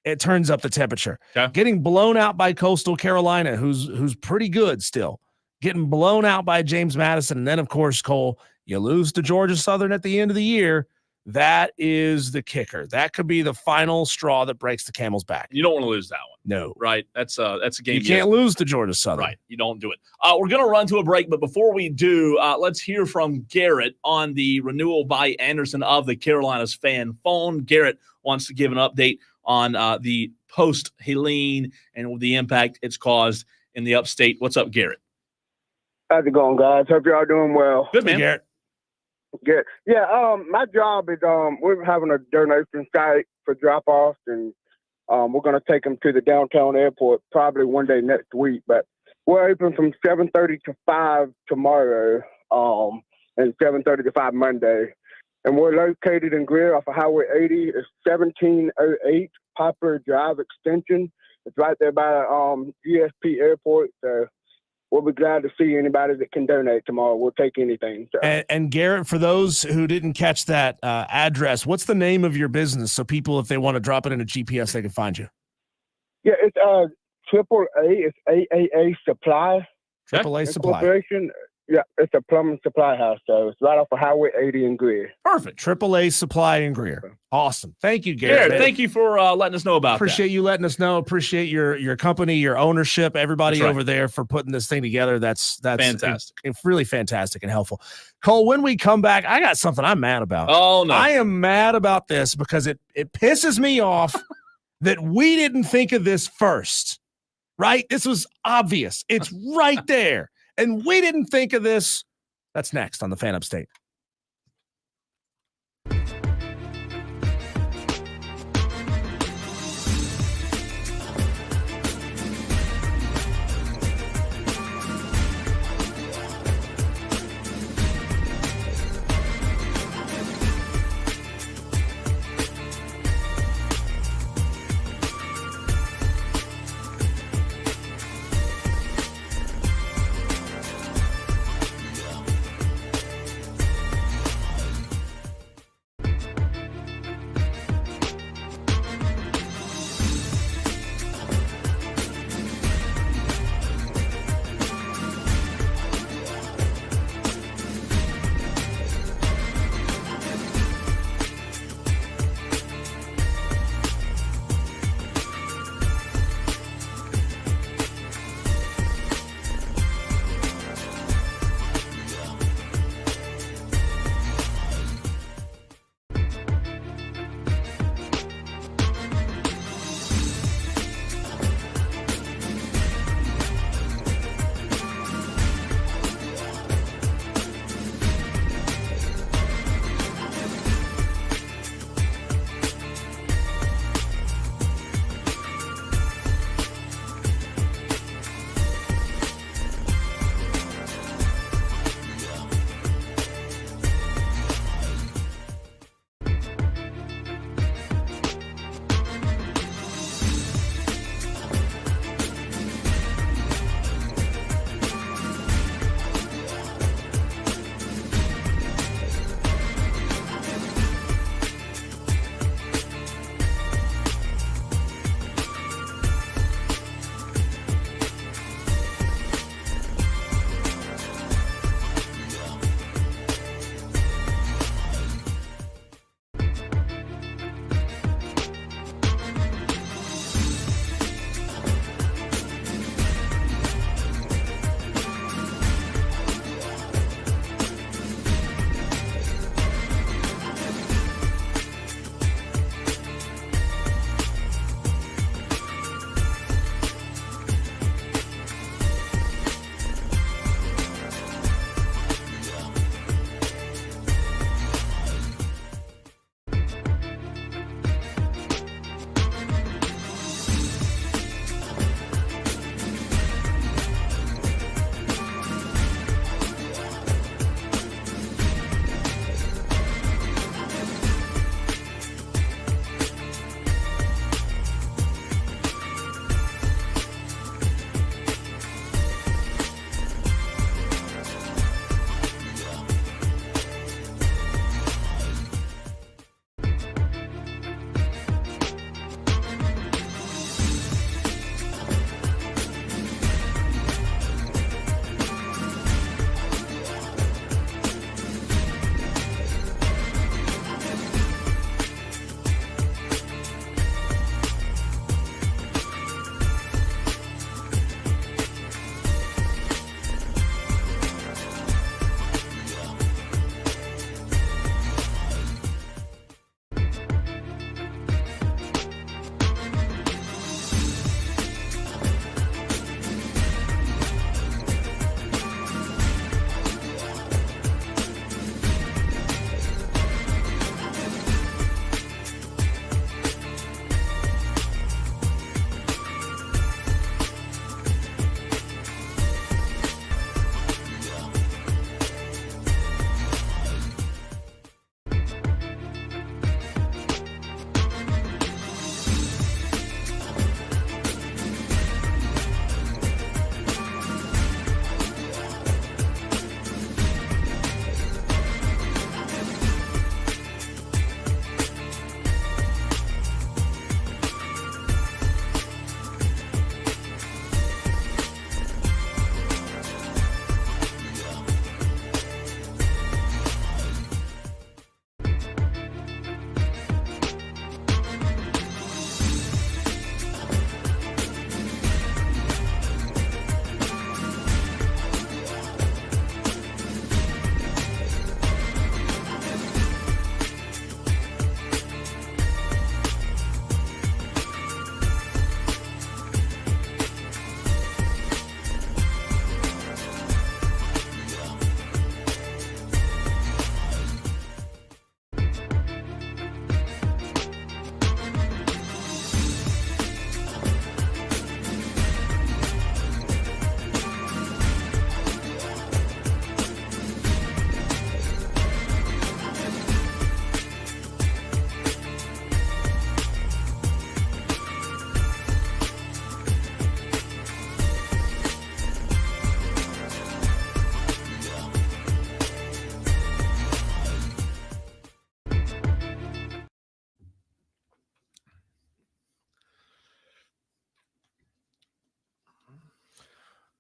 it turns up the temperature. Okay. Getting blown out by Coastal Carolina, who's pretty good still, getting blown out by James Madison, and then of course, Cole, you lose to Georgia Southern at the end of the year. That is the kicker. That could be the final straw that breaks the camel's back. You don't want to lose that one. No. Right? That's a game. You can't lose to Georgia Southern. Right. You don't do it. We're going to run to a break, but before we do, let's hear from Garrett on the renewal by Anderson of the Carolinas fan phone. Garrett wants to give an update on the post-Helene and the impact it's caused in the upstate. What's up, Garrett? How's it going, guys? Hope y'all doing well. Good, man. Hey, Garrett. Good. Yeah, my job is we're having a donation site for drop-offs, and we're going to take them to the downtown airport probably one day next week. But we're open from 7:30 to 5 tomorrow, and 7:30 to 5 Monday. And we're located in Greer off of Highway 80. It's 1708 Poplar Drive Extension. It's right there by GSP Airport. So we'll be glad to see anybody that can donate tomorrow. We'll take anything. So. And Garrett, for those who didn't catch that address, what's the name of your business so people, if they want to drop it in a GPS, they can find you? Yeah, it's AAA. It's AAA Supply. AAA Supply. Corporation. Yeah, it's a plumbing supply house. So it's right off of Highway 80 in Greer. Perfect. AAA Supply in Greer. Awesome. Thank you, Garrett. Garrett, thank you for letting us know about Appreciate you letting us know. Appreciate your company, your ownership, everybody over there for putting this thing together. That's fantastic. It's really fantastic and helpful. Cole, when we come back, I got something I'm mad about. Oh, no. I am mad about this because it pisses me off that we didn't think of this first, right? This was obvious. It's right there. And we didn't think of this. That's next on the Fan Upstate.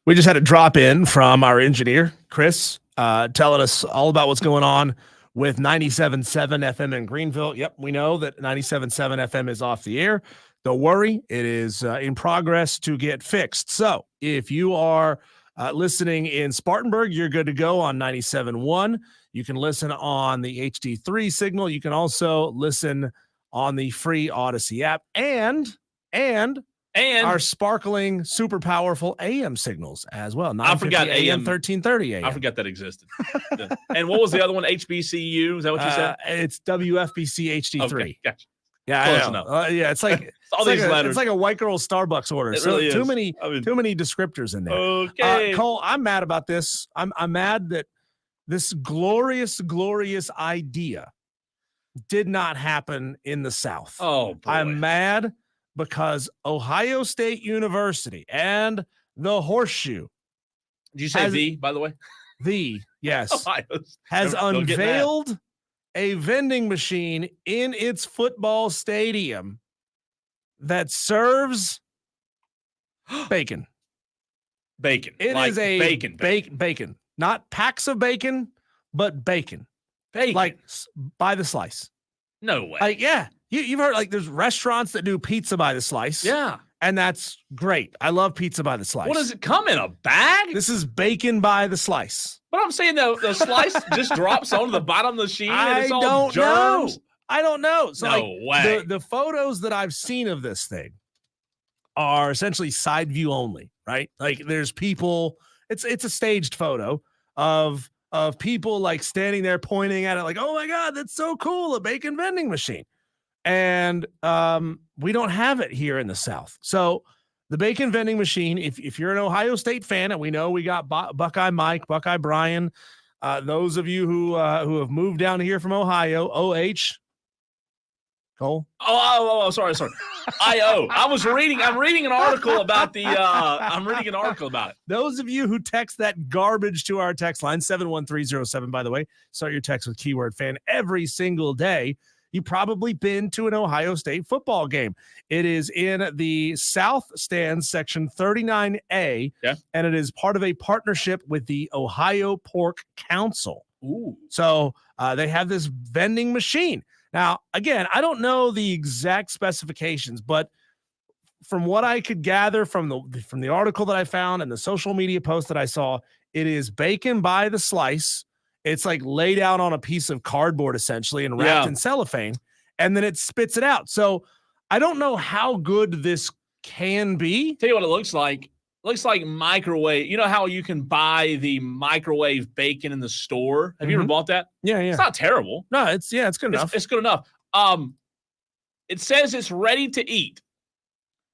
We just had a drop in from our engineer, Chris, telling us all about what's going on with 97.7 FM in Greenville. Yep, we know that 97.7 FM is off the air. Don't worry, it is in progress to get fixed. So if you are listening in Spartanburg, you're good to go on 97.1. You can listen on the HD3 signal. You can also listen on the free Odyssey app and our sparkling, super powerful AM signals as well. I forgot AM 1330 AM. I forgot that existed. And what was the other one? HBCU? Is that what you said? It's WFBC HD3. Okay, gotcha. Yeah, Close I know. enough. Yeah, it's like all these letters. It's like a white girl Starbucks order. It really too is. too many descriptors in there. Okay, Cole, I'm mad about this. I'm mad that this glorious idea did not happen in the South. Oh, boy. I'm mad because Ohio State University and the Horseshoe. Did you say by the way? Yes, Don't has get mad. unveiled a vending machine in its football stadium that serves bacon. Bacon. It like is a bacon. Not packs of bacon, but bacon. Bacon. Like by the slice. No way. Like, yeah. You've heard like there's restaurants that do pizza by the slice. Yeah. And that's great. I love pizza by the slice. What does it come in, a bag? This is bacon by the slice. But I'm saying the slice just drops onto the bottom of the machine and it's all don't germs. know. I don't know. So No way. The photos that I've seen of this thing are essentially side view only, right? Like there's people, it's a staged photo of people like standing there pointing at it like, oh my God, that's so cool, a bacon vending machine. And we don't have it here in the South. So the bacon vending machine, if you're an Ohio State fan, and we know we got Buckeye Mike, Buckeye Brian, those of you who have moved down here from Ohio, OH, Cole. Oh, sorry. I'm reading an article about it. Those of you who text that garbage to our text line, 71307, by the way, start your text with keyword fan every single day. You've probably been to an Ohio State football game. It is in the South Stands, section 39A, and it is part of a partnership with the Ohio Pork Council. Ooh. So they have this vending machine. Now, again, I don't know the exact specifications, but from what I could gather from the article that I found and the social media post that I saw, it is bacon by the slice. It's like laid out on a piece of cardboard essentially and wrapped in cellophane, and then it spits it out. So I don't know how good this can be. Tell you what it looks like. It looks like microwave. You know how you can buy the microwave bacon in the store? Have you ever bought that? Yeah. It's not terrible. No, it's good enough. It's good enough. It says it's ready to eat.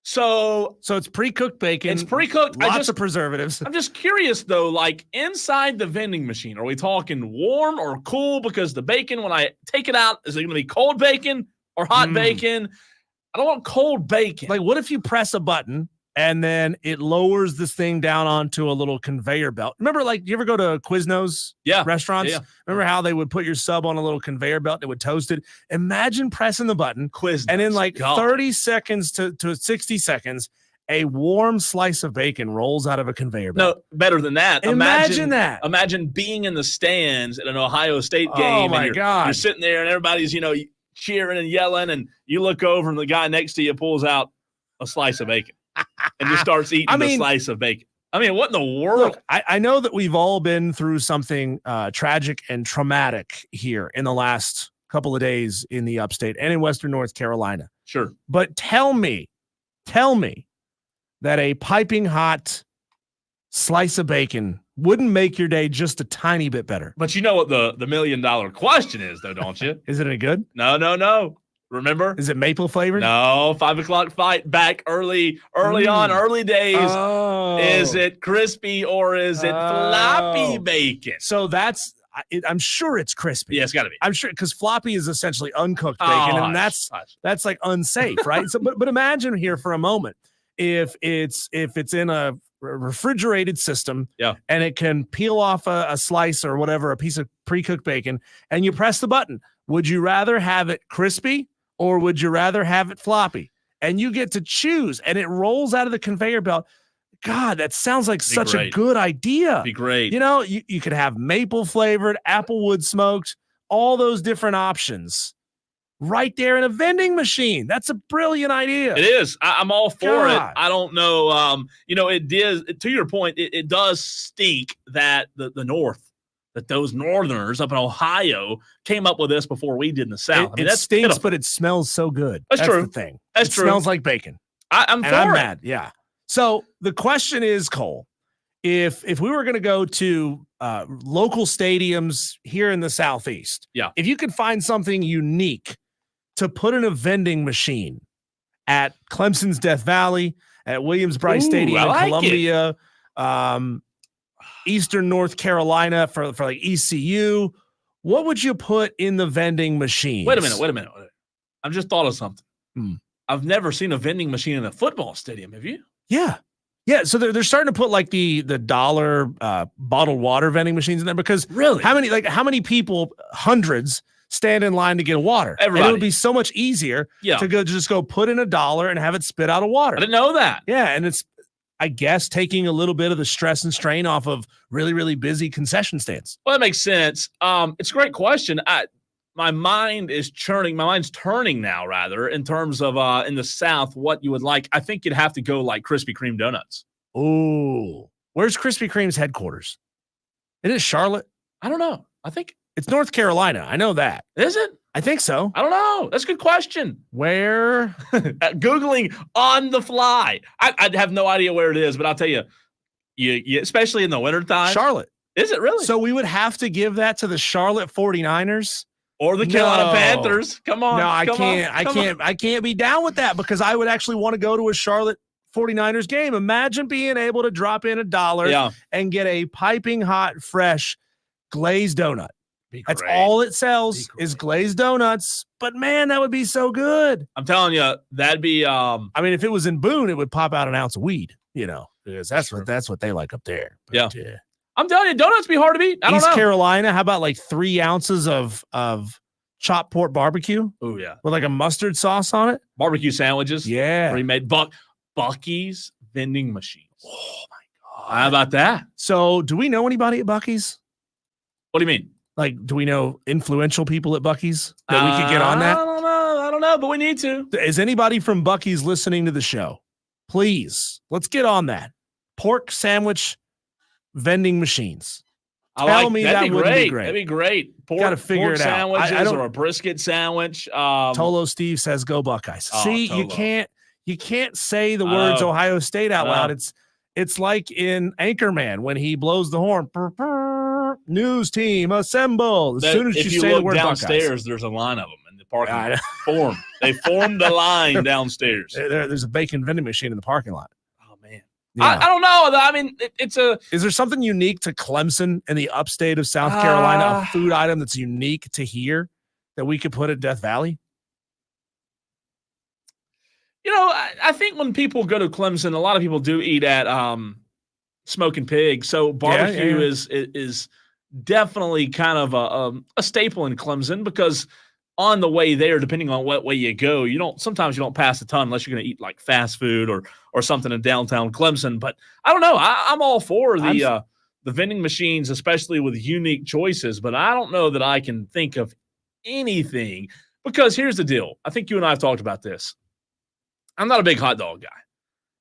So it's pre-cooked bacon. It's pre-cooked. Lots of preservatives. I'm just curious though, like inside the vending machine, are we talking warm or cool? Because the bacon, when I take it out, is it going to be cold bacon or hot bacon? I don't want cold bacon. Like, what if you press a button and then it lowers this thing down onto a little conveyor belt? Remember, like, you ever go to Quiznos restaurants? Yeah. Remember how they would put your sub on a little conveyor belt? It would toast it. Imagine pressing the button, Quiznos, and in like 30 seconds to 60 seconds, a warm slice of bacon rolls out of a conveyor belt. No, better than that. Imagine that. Imagine being in the stands at an Ohio State game. Oh, my God. You're sitting there and everybody's, cheering and yelling, and you look over and the guy next to you pulls out a slice of bacon and just starts eating the slice of bacon. I mean, what in the world? Look, I know that we've all been through something tragic and traumatic here in the last couple of days in the upstate and in Western North Carolina. Sure. But tell me that a piping hot slice of bacon wouldn't make your day just a tiny bit better. But you know what the $1 million question is, though, don't you? Is it any good? No. Remember? Is it maple flavored? No, 5 o'clock fight back early days. Oh. Is it crispy or is it floppy bacon? So I'm sure it's crispy. Yeah, it's got to be. I'm sure, because floppy is essentially uncooked bacon, and that's like unsafe, right? So, but imagine here for a moment if it's in a refrigerated system, and it can peel off a slice or whatever, a piece of pre-cooked bacon, and you press the button. Would you rather have it crispy or would you rather have it floppy? And you get to choose, and it rolls out of the conveyor belt. God, that sounds like such a great. good idea. Be great. You know, you could have maple flavored, applewood smoked, all those different options right there in a vending machine. That's a brilliant idea. It is. I'm all for God. it. I don't know. It did. To your point, it does stink that the North, that those Northerners up in Ohio came up with this before we did in the South. It stinks, but it smells so good. That's true. The thing. That's it true. Smells like bacon. I'm mad. Yeah. So the question is, Cole, if we were going to go to local stadiums here in the Southeast, if you could find something unique to put in a vending machine at Clemson's Death Valley, at Williams-Brice Stadium in Columbia, Eastern North Carolina for like ECU, what would you put in the vending machine? Wait a minute. I've just thought of something. I've never seen a vending machine in a football stadium. Have you? Yeah. So they're starting to put like the dollar bottled water vending machines in there because really, how many people, hundreds, stand in line to get water? Everybody. And it would be so much easier to go put in $1 and have it spit out of water. I didn't know that. Yeah, and it's, I guess, taking a little bit of the stress and strain off of really, really busy concession stands. Well, that makes sense. It's a great question. My mind's turning now, rather, in terms of in the South, what you would like. I think you'd have to go like Krispy Kreme donuts. Oh, where's Krispy Kreme's headquarters? It is Charlotte. I don't know. I think it's North Carolina. I know that. Is it? I think so. I don't know. That's a good question. Where? Googling on the fly. I have no idea where it is, but I'll tell you, you especially in the wintertime. Charlotte. Is it really? So we would have to give that to the Charlotte 49ers? Or the Carolina Panthers. Come on. No, I can't be down with that because I would actually want to go to a Charlotte 49ers game. Imagine being able to drop in $1 and get a piping hot, fresh glazed donut. That's all it sells is glazed donuts. But man, that would be so good. I'm telling you, that'd be I mean, if it was in Boone, it would pop out an ounce of weed, because that's what they like up there. But, I'm telling you, donuts be hard to beat. I don't know. East Carolina, how about like 3 ounces of chopped pork barbecue? Oh, yeah. With like a mustard sauce on it? Barbecue sandwiches. Yeah. Pre-made. Bucky's vending machines. Oh, my God. How about that? So do we know anybody at Bucky's? What do you mean? Like, do we know influential people at Bucky's that we could get on that? I don't know, but we need to. Is anybody from Bucky's listening to the show? Please, let's get on that. Pork sandwich vending machines. Tell me that wouldn't be great. That'd be great. Gotta figure it out. Sandwiches or a brisket sandwich. Tolo Steve says go Buckeyes. See, Tolo. you can't say the words Ohio State out loud. It's like in Anchorman when he blows the horn. Brr, brr, news team assemble. As soon as you say the word downstairs, Buckeyes. There's a line of them in the parking lot. They formed the line downstairs. There's a bacon vending machine in the parking lot. Yeah. I don't know. I mean, Is there something unique to Clemson and the upstate of South Carolina, a food item that's unique to here that we could put at Death Valley? I think when people go to Clemson, a lot of people do eat at Smoking Pig. So barbecue is definitely kind of a staple in Clemson because on the way there, depending on what way you go, sometimes you don't pass a ton unless you're going to eat like fast food or something in downtown Clemson. But I don't know. I'm all for the vending machines, especially with unique choices. But I don't know that I can think of anything because here's the deal. I think you and I have talked about this. I'm not a big hot dog guy.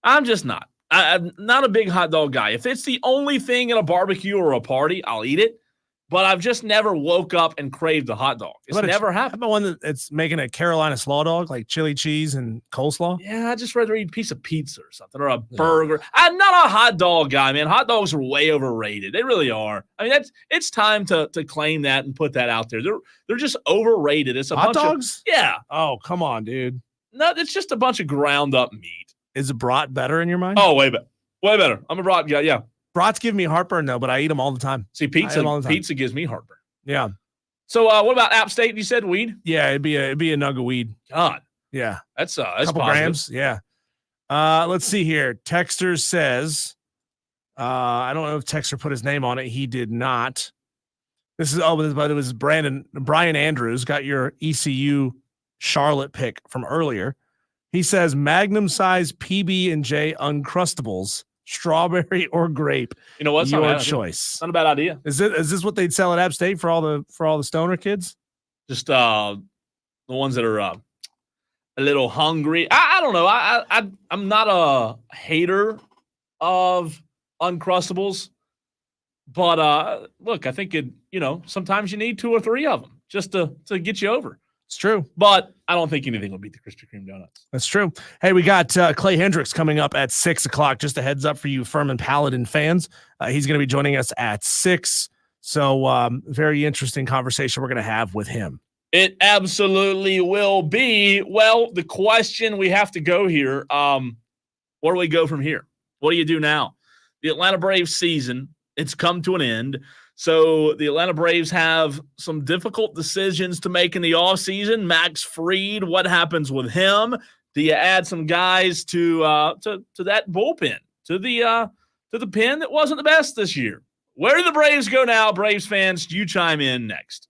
I'm just not. I'm not a big hot dog guy. If it's the only thing at a barbecue or a party, I'll eat it. But I've just never woke up and craved a hot dog. It's never happened. How about one that's making a Carolina slaw dog, like chili cheese and coleslaw? Yeah, I'd just rather eat a piece of pizza or something, or a burger. I'm not a hot dog guy, man. Hot dogs are way overrated. They really are. I mean, it's time to claim that and put that out there. They're just overrated. It's a hot bunch dogs? Yeah. Oh, come on, dude. No, it's just a bunch of ground up meat. Is a brat better in your mind? Oh, way better. Way better. I'm a brat guy, yeah. Brats give me heartburn, though, but I eat them all the time. See, pizza gives me heartburn. Yeah. So what about App State? You said weed? Yeah, it'd be a nug of weed. God. Yeah. That's couple positive. grams. Yeah. Let's see here. Texter says, I don't know if Texter put his name on it. He did not. But it was Brian Andrews got your ECU Charlotte pick from earlier. He says Magnum size PB&J Uncrustables Strawberry or grape. You know what's your choice? It's not a bad idea. Is this what they'd sell at App State for all the stoner kids? Just the ones that are a little hungry. I don't know. I'm not a hater of Uncrustables, but look, I think sometimes you need 2 or 3 of them just to get you over. It's true. But I don't think anything will beat the Krispy Kreme donuts. That's true. Hey, we got Clay Hendrix coming up at 6 o'clock. Just a heads up for you Furman Paladin fans. He's going to be joining us at 6. So very interesting conversation we're going to have with him. It absolutely will be. Well, the question we have to go here, where do we go from here? What do you do now? The Atlanta Braves season, it's come to an end. So the Atlanta Braves have some difficult decisions to make in the offseason. Max Fried, what happens with him? Do you add some guys to that bullpen, to the pen that wasn't the best this year? Where do the Braves go now, Braves fans? You chime in next.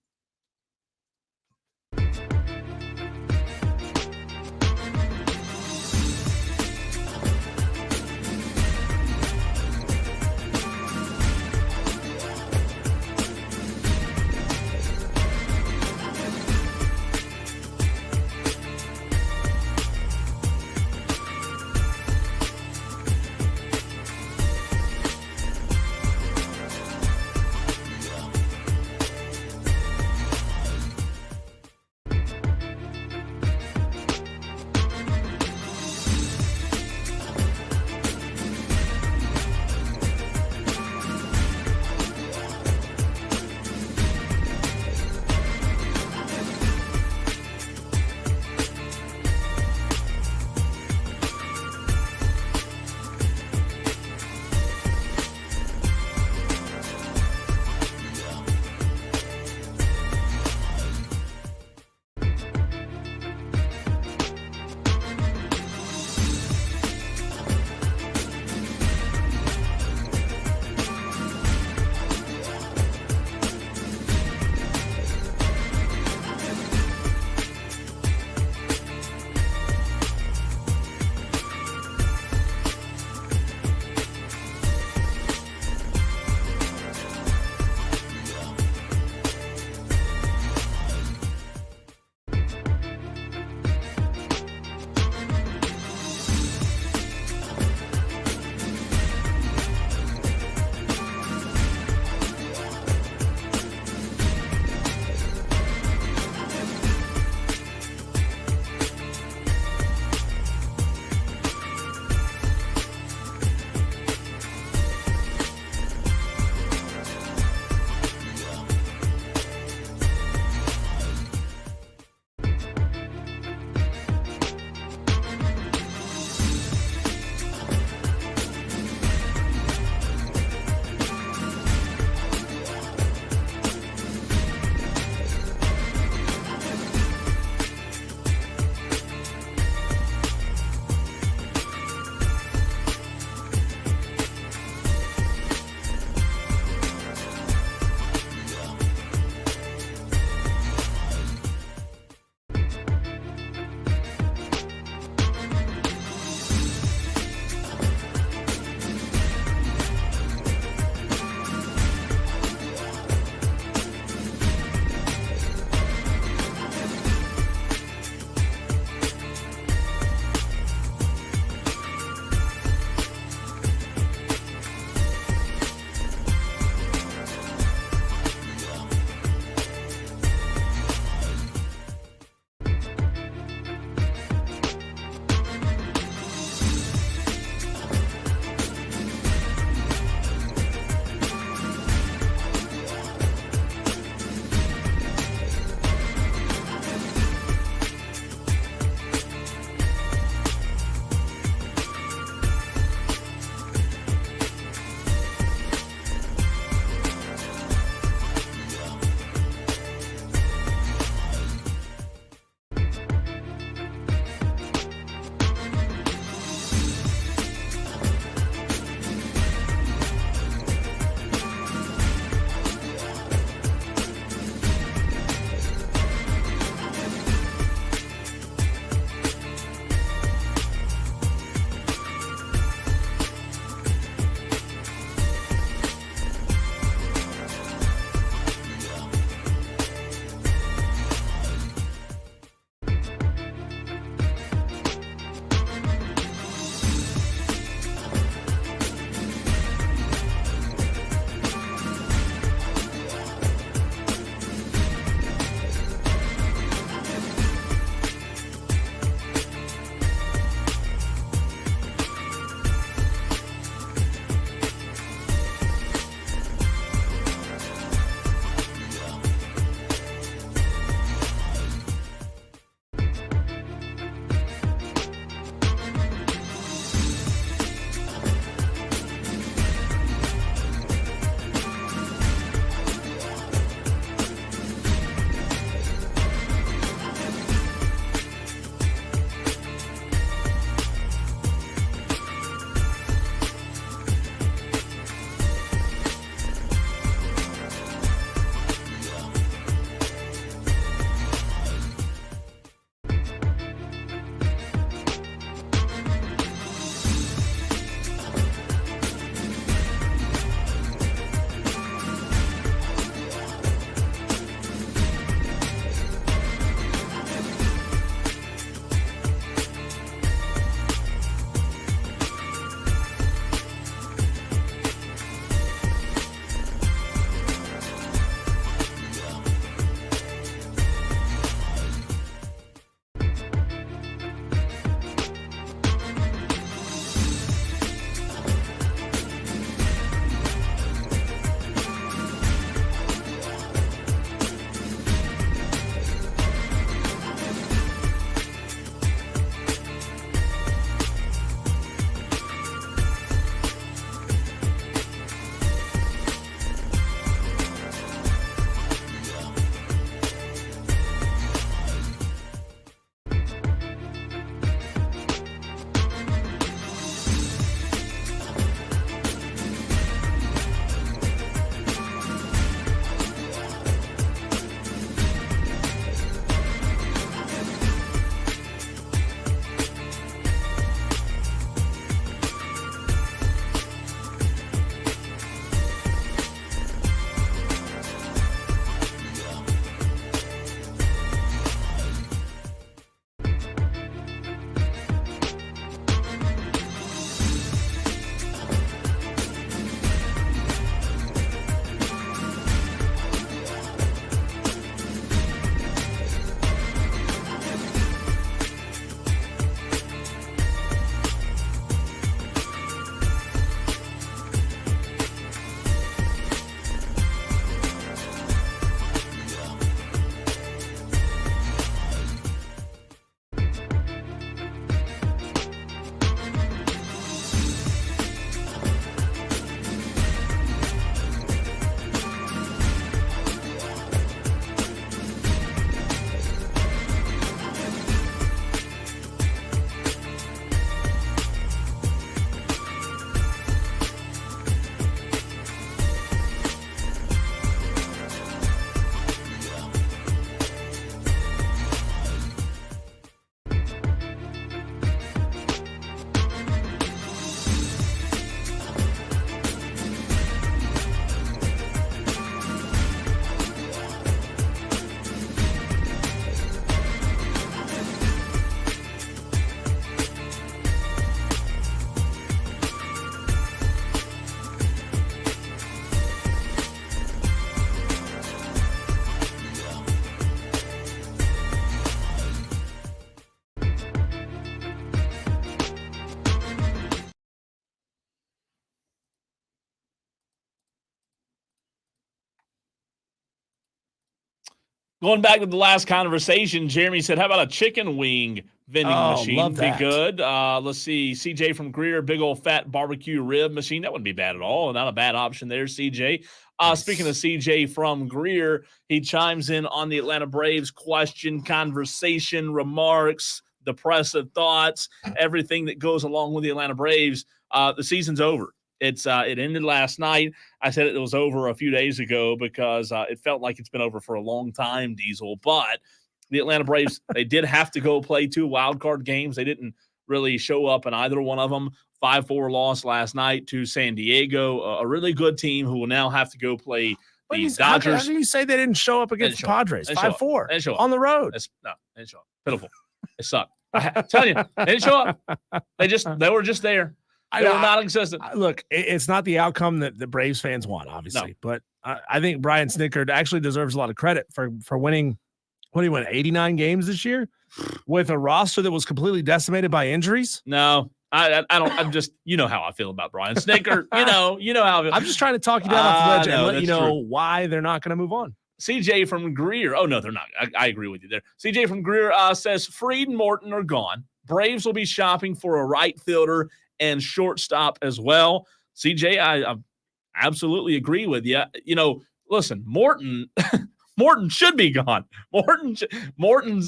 Going back to the last conversation, Jeremy said, how about a chicken wing vending machine? Love that. Be good. Let's see. CJ from Greer, big old fat barbecue rib machine. That wouldn't be bad at all. Not a bad option there, CJ. Nice. Speaking of CJ from Greer, he chimes in on the Atlanta Braves question, conversation, remarks, depressive thoughts, everything that goes along with the Atlanta Braves. The season's over. It ended last night. I said it was over a few days ago because it felt like it's been over for a long time, Diesel. But the Atlanta Braves, they did have to go play 2 wild card games. They didn't really show up in either one of them. 5-4 loss last night to San Diego, a really good team who will now have to go play the Dodgers. How can you say they didn't show up against the Padres? 5-4 on the road. No, they didn't show up. Pitiful. It sucked. I'm telling you, they didn't show up. They were just there. They were not consistent. Look, it's not the outcome that the Braves fans want, obviously. No. But I think Brian Snitker actually deserves a lot of credit for winning. What did he win? 89 games this year with a roster that was completely decimated by injuries. No, I don't. I'm just, you know how I feel about Brian Snitker. you know how I feel. I'm just trying to talk you down off the ledge and let you know true. why they're not going to move on. CJ from Greer. Oh, no, they're not. I agree with you there. CJ from Greer says Fried and Morton are gone. Braves will be shopping for a right fielder and shortstop as well. CJ, I absolutely agree with you. Listen, Morton should be gone. Morton's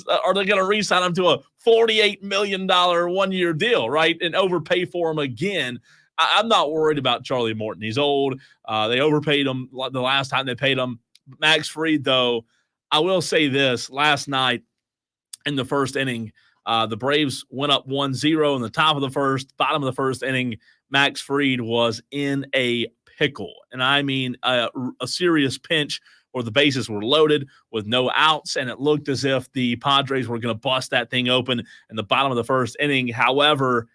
are they going to re-sign him to a $48 million 1-year deal, right? And overpay for him again. I'm not worried about Charlie Morton. He's old. They overpaid him the last time they paid him. Max Fried, though, I will say this. Last night in the first inning, the Braves went up 1-0 in the top of the first, bottom of the first inning. Max Fried was in a pickle. And I mean a serious pinch where the bases were loaded with no outs, and it looked as if the Padres were going to bust that thing open in the bottom of the first inning. However,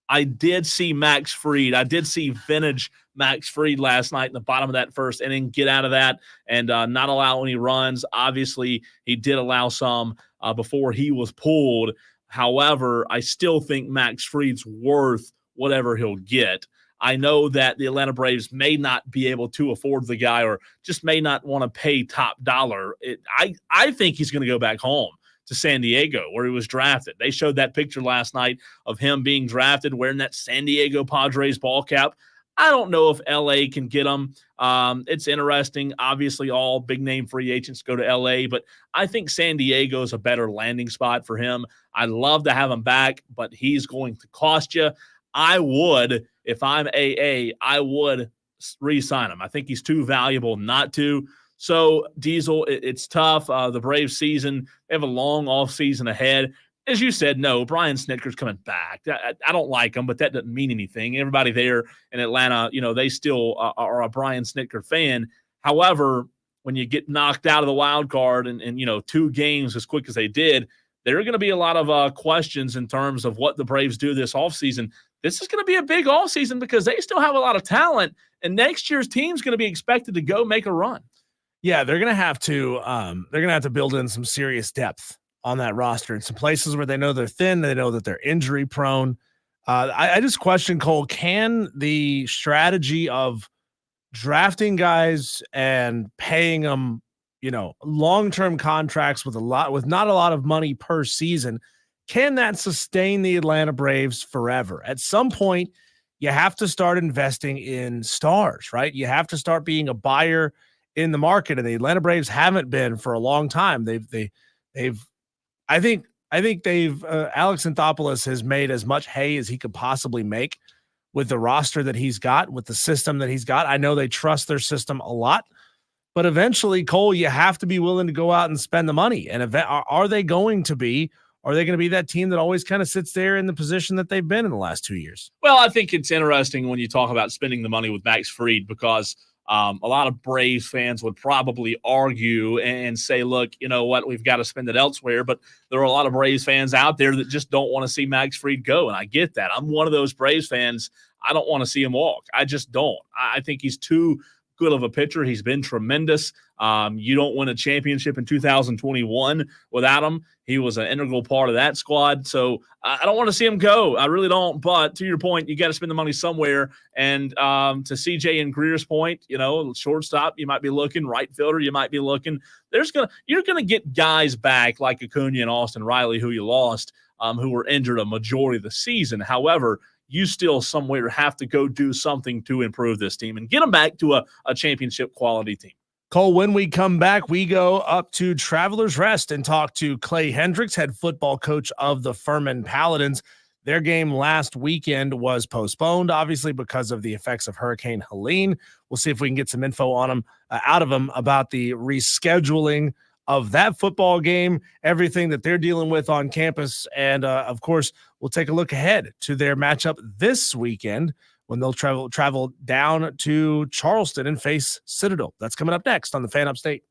I did see Max Fried. I did see vintage Max Fried last night in the bottom of that first inning, get out of that and not allow any runs. Obviously, he did allow some before he was pulled. However, I still think Max Fried's worth whatever he'll get. I know that the Atlanta Braves may not be able to afford the guy or just may not want to pay top dollar. I think he's going to go back home to San Diego where he was drafted. They showed that picture last night of him being drafted wearing that San Diego Padres ball cap. I don't know if LA can get him. It's interesting. Obviously, all big-name free agents go to LA, but I think San Diego is a better landing spot for him. I'd love to have him back, but he's going to cost you. I would, if I'm AA, I would re-sign him. I think he's too valuable not to. So, Diesel, it's tough. The Braves season, they have a long offseason ahead. As you said, no, Brian Snitker's coming back. I don't like him, but that doesn't mean anything. Everybody there in Atlanta, they still are a Brian Snitker fan. However, when you get knocked out of the wild card and 2 games as quick as they did, there are going to be a lot of questions in terms of what the Braves do this offseason. This is going to be a big offseason because they still have a lot of talent, and next year's team's going to be expected to go make a run. Yeah, they're going to have to build in some serious depth on that roster in some places where they know they're thin, they know that they're injury prone. I just question, Cole, can the strategy of drafting guys and paying them, long-term contracts with not a lot of money per season, can that sustain the Atlanta Braves forever? At some point, you have to start investing in stars, right? You have to start being a buyer in the market, and the Atlanta Braves haven't been for a long time. I think Alex Anthopoulos has made as much hay as he could possibly make with the roster that he's got, with the system that he's got. I know they trust their system a lot, but eventually, Cole, you have to be willing to go out and spend the money. And are they going to be that team that always kind of sits there in the position that they've been in the last 2 years? Well, I think it's interesting when you talk about spending the money with Max Fried because a lot of Braves fans would probably argue and say, look, you know what, we've got to spend it elsewhere. But there are a lot of Braves fans out there that just don't want to see Max Fried go. And I get that. I'm one of those Braves fans. I don't want to see him walk. I just don't. I think he's too good of a pitcher. He's been tremendous. You don't win a championship in 2021 without him. He was an integral part of that squad. So I don't want to see him go. I really don't. But to your point, you got to spend the money somewhere. And to CJ and Greer's point, shortstop, you might be looking. Right fielder, you might be looking. You're gonna get guys back like Acuna and Austin Riley, who you lost, who were injured a majority of the season. However, you still somewhere have to go do something to improve this team and get them back to a championship quality team. Cole, when we come back, we go up to Travelers Rest and talk to Clay Hendrix, head football coach of the Furman Paladins. Their game last weekend was postponed, obviously, because of the effects of Hurricane Helene. We'll see if we can get some info on them, out of them about the rescheduling of that football game, everything that they're dealing with on campus. And, of course, we'll take a look ahead to their matchup this weekend when they'll travel down to Charleston and face Citadel. That's coming up next on the Fan Upstate.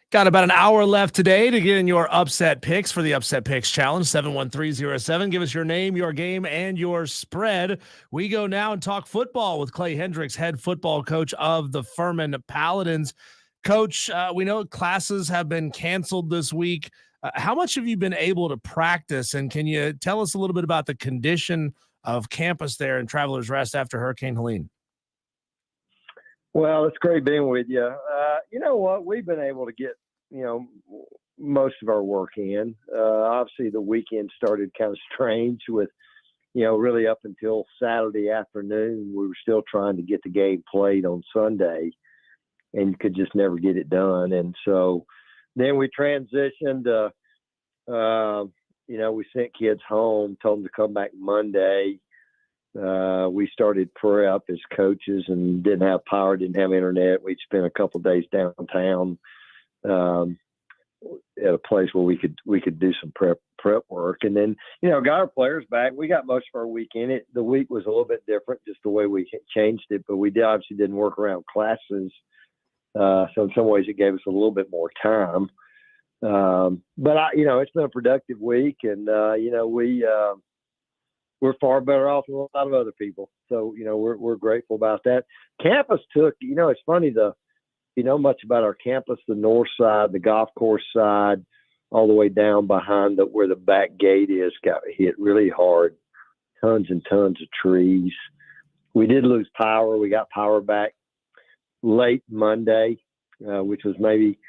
Got about an hour left today to get in your upset picks for the Upset Picks Challenge, 71307. Give us your name, your game, and your spread. We go now and talk football with Clay Hendrix, head football coach of the Furman Paladins. Coach, we know classes have been canceled this week. How much have you been able to practice, and can you tell us a little bit about the condition of campus there in Travelers Rest after Hurricane Helene? Well, it's great being with you. You know what? We've been able to get, most of our work in. Obviously, the weekend started kind of strange with, really up until Saturday afternoon, we were still trying to get the game played on Sunday and could just never get it done. And so then we transitioned, we sent kids home, told them to come back Monday. We started prep as coaches and didn't have power, didn't have internet. We'd spent a couple of days downtown at a place where we could do some prep work. And then, got our players back. We got most of our week in. The week was a little bit different, just the way we changed it, but we obviously didn't work around classes. So in some ways it gave us a little bit more time. But it's been a productive week, and, we're far better off than a lot of other people. So, we're grateful about that. Campus took, it's funny, much about our campus, the north side, the golf course side, all the way down behind where the back gate is, got hit really hard. Tons and tons of trees. We did lose power. We got power back late Monday, which was maybe,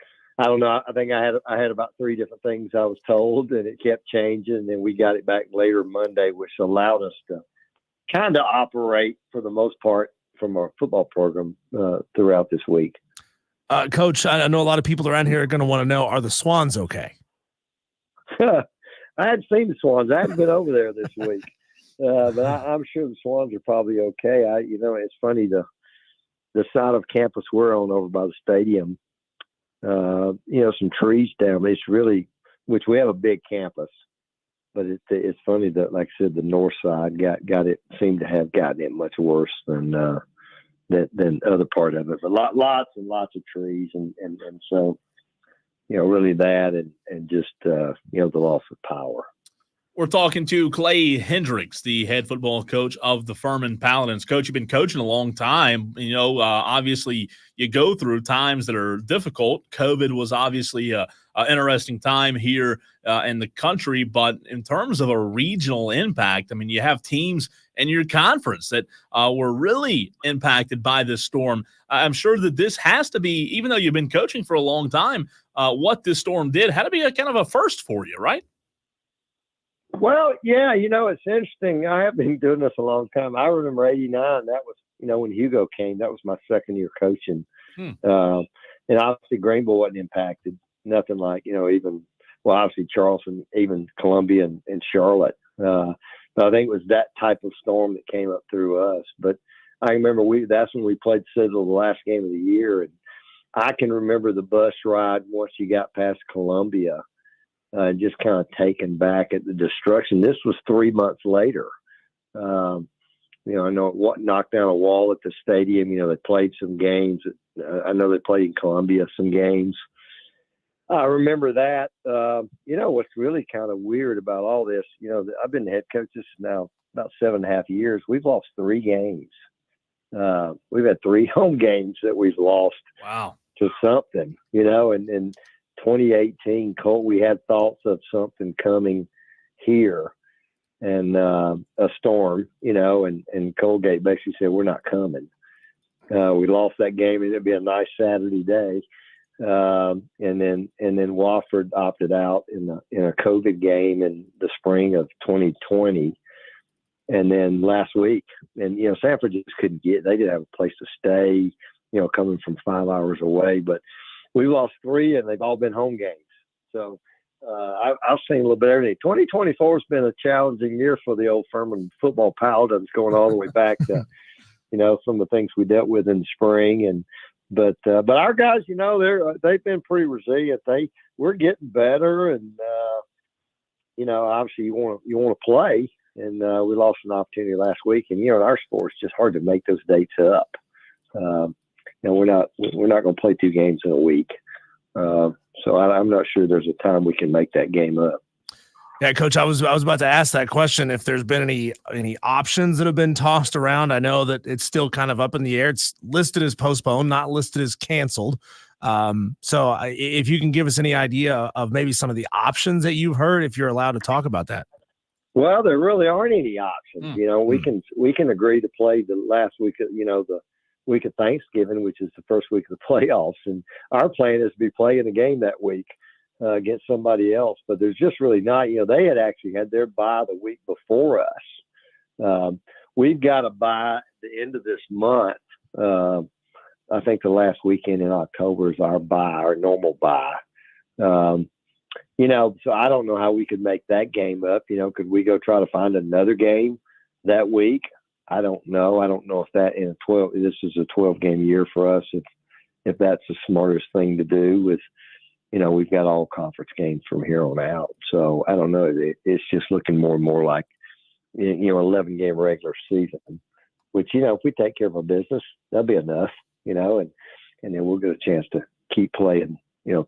I don't know. I think I had about 3 different things I was told, and it kept changing. And then we got it back later Monday, which allowed us to kind of operate for the most part from our football program throughout this week. Coach, I know a lot of people around here are going to want to know, are the Swans okay? I hadn't seen the Swans. I haven't been over there this week, but I'm sure the Swans are probably okay. It's funny, the side of campus we're on over by the stadium, some trees down. It's really, which we have a big campus, but it's funny that, like I said, the north side seemed to have gotten it much worse than other part of it. But lots and lots of trees, and so really that, and just the loss of power. We're talking to Clay Hendrix, the head football coach of the Furman Paladins. Coach, you've been coaching a long time. Obviously you go through times that are difficult. COVID was obviously an interesting time here in the country, but in terms of a regional impact, I mean, you have teams in your conference that were really impacted by this storm. I'm sure that this has to be, even though you've been coaching for a long time, what this storm did had to be a kind of a first for you, right? Well, yeah, it's interesting. I have been doing this a long time. I remember 89. That was, when Hugo came, that was my second year coaching. And obviously Greenville wasn't impacted. Nothing like, obviously Charleston, even Columbia and Charlotte. But I think it was that type of storm that came up through us. But I remember that's when we played Sizzle the last game of the year. And I can remember the bus ride once you got past Columbia. Just kind of taken back at the destruction. This was 3 months later. I know it knocked down a wall at the stadium. They played some games. I know they played in Columbia some games. I remember that. What's really kind of weird about all this, I've been head coach now about 7.5 years. We've lost 3 games. We've had 3 home games that we've lost. Wow. To something, and 2018, Colt, we had thoughts of something coming here and a storm, and Colgate basically said, we're not coming. We lost that game, and it'd be a nice Saturday day. And then Wofford opted out in a COVID game in the spring of 2020. And then last week, and, Sanford just couldn't they didn't have a place to stay, coming from 5 hours away, but we lost 3, and they've all been home games. So I've seen a little bit of everything. 2024 has been a challenging year for the old Furman football Paladins, going all the way back to, some of the things we dealt with in the spring. But our guys, they've been pretty resilient. We're getting better, and obviously you want to play. And we lost an opportunity last week, and in our sport, it's just hard to make those dates up. We're not going to play 2 games in a week. So I'm not sure there's a time we can make that game up. Yeah, Coach, I was about to ask that question. If there's been any options that have been tossed around, I know that it's still kind of up in the air. It's listed as postponed, not listed as canceled. If you can give us any idea of maybe some of the options that you've heard, if you're allowed to talk about that. Well, there really aren't any options. We can agree to play the last week of, the week of Thanksgiving, which is the first week of the playoffs, and our plan is to be playing a game that week against somebody else. But there's just really not. They had actually had their bye the week before us. We've got a bye at the end of this month. I think the last weekend in October is our bye, our normal bye. So I don't know how we could make that game up. Could we go try to find another game that week? I don't know. I don't know if that this is a 12-game year for us, if that's the smartest thing to do with, we've got all conference games from here on out. So I don't know. It's just looking more and more like, 11-game regular season, which, if we take care of our business, that'll be enough, and then we'll get a chance to keep playing,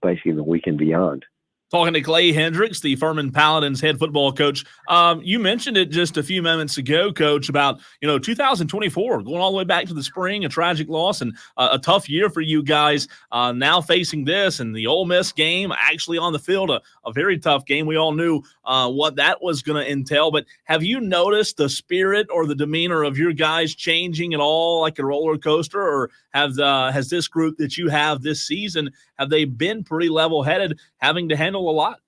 basically the weekend beyond. Talking to Clay Hendrix, the Furman Paladins head football coach. You mentioned it just a few moments ago, Coach, about 2024, going all the way back to the spring, a tragic loss and a tough year for you guys. Now facing this and the Ole Miss game, actually on the field, a very tough game. We all knew what that was going to entail. But have you noticed the spirit or the demeanor of your guys changing at all, like a roller coaster, or has this group that you have this season, have they been pretty level-headed, having to handle a lot?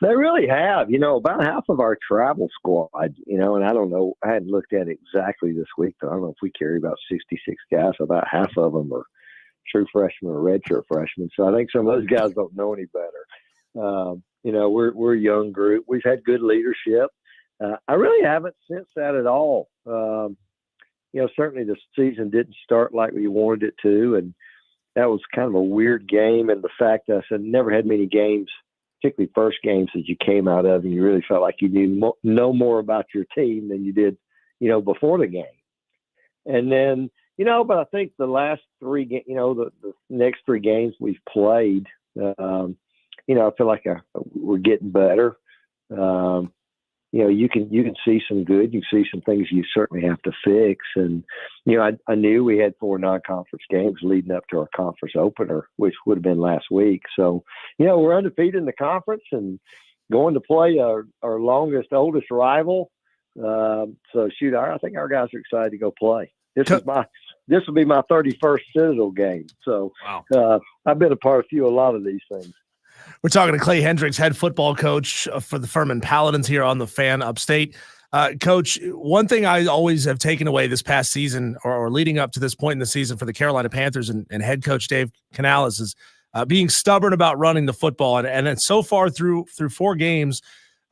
They really have. About half of our travel squad, and I don't know, I hadn't looked at it exactly this week, but I don't know if we carry about 66 guys. About half of them are true freshmen or redshirt freshmen. So I think some of those guys don't know any better. We're a young group. We've had good leadership. I really haven't sensed that at all. Certainly the season didn't start like we wanted it to, and that was kind of a weird game. And the fact that I never had many games, particularly first games that you came out of, and you really felt like you know more about your team than you did, before the game. And then, but I think the last three, the next three games we've played, I feel like we're getting better. You can see some good, you can see some things you certainly have to fix. And, I knew we had 4 non-conference games leading up to our conference opener, which would have been last week. So, we're undefeated in the conference and going to play our oldest rival. I think our guys are excited to go play. This will be my 31st Citadel game. So wow. I've been a lot of these things. We're talking to Clay Hendrix, head football coach for the Furman Paladins here on the Fan Upstate. Coach, one thing I always have taken away this past season or leading up to this point in the season for the Carolina Panthers and head coach Dave Canales is being stubborn about running the football. And so far through 4 games,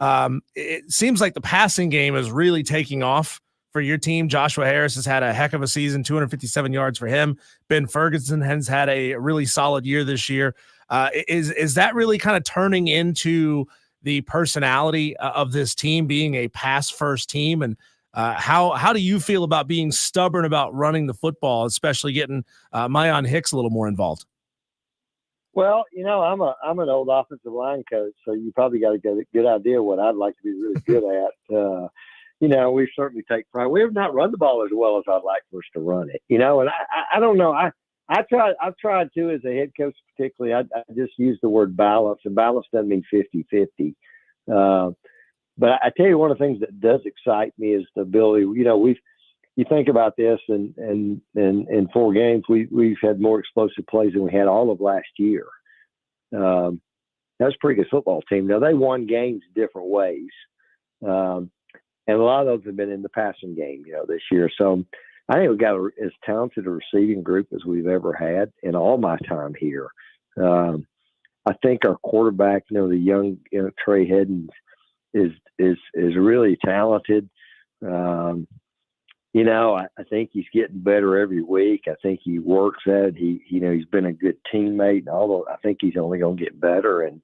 it seems like the passing game is really taking off for your team. Joshua Harris has had a heck of a season, 257 yards for him. Ben Ferguson has had a really solid year this year. Is that really kind of turning into the personality of this team being a pass-first team? And how do you feel about being stubborn about running the football, especially getting Mayan Hicks a little more involved? Well, I'm an old offensive line coach, so you probably got to get a good idea what I'd like to be really good at. We certainly take pride. We have not run the ball as well as I'd like for us to run it, and I don't know. I've tried to, as a head coach particularly, I just use the word balance, and balance doesn't mean 50-50. But I tell you, one of the things that does excite me is the ability, you think about this, and in 4 games, we've had more explosive plays than we had all of last year. That was a pretty good football team. Now, they won games different ways. And a lot of those have been in the passing game, this year. So I think we've got as talented a receiving group as we've ever had in all my time here. I think our quarterback, the young, Trey Hedden is really talented. I think he's getting better every week. I think he works at it. He's been a good teammate, and although I think he's only going to get better. And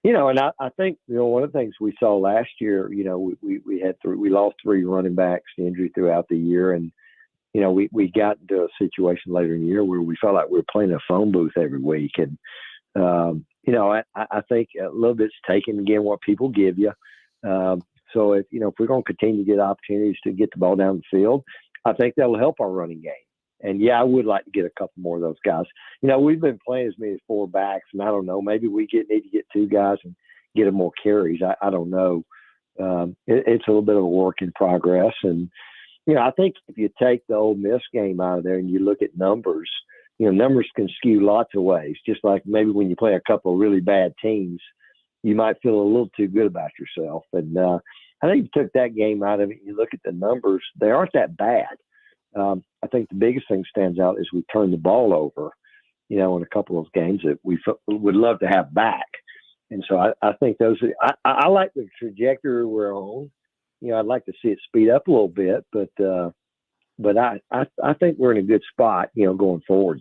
I think one of the things we saw last year, we lost 3 running backs to injury throughout the year, and we got into a situation later in the year where we felt like we were playing a phone booth every week, and I think a little bit's taken again what people give you. So if we're going to continue to get opportunities to get the ball down the field, I think that'll help our running game. And yeah, I would like to get a couple more of those guys. We've been playing as many as 4 backs, and I don't know, maybe we need to get 2 guys and get them more carries. I don't know. It's a little bit of a work in progress. And, I think if you take the Ole Miss game out of there and you look at numbers, numbers can skew lots of ways. Just like maybe when you play a couple of really bad teams, you might feel a little too good about yourself. And I think if you took that game out of it, you look at the numbers, they aren't that bad. I think the biggest thing stands out is we turned the ball over, in a couple of games that we would love to have back. And so I think I like the trajectory we're on. I'd like to see it speed up a little bit, but I think we're in a good spot, going forward.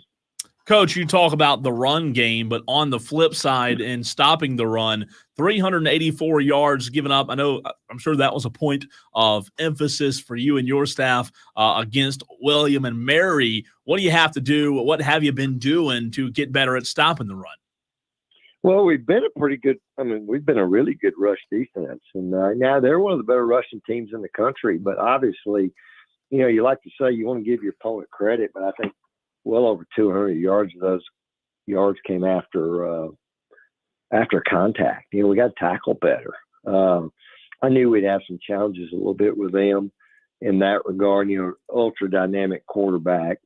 Coach, you talk about the run game, but on the flip side, in stopping the run, 384 yards given up. I'm sure that was a point of emphasis for you and your staff against William and Mary. What do you have to do? What have you been doing to get better at stopping the run? Well, we've been we've been a really good rush defense. And now they're one of the better rushing teams in the country. But obviously, you like to say you want to give your opponent credit, but I think well over 200 yards of those yards came after contact. We got to tackle better. I knew we'd have some challenges a little bit with them in that regard. Ultra dynamic quarterback,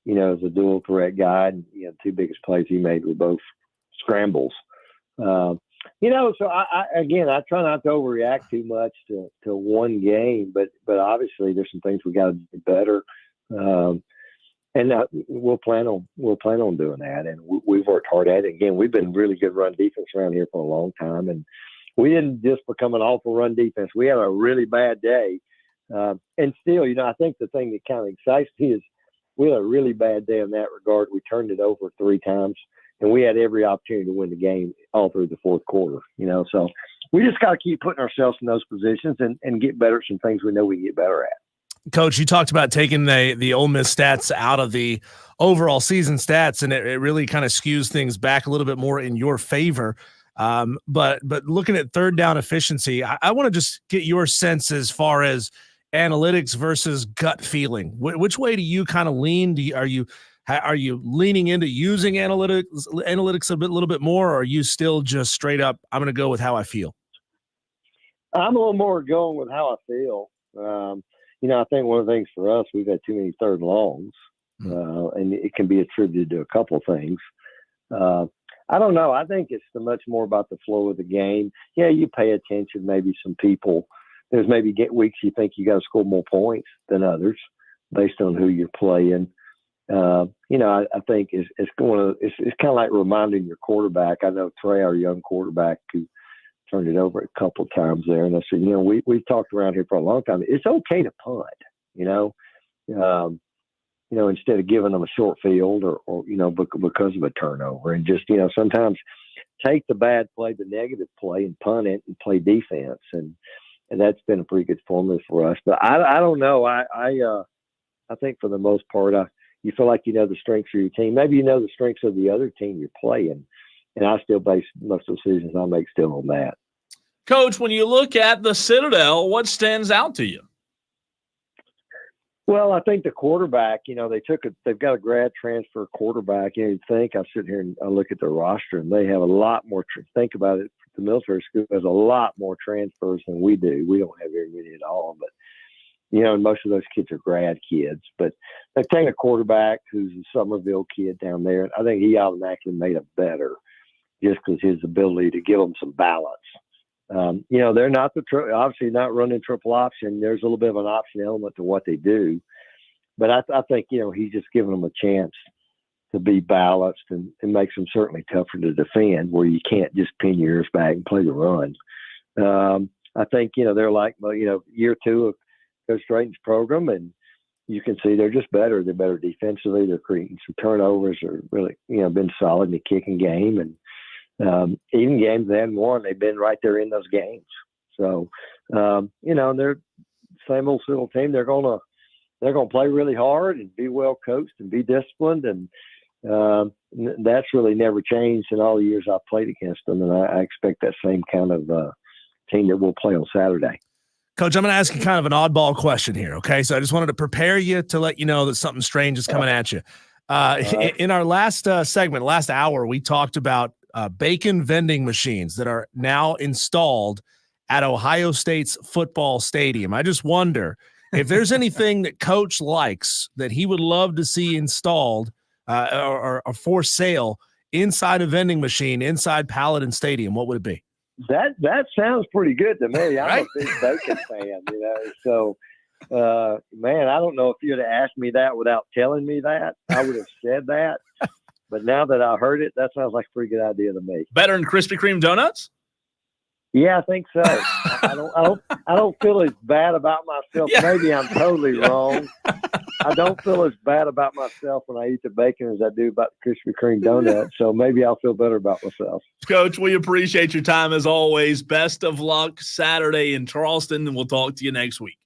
as a dual threat guy. And, 2 biggest plays he made were both scrambles. So I try not to overreact too much to one game, but obviously there's some things we got to do better. And we'll plan on doing that. And we've worked hard at it. Again, we've been really good run defense around here for a long time. And we didn't just become an awful run defense. We had a really bad day. And still, I think the thing that kind of excites me is we had a really bad day in that regard. We turned it over 3 times, and we had every opportunity to win the game all through the fourth quarter. So we just got to keep putting ourselves in those positions and get better at some things we know we can get better at. Coach, you talked about taking the Ole Miss stats out of the overall season stats, and it really kind of skews things back a little bit more in your favor. But looking at third down efficiency, I want to just get your sense as far as analytics versus gut feeling. Which way do you kind of lean? Are you leaning into using analytics a little bit more, or are you still just straight up, I'm going to go with how I feel? I'm a little more going with how I feel. I think one of the things for us, we've had too many third and longs, and it can be attributed to a couple of things. I don't know. I think it's much more about the flow of the game. Yeah, you pay attention. Maybe some people, there's maybe weeks you think you got to score more points than others based on who you're playing. I think it's kind of like reminding your quarterback. I know Trey, our young quarterback, who turned it over a couple of times there. And I said, we've talked around here for a long time. It's okay to punt, instead of giving them a short field or because of a turnover, and just, sometimes take the bad play, the negative play, and punt it and play defense. And that's been a pretty good formula for us. But I don't know. I think for the most part, you feel like the strengths of your team. Maybe the strengths of the other team you're playing. And I still base most of the decisions I make still on that. Coach, when you look at the Citadel, what stands out to you? Well, I think the quarterback, they've got a grad transfer quarterback. You'd think, I sit here and I look at their roster, and they have a lot more. Think about it. The military school has a lot more transfers than we do. We don't have very many at all, but most of those kids are grad kids. But they've taken a quarterback who's a Somerville kid down there, and I think he automatically made them better just because his ability to give them some balance. They're not obviously not running triple option. There's a little bit of an option element to what they do, but I think he's just giving them a chance to be balanced and makes them certainly tougher to defend, where you can't just pin your ears back and play the run. I think they're like year 2 of Coach Drayton's program, and you can see they're just better. They're better defensively. They're creating some turnovers. They're really been solid in the kicking game, and even games they hadn't won, they've been right there in those games. So, they're same old team. They're gonna play really hard and be well coached and be disciplined, and That's really never changed in all the years I've played against them, and I expect that same kind of team that we'll play on Saturday. Coach, I'm going to ask you kind of an oddball question here, okay? So I just wanted to prepare you to let you know that something strange is coming at you. In our last segment, last hour, we talked about bacon vending machines that are now installed at Ohio State's football stadium. I just wonder if there's anything that Coach likes that he would love to see installed or for sale inside a vending machine inside Paladin Stadium. What would it be? That sounds pretty good to me. I'm Right? a big bacon fan, So, man, I don't know if you'd have asked me that without telling me that. I would have said that. But now that I heard it, that sounds like a pretty good idea to me. Better than Krispy Kreme donuts? Yeah, I think so. I don't feel as bad about myself. Yeah. Maybe I'm totally wrong. I don't feel as bad about myself when I eat the bacon as I do about the Krispy Kreme donut. So maybe I'll feel better about myself. Coach, we appreciate your time as always. Best of luck Saturday in Charleston, and we'll talk to you next week.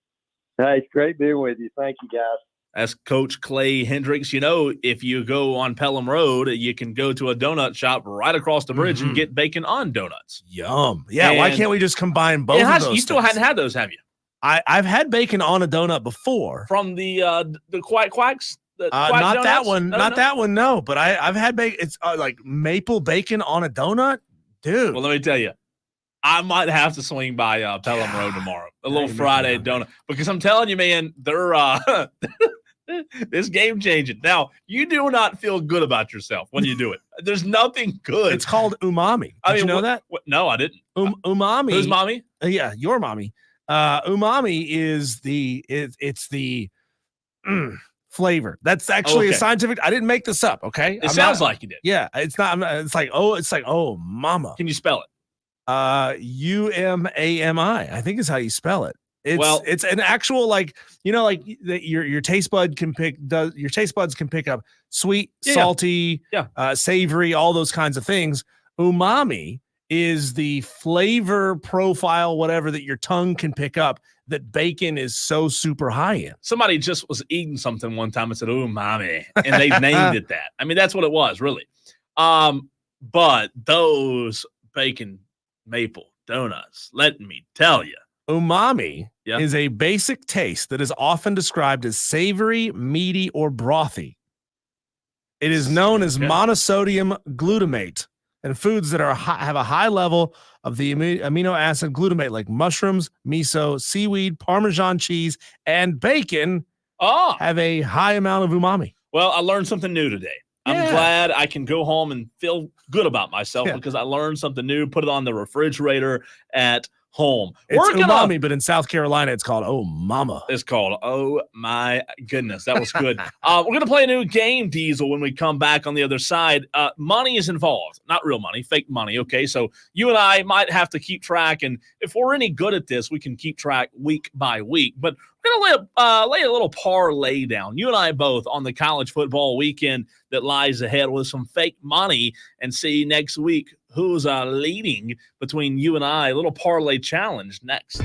Hey, it's great being with you. Thank you, guys. That's Coach Clay Hendrix. You know, if you go on Pelham Road, you can go to a donut shop right across the bridge and get bacon on donuts. Yum. Yeah, And why can't we just combine both of those You still things? hadn't had those, have you? I've had bacon on a donut before. From the Quacks? The Quack Not that Donuts? one. No, Not no. that one, no. But I've had bacon. It's like maple bacon on a donut. Dude. Well, let me tell you, I might have to swing by Pelham Road tomorrow. A little Friday donut. Because I'm telling you, man, they're this game changing. Now, you do not feel good about yourself when you do it. There's nothing good. It's called umami. Did you know that? No, I didn't. Umami. Who's mommy? Yeah, your mommy. Umami is it's the flavor. That's actually a scientific. I didn't make this up. Okay, It sounds like you did. Yeah, it's not. It's like oh, mama. Can you spell it? UMAMI. I think is how you spell it. It's an actual like your taste bud can pick. Your taste buds can pick up sweet, salty, savory, all those kinds of things. Umami is the flavor profile, whatever that your tongue can pick up, that bacon is so super high in. Somebody just was eating something one time and said, "Oh, mommy," and they named it that. I mean, that's what it was, really. But those bacon maple donuts, let me tell you. Umami is a basic taste that is often described as savory, meaty, or brothy. It is known as monosodium glutamate, and foods that have a high level of the amino acid glutamate, like mushrooms, miso, seaweed, Parmesan cheese, and bacon, have a high amount of umami. Well, I learned something new today. I'm glad I can go home and feel good about myself because I learned something new. Put it on the refrigerator at home. It's umami, but in South Carolina, it's called oh mama. It's called oh my goodness. That was good. We're going to play a new game, Diesel, when we come back on the other side. Money is involved. Not real money, fake money, okay? So you and I might have to keep track, and if we're any good at this, we can keep track week by week. But we're going to lay a little parlay down, you and I both, on the college football weekend that lies ahead with some fake money, and see next week who's leading between you and I. A little parlay challenge next.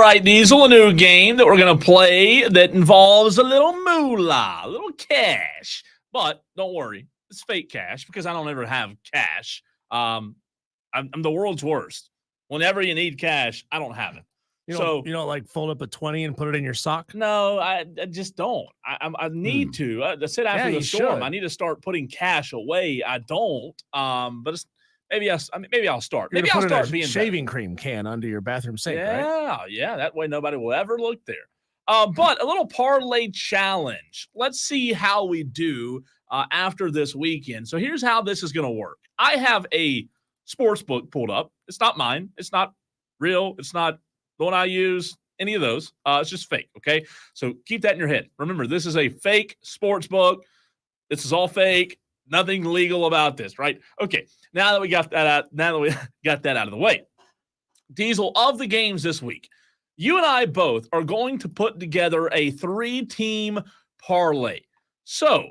right, Diesel, a new game that we're going to play that involves a little moolah, a little cash. But don't worry, it's fake cash because I don't ever have cash. I'm the world's worst. Whenever you need cash, I don't have it. You don't like fold up a 20 and put it in your sock? No, I just don't. I need to. I said after the storm, should. I need to start putting cash away. I don't. But it's, maybe I'll start. You're Maybe I'll put start a being shaving cream can under your bathroom sink, right? Yeah. That way nobody will ever look there. But a little parlay challenge. Let's see how we do after this weekend. So here's how this is going to work. I have a sports book pulled up. It's not mine. It's not real. It's not the one I use, any of those. It's just fake, okay? So keep that in your head. Remember, this is a fake sports book. This is all fake. Nothing legal about this, right? Okay, now that we got that out of the way. Diesel, of the games this week, you and I both are going to put together a 3-team parlay. So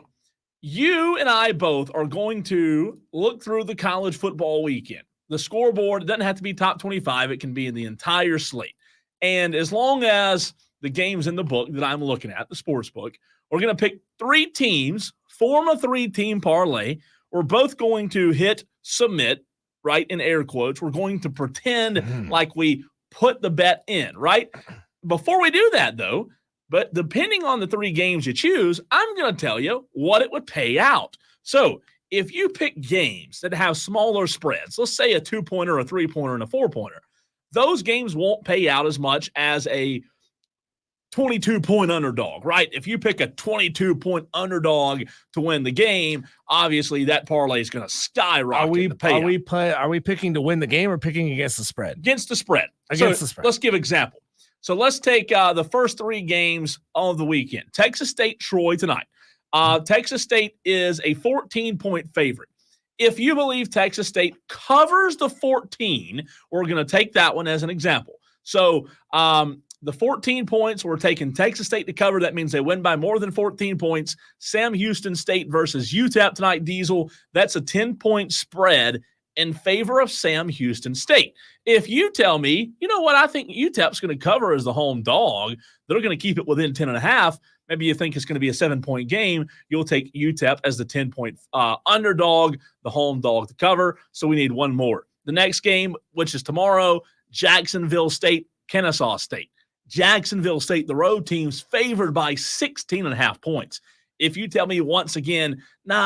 you and I both are going to look through the college football weekend. The scoreboard doesn't have to be top 25. It can be in the entire slate. And as long as the game's in the book that I'm looking at, the sports book, we're going to pick 3 teams, form a 3-team parlay. We're both going to hit submit, right, in air quotes. We're going to pretend like we put the bet in, right? Before we do that, though, but depending on the 3 games you choose, I'm going to tell you what it would pay out. So if you pick games that have smaller spreads, let's say a 2-pointer, a 3-pointer, and a 4-pointer, those games won't pay out as much as a 22-point underdog, right? If you pick a 22-point underdog to win the game, obviously that parlay is going to skyrocket. Are we picking to win the game or picking against the spread? Against the spread. Against the spread. Let's give example. So let's take the first 3 games of the weekend. Texas State, Troy tonight. Texas State is a 14-point favorite. If you believe Texas State covers the 14, we're going to take that one as an example. So the 14 points, we're taking Texas State to cover. That means they win by more than 14 points. Sam Houston State versus UTEP tonight, Diesel. That's a 10-point spread in favor of Sam Houston State. If you tell me, you know what, I think UTEP's going to cover as the home dog, they're going to keep it within 10.5. Maybe you think it's going to be a 7-point game. You'll take UTEP as the 10-point underdog, the home dog to cover. So we need one more. The next game, which is tomorrow, Jacksonville State, Kennesaw State. Jacksonville State, the road team's favored by 16.5 points. If you tell me once again,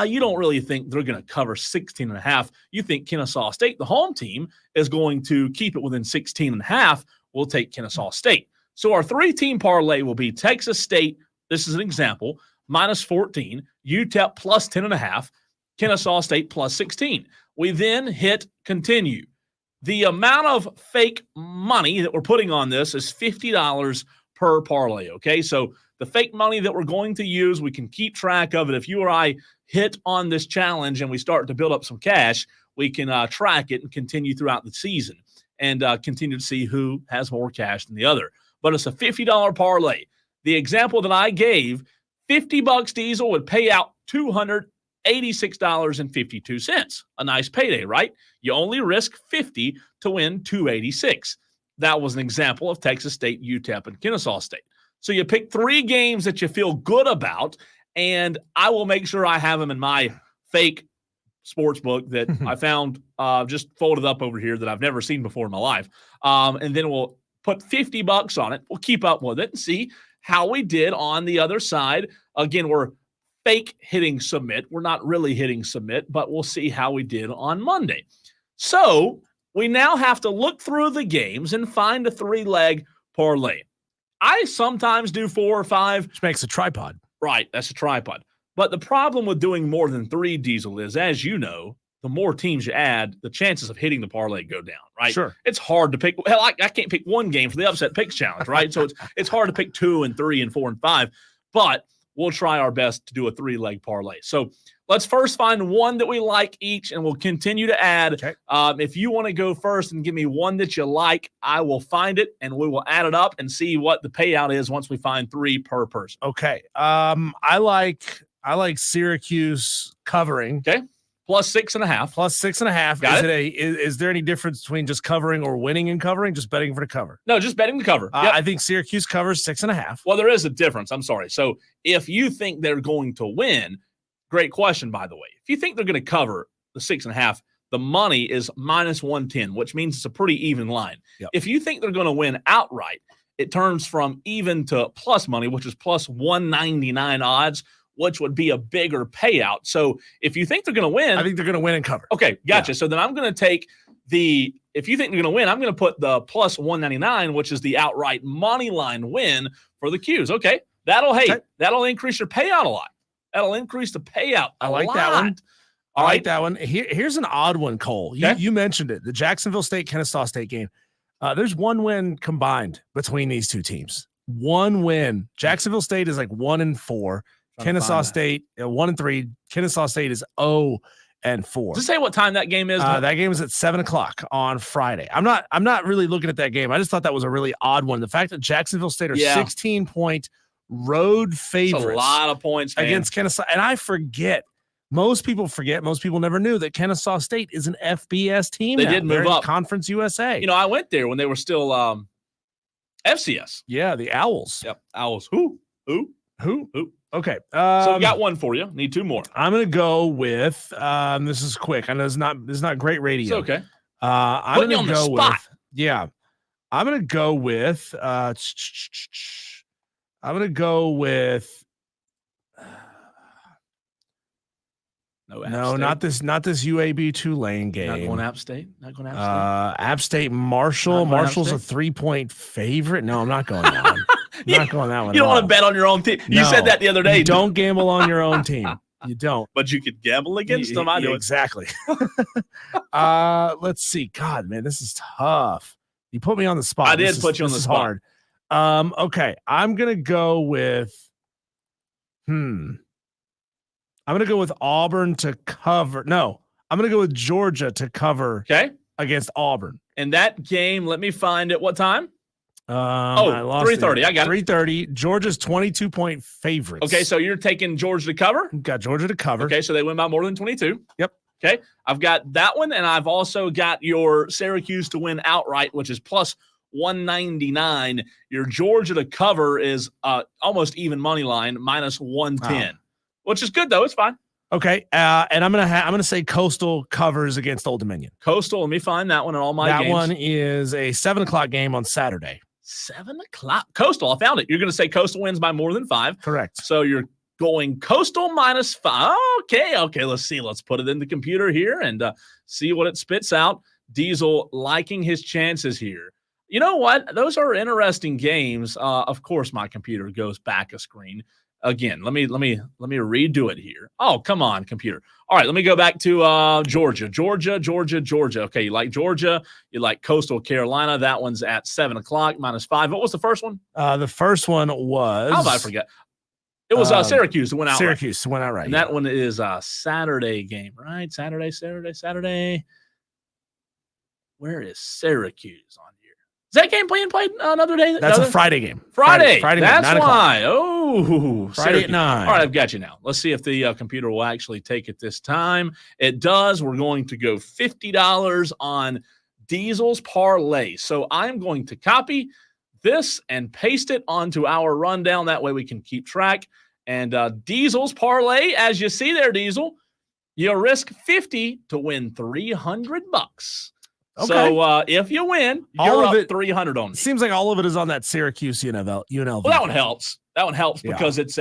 you don't really think they're going to cover 16.5. You think Kennesaw State, the home team, is going to keep it within 16.5. We'll take Kennesaw State. So our 3-team parlay will be Texas State, this is an example, minus 14, UTEP plus 10.5, Kennesaw State plus 16. We then hit continue. The amount of fake money that we're putting on this is $50 per parlay, okay? So the fake money that we're going to use, we can keep track of it. If you or I hit on this challenge and we start to build up some cash, we can track it and continue throughout the season and continue to see who has more cash than the other. But it's a $50 parlay. The example that I gave, $50 Diesel would pay out $286.52. A nice payday, right? You only risk 50 to win 286. That was an example of Texas State, UTEP, and Kennesaw State. So you pick 3 games that you feel good about, and I will make sure I have them in my fake sports book that I found just folded up over here that I've never seen before in my life. And then we'll put $50 on it. We'll keep up with it and see how we did on the other side. Again, we're fake hitting submit. We're not really hitting submit, but we'll see how we did on Monday. So we now have to look through the games and find a 3-leg parlay. I sometimes do 4 or 5. Which makes a tripod. Right, that's a tripod. But the problem with doing more than 3, Diesel, is, as you know, the more teams you add, the chances of hitting the parlay go down, right? Sure. It's hard to pick. Hell, I can't pick one game for the upset picks challenge, right? So it's hard to pick 2 and 3 and 4 and 5. But we'll try our best to do a 3-leg parlay. So let's first find one that we like each, and we'll continue to add. Okay. If you want to go first and give me one that you like, I will find it, and we will add it up and see what the payout is once we find 3 per person. Okay. I like Syracuse covering. Okay. Plus 6.5. Plus 6.5. Got Is there any difference between just covering or winning and covering? Just betting for the cover. No, just betting the cover. Yep. I think Syracuse covers 6.5. Well, there is a difference. I'm sorry. So if you think they're going to win, great question, by the way. If you think they're going to cover the 6.5, the money is minus 110, which means it's a pretty even line. Yep. If you think they're going to win outright, it turns from even to plus money, which is plus 199 odds, which would be a bigger payout. So if you think they're going to win, I think they're going to win and cover. Okay, gotcha. Yeah. So then I'm going to take if you think they're going to win, I'm going to put the plus 199, which is the outright money line win for the Qs. Okay, that'll increase your payout a lot. That'll increase the payout a lot. I like that one. All I right. like that one. Here's an odd one, Cole. You mentioned it, the Jacksonville State, Kennesaw State game. There's one win combined between these two teams. One win. Jacksonville State is like 1-4. Kennesaw State 1-3. Kennesaw State is 0-4. Does it say what time that game is? That game is at 7:00 on Friday. I'm not really looking at that game. I just thought that was a really odd one. The fact that Jacksonville State are 16-point road favorites. That's a lot of points, man. Against Kennesaw. And I forget. Most people forget. Most people never knew that Kennesaw State is an FBS team. They did move up. Conference USA. You know, I went there when they were still FCS. Yeah, the Owls. Yep, Owls. Who? Okay. So we got one for you. Need two more. I'm gonna go with this is quick. I know this is not great radio. It's okay. I'm Putting you gonna on go the spot. I'm gonna go with No, not this UAB Tulane game. Not going App State. App State Marshall. Marshall's a 3-point favorite. No, I'm not going that one. Not going that one. You don't want to bet on your own team. You said that the other day. You don't gamble on your own team. You don't. But you could gamble against them. I do. Exactly. Let's see. God, man, this is tough. You put me on the spot. I did put you on the spot. Hard. Okay, I'm gonna go with. I'm going to go with Auburn to cover. No, I'm going to go with Georgia to cover against Auburn. And that game, let me find it. What time? I lost 3:30. I got 3:30. Georgia's 22-point favorites. Okay, so you're taking Georgia to cover? Got Georgia to cover. Okay, so they win by more than 22. Yep. Okay, I've got that one, and I've also got your Syracuse to win outright, which is plus 199. Your Georgia to cover is almost even money line, minus 110. Which is good though. It's fine. Okay, and I'm gonna say Coastal covers against Old Dominion. Coastal. Let me find that one in all my games. That one is a 7:00 game on Saturday. 7:00. Coastal. I found it. You're gonna say Coastal wins by more than 5. Correct. So you're going Coastal minus 5. Okay. Let's see. Let's put it in the computer here and see what it spits out. Diesel liking his chances here. You know what? Those are interesting games. Of course, my computer goes back a screen. Again, let me redo it here. Oh, come on, computer. All right, let me go back to Georgia. Okay, you like Georgia. You like Coastal Carolina. That one's at 7:00, minus 5. What was the first one? The first one was. How about I forget? It was Syracuse that went out. Syracuse went out right. And that one is a Saturday game, right? Saturday. Where is Syracuse on here? Is that game played another day? That's a Friday game. Friday. Friday That's night, why. Oh, Friday Syracuse. at 9. All right, I've got you now. Let's see if the computer will actually take it this time. It does. We're going to go $50 on Diesel's parlay. So I'm going to copy this and paste it onto our rundown. That way we can keep track. And Diesel's parlay, as you see there, Diesel, you risk 50 to win $300. Okay. So if you win, you're up 300 on me. Seems like all of it is on that Syracuse UNLV. Well, that one helps. Because it's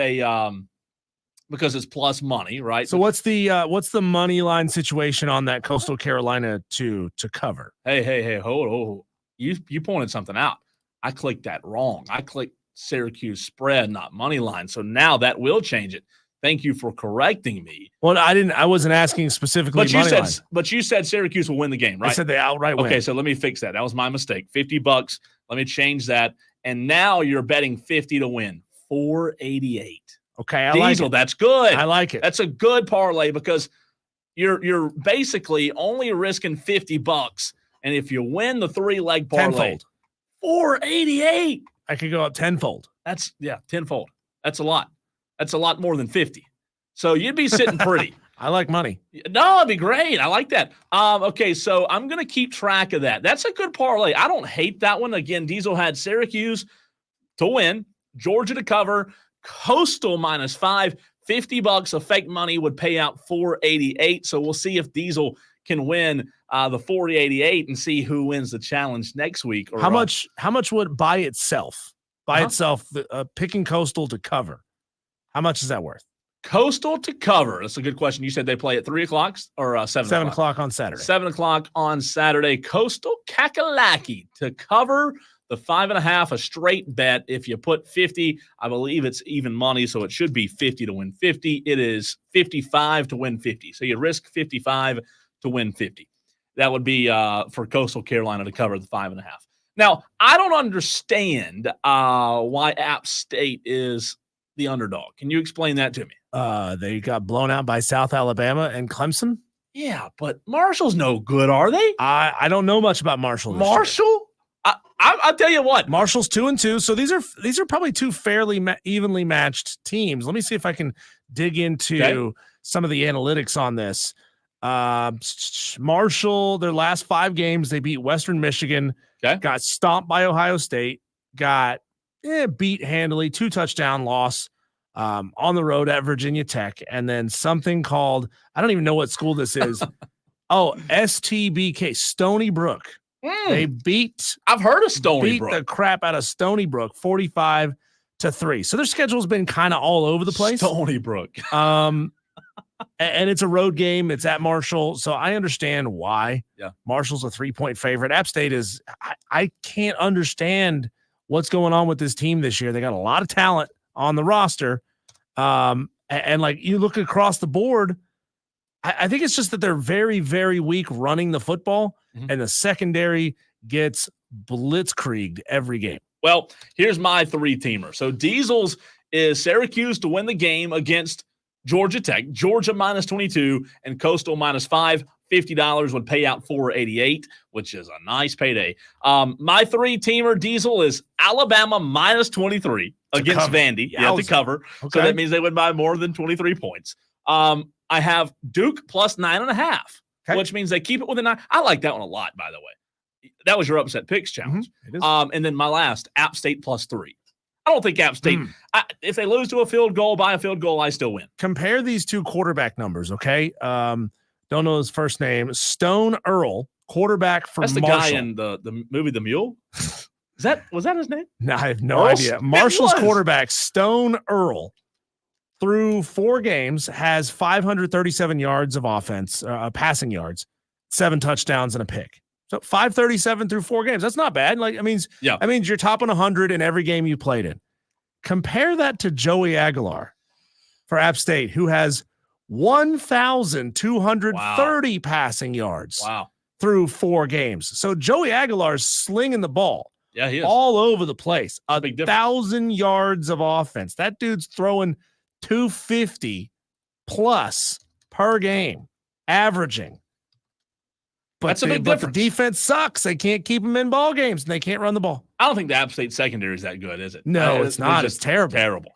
because it's plus money, right? So what's the money line situation on that Coastal Carolina to cover? Hey, hold. You pointed something out. I clicked that wrong. I clicked Syracuse spread, not money line. So now that will change it. Thank you for correcting me. Well, I wasn't asking specifically. But you said Syracuse will win the game, right? I said they outright win. Okay, so let me fix that. That was my mistake. $50. Let me change that. And now you're betting 50 to win. 488. Okay, I Diesel, like it. That's good. I like it. That's a good parlay because you're basically only risking $50. And if you win the 3-leg parlay, tenfold. 488. I could go up tenfold. That's tenfold. That's a lot. That's a lot more than 50. So you'd be sitting pretty. I like money. No, it'd be great. I like that. Okay, so I'm going to keep track of that. That's a good parlay. I don't hate that one. Again, Diesel had Syracuse to win, Georgia to cover, Coastal -5, $50 of fake money would pay out $488. So we'll see if Diesel can win the $488 and see who wins the challenge next week. Or, how much would by itself, picking Coastal to cover? How much is that worth? Coastal to cover. That's a good question. You said they play at 3 o'clock or 7 o'clock on Saturday. 7 o'clock on Saturday. Coastal Kakalaki to cover the 5.5, a straight bet. If you put 50, I believe it's even money, so it should be 50 to win 50. It is 55 to win 50. So you risk 55 to win 50. That would be for Coastal Carolina to cover the 5.5. Now, I don't understand why App State is the underdog. Can you explain that to me? They got blown out by South Alabama and Clemson. Yeah, but Marshall's no good, are they? I don't know much about Marshall. Marshall? I'll tell you what. Marshall's 2-2, so these are probably two fairly evenly matched teams. Let me see if I can dig into some of the analytics on this. Marshall, their last 5 games, they beat Western Michigan, got stomped by Ohio State, got beat handily, 2-touchdown loss on the road at Virginia Tech, and then something called, I don't even know what school this is. STBK, Stony Brook. They I've heard of Stony Brook. Beat the crap out of Stony Brook 45-3. So their schedule's been kind of all over the place. Stony Brook. And it's a road game. It's at Marshall. So I understand why. Yeah. Marshall's a 3-point favorite. App State is, I can't understand what's going on with this team this year. They got a lot of talent on the roster. And like you look across the board, I think it's just that they're very, very weak running the football, and the secondary gets blitzkrieged every game. Well, here's my 3-teamer. So Diesel's is Syracuse to win the game against Georgia Tech, Georgia -22, and Coastal -5. $50 would pay out $488, which is a nice payday. My 3-teamer Diesel is Alabama -23 against Vandy. Yeah, to cover. Okay. So that means they would buy more than 23 points. I have Duke +9.5, which means they keep it within 9. I like that one a lot, by the way. That was your upset picks challenge. And then my last, App State +3. I don't think App State, if they lose to a field goal, by a field goal, I still win. Compare these two quarterback numbers, okay? Don't know his first name. Stone Earl, quarterback for Marshall. That's the guy in the movie The Mule? Was that his name? No, I have no idea. Marshall's quarterback, Stone Earl, through 4 games, has 537 yards of offense, passing yards, 7 touchdowns and a pick. So 537 through 4 games. That's not bad. Like, I mean, you're topping 100 in every game you played in. Compare that to Joey Aguilar for App State, who has 1,230 passing yards through 4 games. So Joey Aguilar's slinging the ball. Yeah, he is. All over the place. 1,000 yards of offense. That dude's throwing 250 plus per game, averaging. But that's a big difference. But the defense sucks. They can't keep them in ball games, and they can't run the ball. I don't think the App State secondary is that good, is it? No, it's not. It's terrible. Terrible.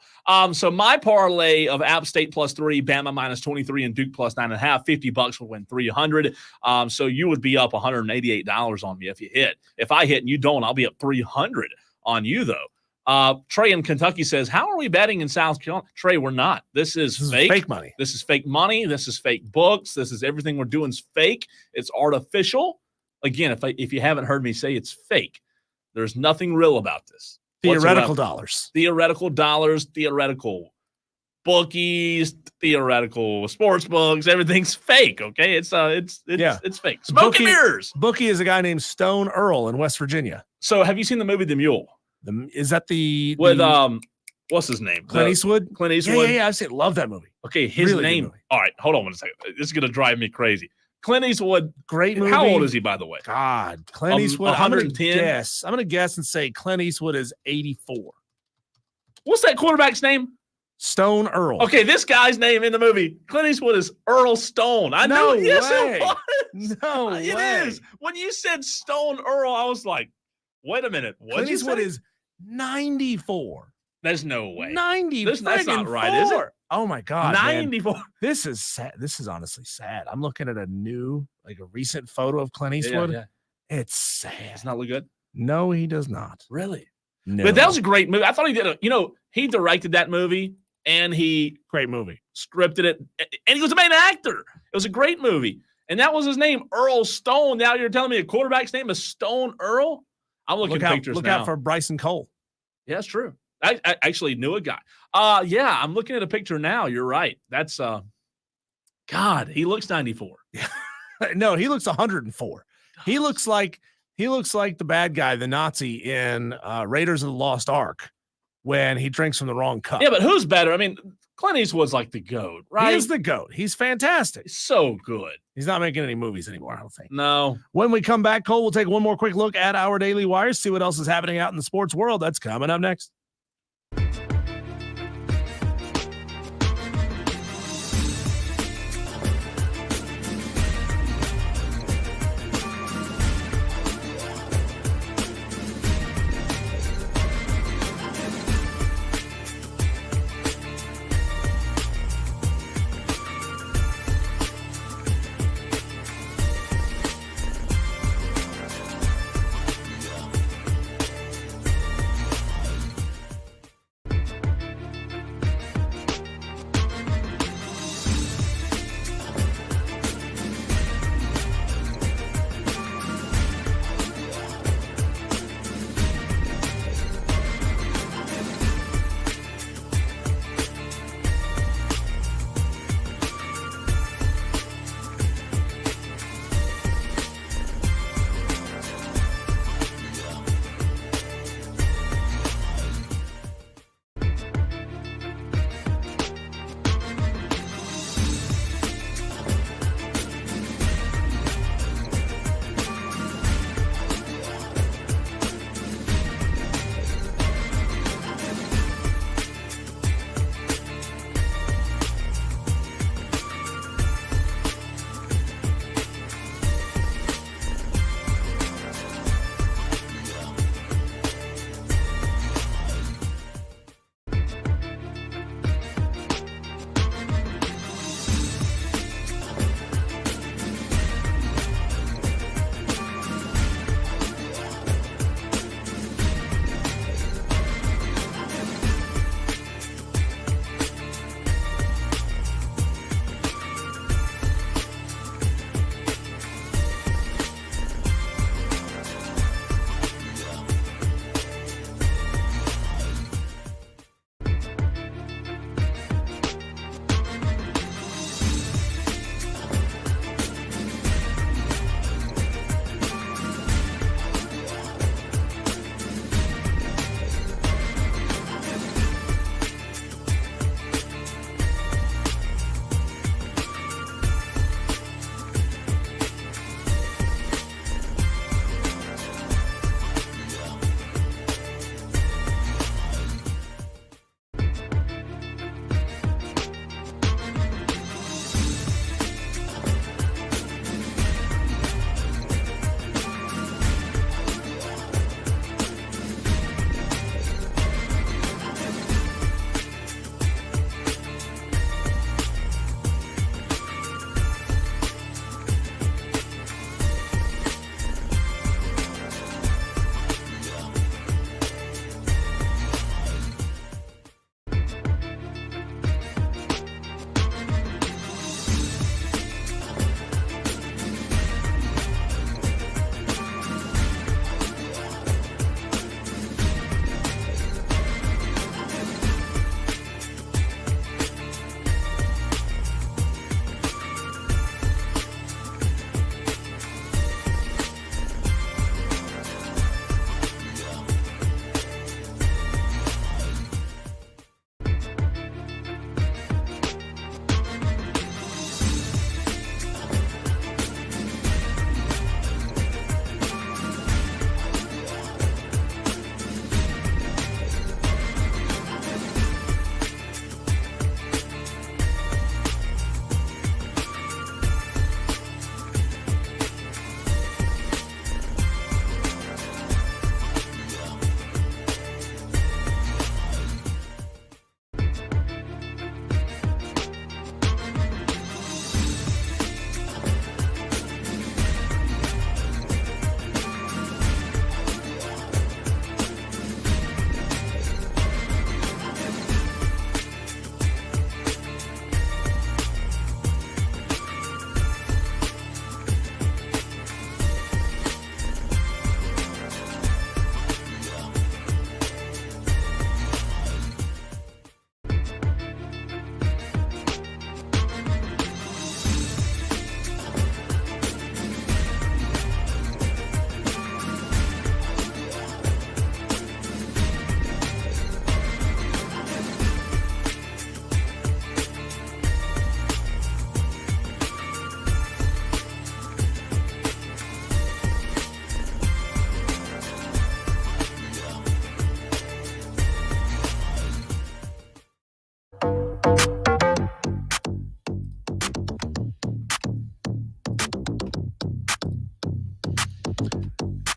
So my parlay of App State +3, Bama -23, and Duke +9.5, $50 will win $300. So you would be up $188 on me if you hit. If I hit and you don't, I'll be up $300 on you, though. Trey in Kentucky says, how are we betting in South Carolina? Trey, we're not. This is fake money. This is fake money. This is fake books. This is everything we're doing is fake. It's artificial. Again, if you haven't heard me say it's fake, there's nothing real about this. Theoretical dollars. Theoretical dollars, theoretical bookies, theoretical sports books. Everything's fake, okay? It's fake. Smoke and mirrors. Bookie is a guy named Stone Earl in West Virginia. So have you seen the movie The Mule? Is that the with what's his name? Clint Eastwood? Clint Eastwood. Yeah. I love that movie. Okay, his name. All right, hold on one second. This is gonna drive me crazy. Clint Eastwood, great movie. How old is he, by the way? God, Clint Eastwood. 110. I'm gonna guess and say Clint Eastwood is 84. What's that quarterback's name? Stone Earl. Okay, this guy's name in the movie, Clint Eastwood, is Earl Stone. I know. Yes, it was. No way. It is. When you said Stone Earl, I was like, wait a minute. What Clint Eastwood is 94. There's no way. 90. That's not right, is it? Oh my God, 94. man. This is sad. This is honestly sad. I'm looking at a recent photo of Clint Eastwood. Yeah. It's sad. Does not look good? No, he does not. Really? No. But that was a great movie. I thought he did he directed that movie and he great movie. Scripted it, and he was the main actor. It was a great movie. And that was his name, Earl Stone. Now you're telling me a quarterback's name is Stone Earl? I'm looking at pictures now. Look out for Bryson Cole. Yeah, that's true. I actually knew a guy. Yeah, I'm looking at a picture now. You're right. That's God, he looks 94. No, he looks 104. He looks like the bad guy, the Nazi in Raiders of the Lost Ark, when he drinks from the wrong cup. Yeah, but who's better? I mean, Clint Eastwood's like the GOAT, right? He is the GOAT. He's fantastic. He's so good. He's not making any movies anymore, I don't think. No. When we come back, Cole, we'll take one more quick look at our Daily Wires, see what else is happening out in the sports world. That's coming up next.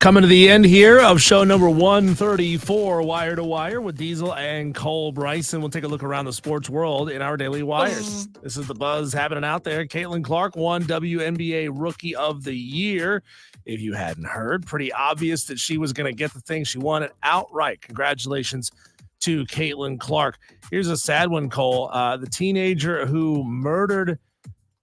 Coming to the end here of show number 134, Wire to Wire, with Diesel and Cole Bryson. We'll take a look around the sports world in our Daily Wires. This is the buzz happening out there. Caitlin Clark won WNBA Rookie of the Year. If you hadn't heard, pretty obvious that she was going to get the thing she wanted outright. Congratulations to Caitlin Clark. Here's a sad one, Cole. The teenager who murdered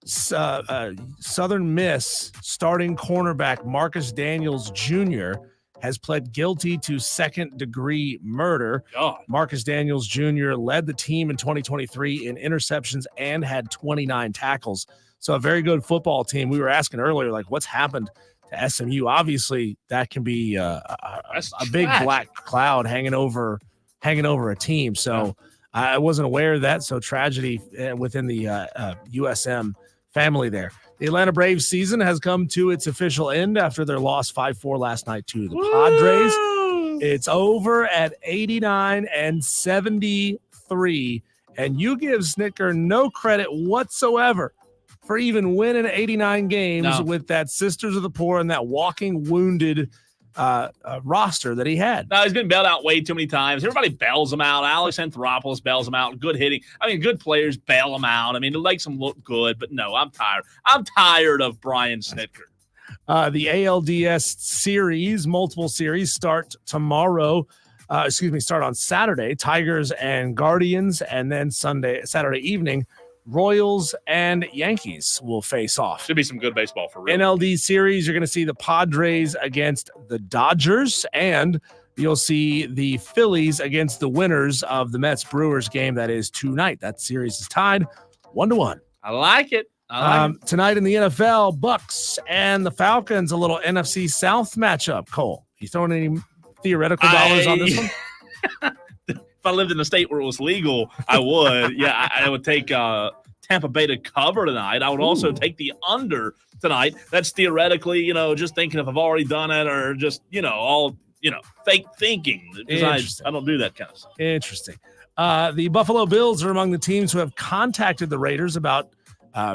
Southern Miss starting cornerback Marcus Daniels Jr. has pled guilty to second-degree murder. God. Marcus Daniels Jr. led the team in 2023 in interceptions and had 29 tackles. So a very good football team. We were asking earlier, like, what's happened to SMU? Obviously, that can be a big black cloud hanging over a team. So I wasn't aware of that. So tragedy within the USM family there. The Atlanta Braves season has come to its official end after their loss 5-4 last night to the Padres. It's over at 89-73, and you give Snicker no credit whatsoever for even winning 89 games with that Sisters of the Poor and that walking wounded roster that he had. No, he's been bailed out way too many times. Everybody bails him out. Alex Anthopoulos bails him out. Good hitting. I mean, good players bail him out. I mean, it makes him look good, but no, I'm tired. I'm tired of Brian Snitker. The ALDS series, multiple series, start tomorrow. Start on Saturday. Tigers and Guardians, and then Saturday evening, Royals and Yankees will face off. Should be some good baseball for real. NLD series, you're going to see the Padres against the Dodgers, and you'll see the Phillies against the winners of the Mets-Brewers game. That is tonight. That series is tied 1-1. I like it. Tonight in the NFL, Bucks and the Falcons, a little NFC South matchup. Cole, you throwing any theoretical dollars on this one? If I lived in a state where it was legal, I would. Yeah, I would take Tampa Bay to cover tonight. I would also take the under tonight. That's theoretically, just thinking if I've already done it or just, fake thinking. Because I don't do that kind of stuff. Interesting. The Buffalo Bills are among the teams who have contacted the Raiders about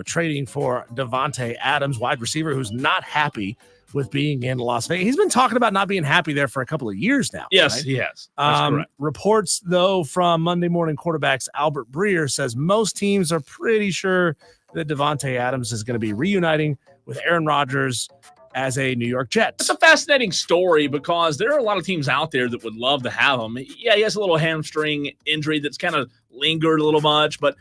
trading for Davante Adams, wide receiver, who's not happy with being in Las Vegas. He's been talking about not being happy there for a couple of years now. Yes, right? he has. That's correct. Reports, though, from Monday Morning Quarterbacks Albert Breer says most teams are pretty sure that Davante Adams is going to be reuniting with Aaron Rodgers as a New York Jet. It's a fascinating story because there are a lot of teams out there that would love to have him. Yeah, he has a little hamstring injury that's kind of lingered a little much, but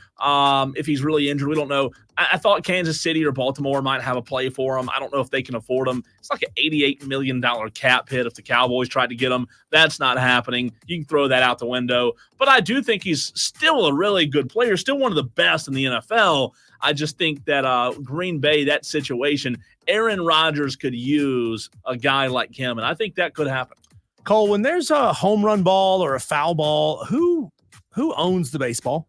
if he's really injured, we don't know. I thought Kansas City or Baltimore might have a play for him. I don't know if they can afford him. It's like an $88 million cap hit if the Cowboys tried to get him. That's not happening. You can throw that out the window. But I do think he's still a really good player, still one of the best in the NFL. I just think that Green Bay, that situation, Aaron Rodgers could use a guy like him, and I think that could happen. Cole, when there's a home run ball or a foul ball, who owns the baseball?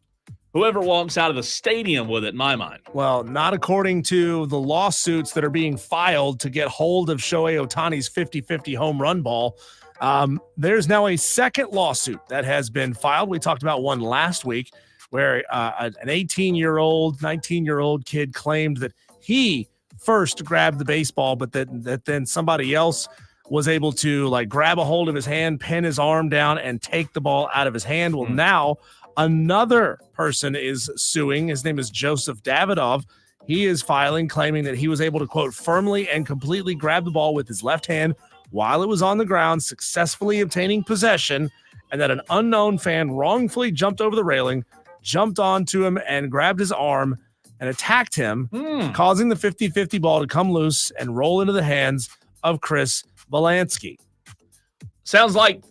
Whoever walks out of the stadium with it, in my mind. Well, not according to the lawsuits that are being filed to get hold of Shohei Ohtani's 50-50 home run ball. There's now a second lawsuit that has been filed. We talked about one last week where an 18-year-old, 19-year-old kid claimed that he first grabbed the baseball, but that then somebody else was able to grab a hold of his hand, pin his arm down, and take the ball out of his hand. Well, now another person is suing. His name is Joseph Davidoff. He is filing, claiming that he was able to, quote, firmly and completely grab the ball with his left hand while it was on the ground, successfully obtaining possession, and that an unknown fan wrongfully jumped over the railing, jumped onto him, and grabbed his arm and attacked him, causing the 50-50 ball to come loose and roll into the hands of Chris Valansky. Sounds like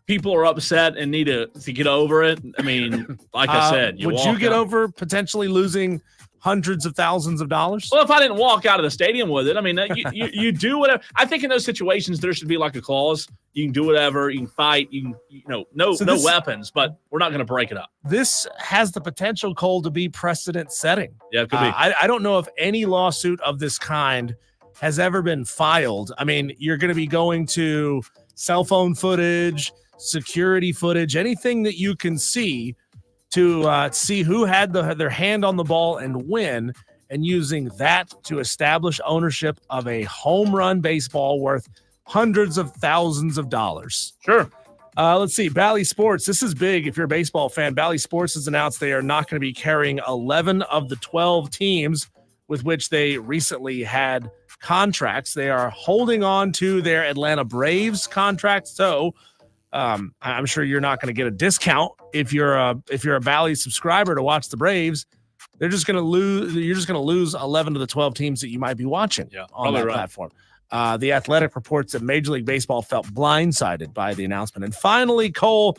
people are upset and need to get over it. I mean, like I said, would you get over potentially losing hundreds of thousands of dollars? Well, if I didn't walk out of the stadium with it, I mean, you do whatever. I think in those situations there should be like a clause. You can do whatever. You can fight. No weapons, but we're not going to break it up. This has the potential, Cole, to be precedent setting. Yeah, it could be. I don't know if any lawsuit of this kind has ever been filed. I mean, you're going to be going to cell phone footage, security footage, anything that you can see to see who had their hand on the ball and when, and using that to establish ownership of a home run baseball worth hundreds of thousands of dollars. Sure. Let's see. Bally Sports. This is big if you're a baseball fan. Bally Sports has announced they are not going to be carrying 11 of the 12 teams with which they recently had contracts. They are holding on to their Atlanta Braves contract. So I'm sure you're not going to get a discount if you're a Bally subscriber to watch the Braves. They're just going to lose. You're just going to lose 11 of the 12 teams that you might be watching on that platform. The Athletic reports that Major League Baseball felt blindsided by the announcement. And finally, Cole,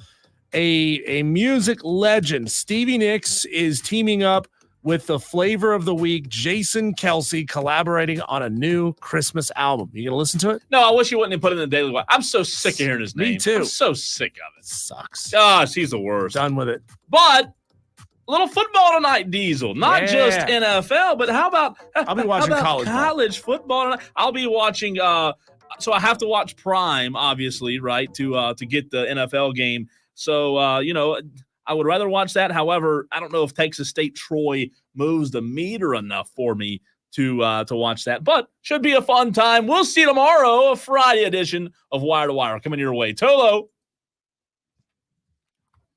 a music legend, Stevie Nicks, is teaming up with the flavor of the week, Jason Kelley, collaborating on a new Christmas album. You going to listen to it? No, I wish you wouldn't have put it in the Daily Wire. I'm so sick of hearing his name. Me too. I'm so sick of it. Sucks. Gosh, he's the worst. Done with it. But a little football tonight, Diesel. Not just NFL, but how about I'll be watching college football tonight? I'll be watching so I have to watch Prime, obviously, right, to get the NFL game. So I would rather watch that. However, I don't know if Texas State Troy moves the meter enough for me to watch that. But should be a fun time. We'll see you tomorrow, a Friday edition of Wire to Wire coming your way. Tolo.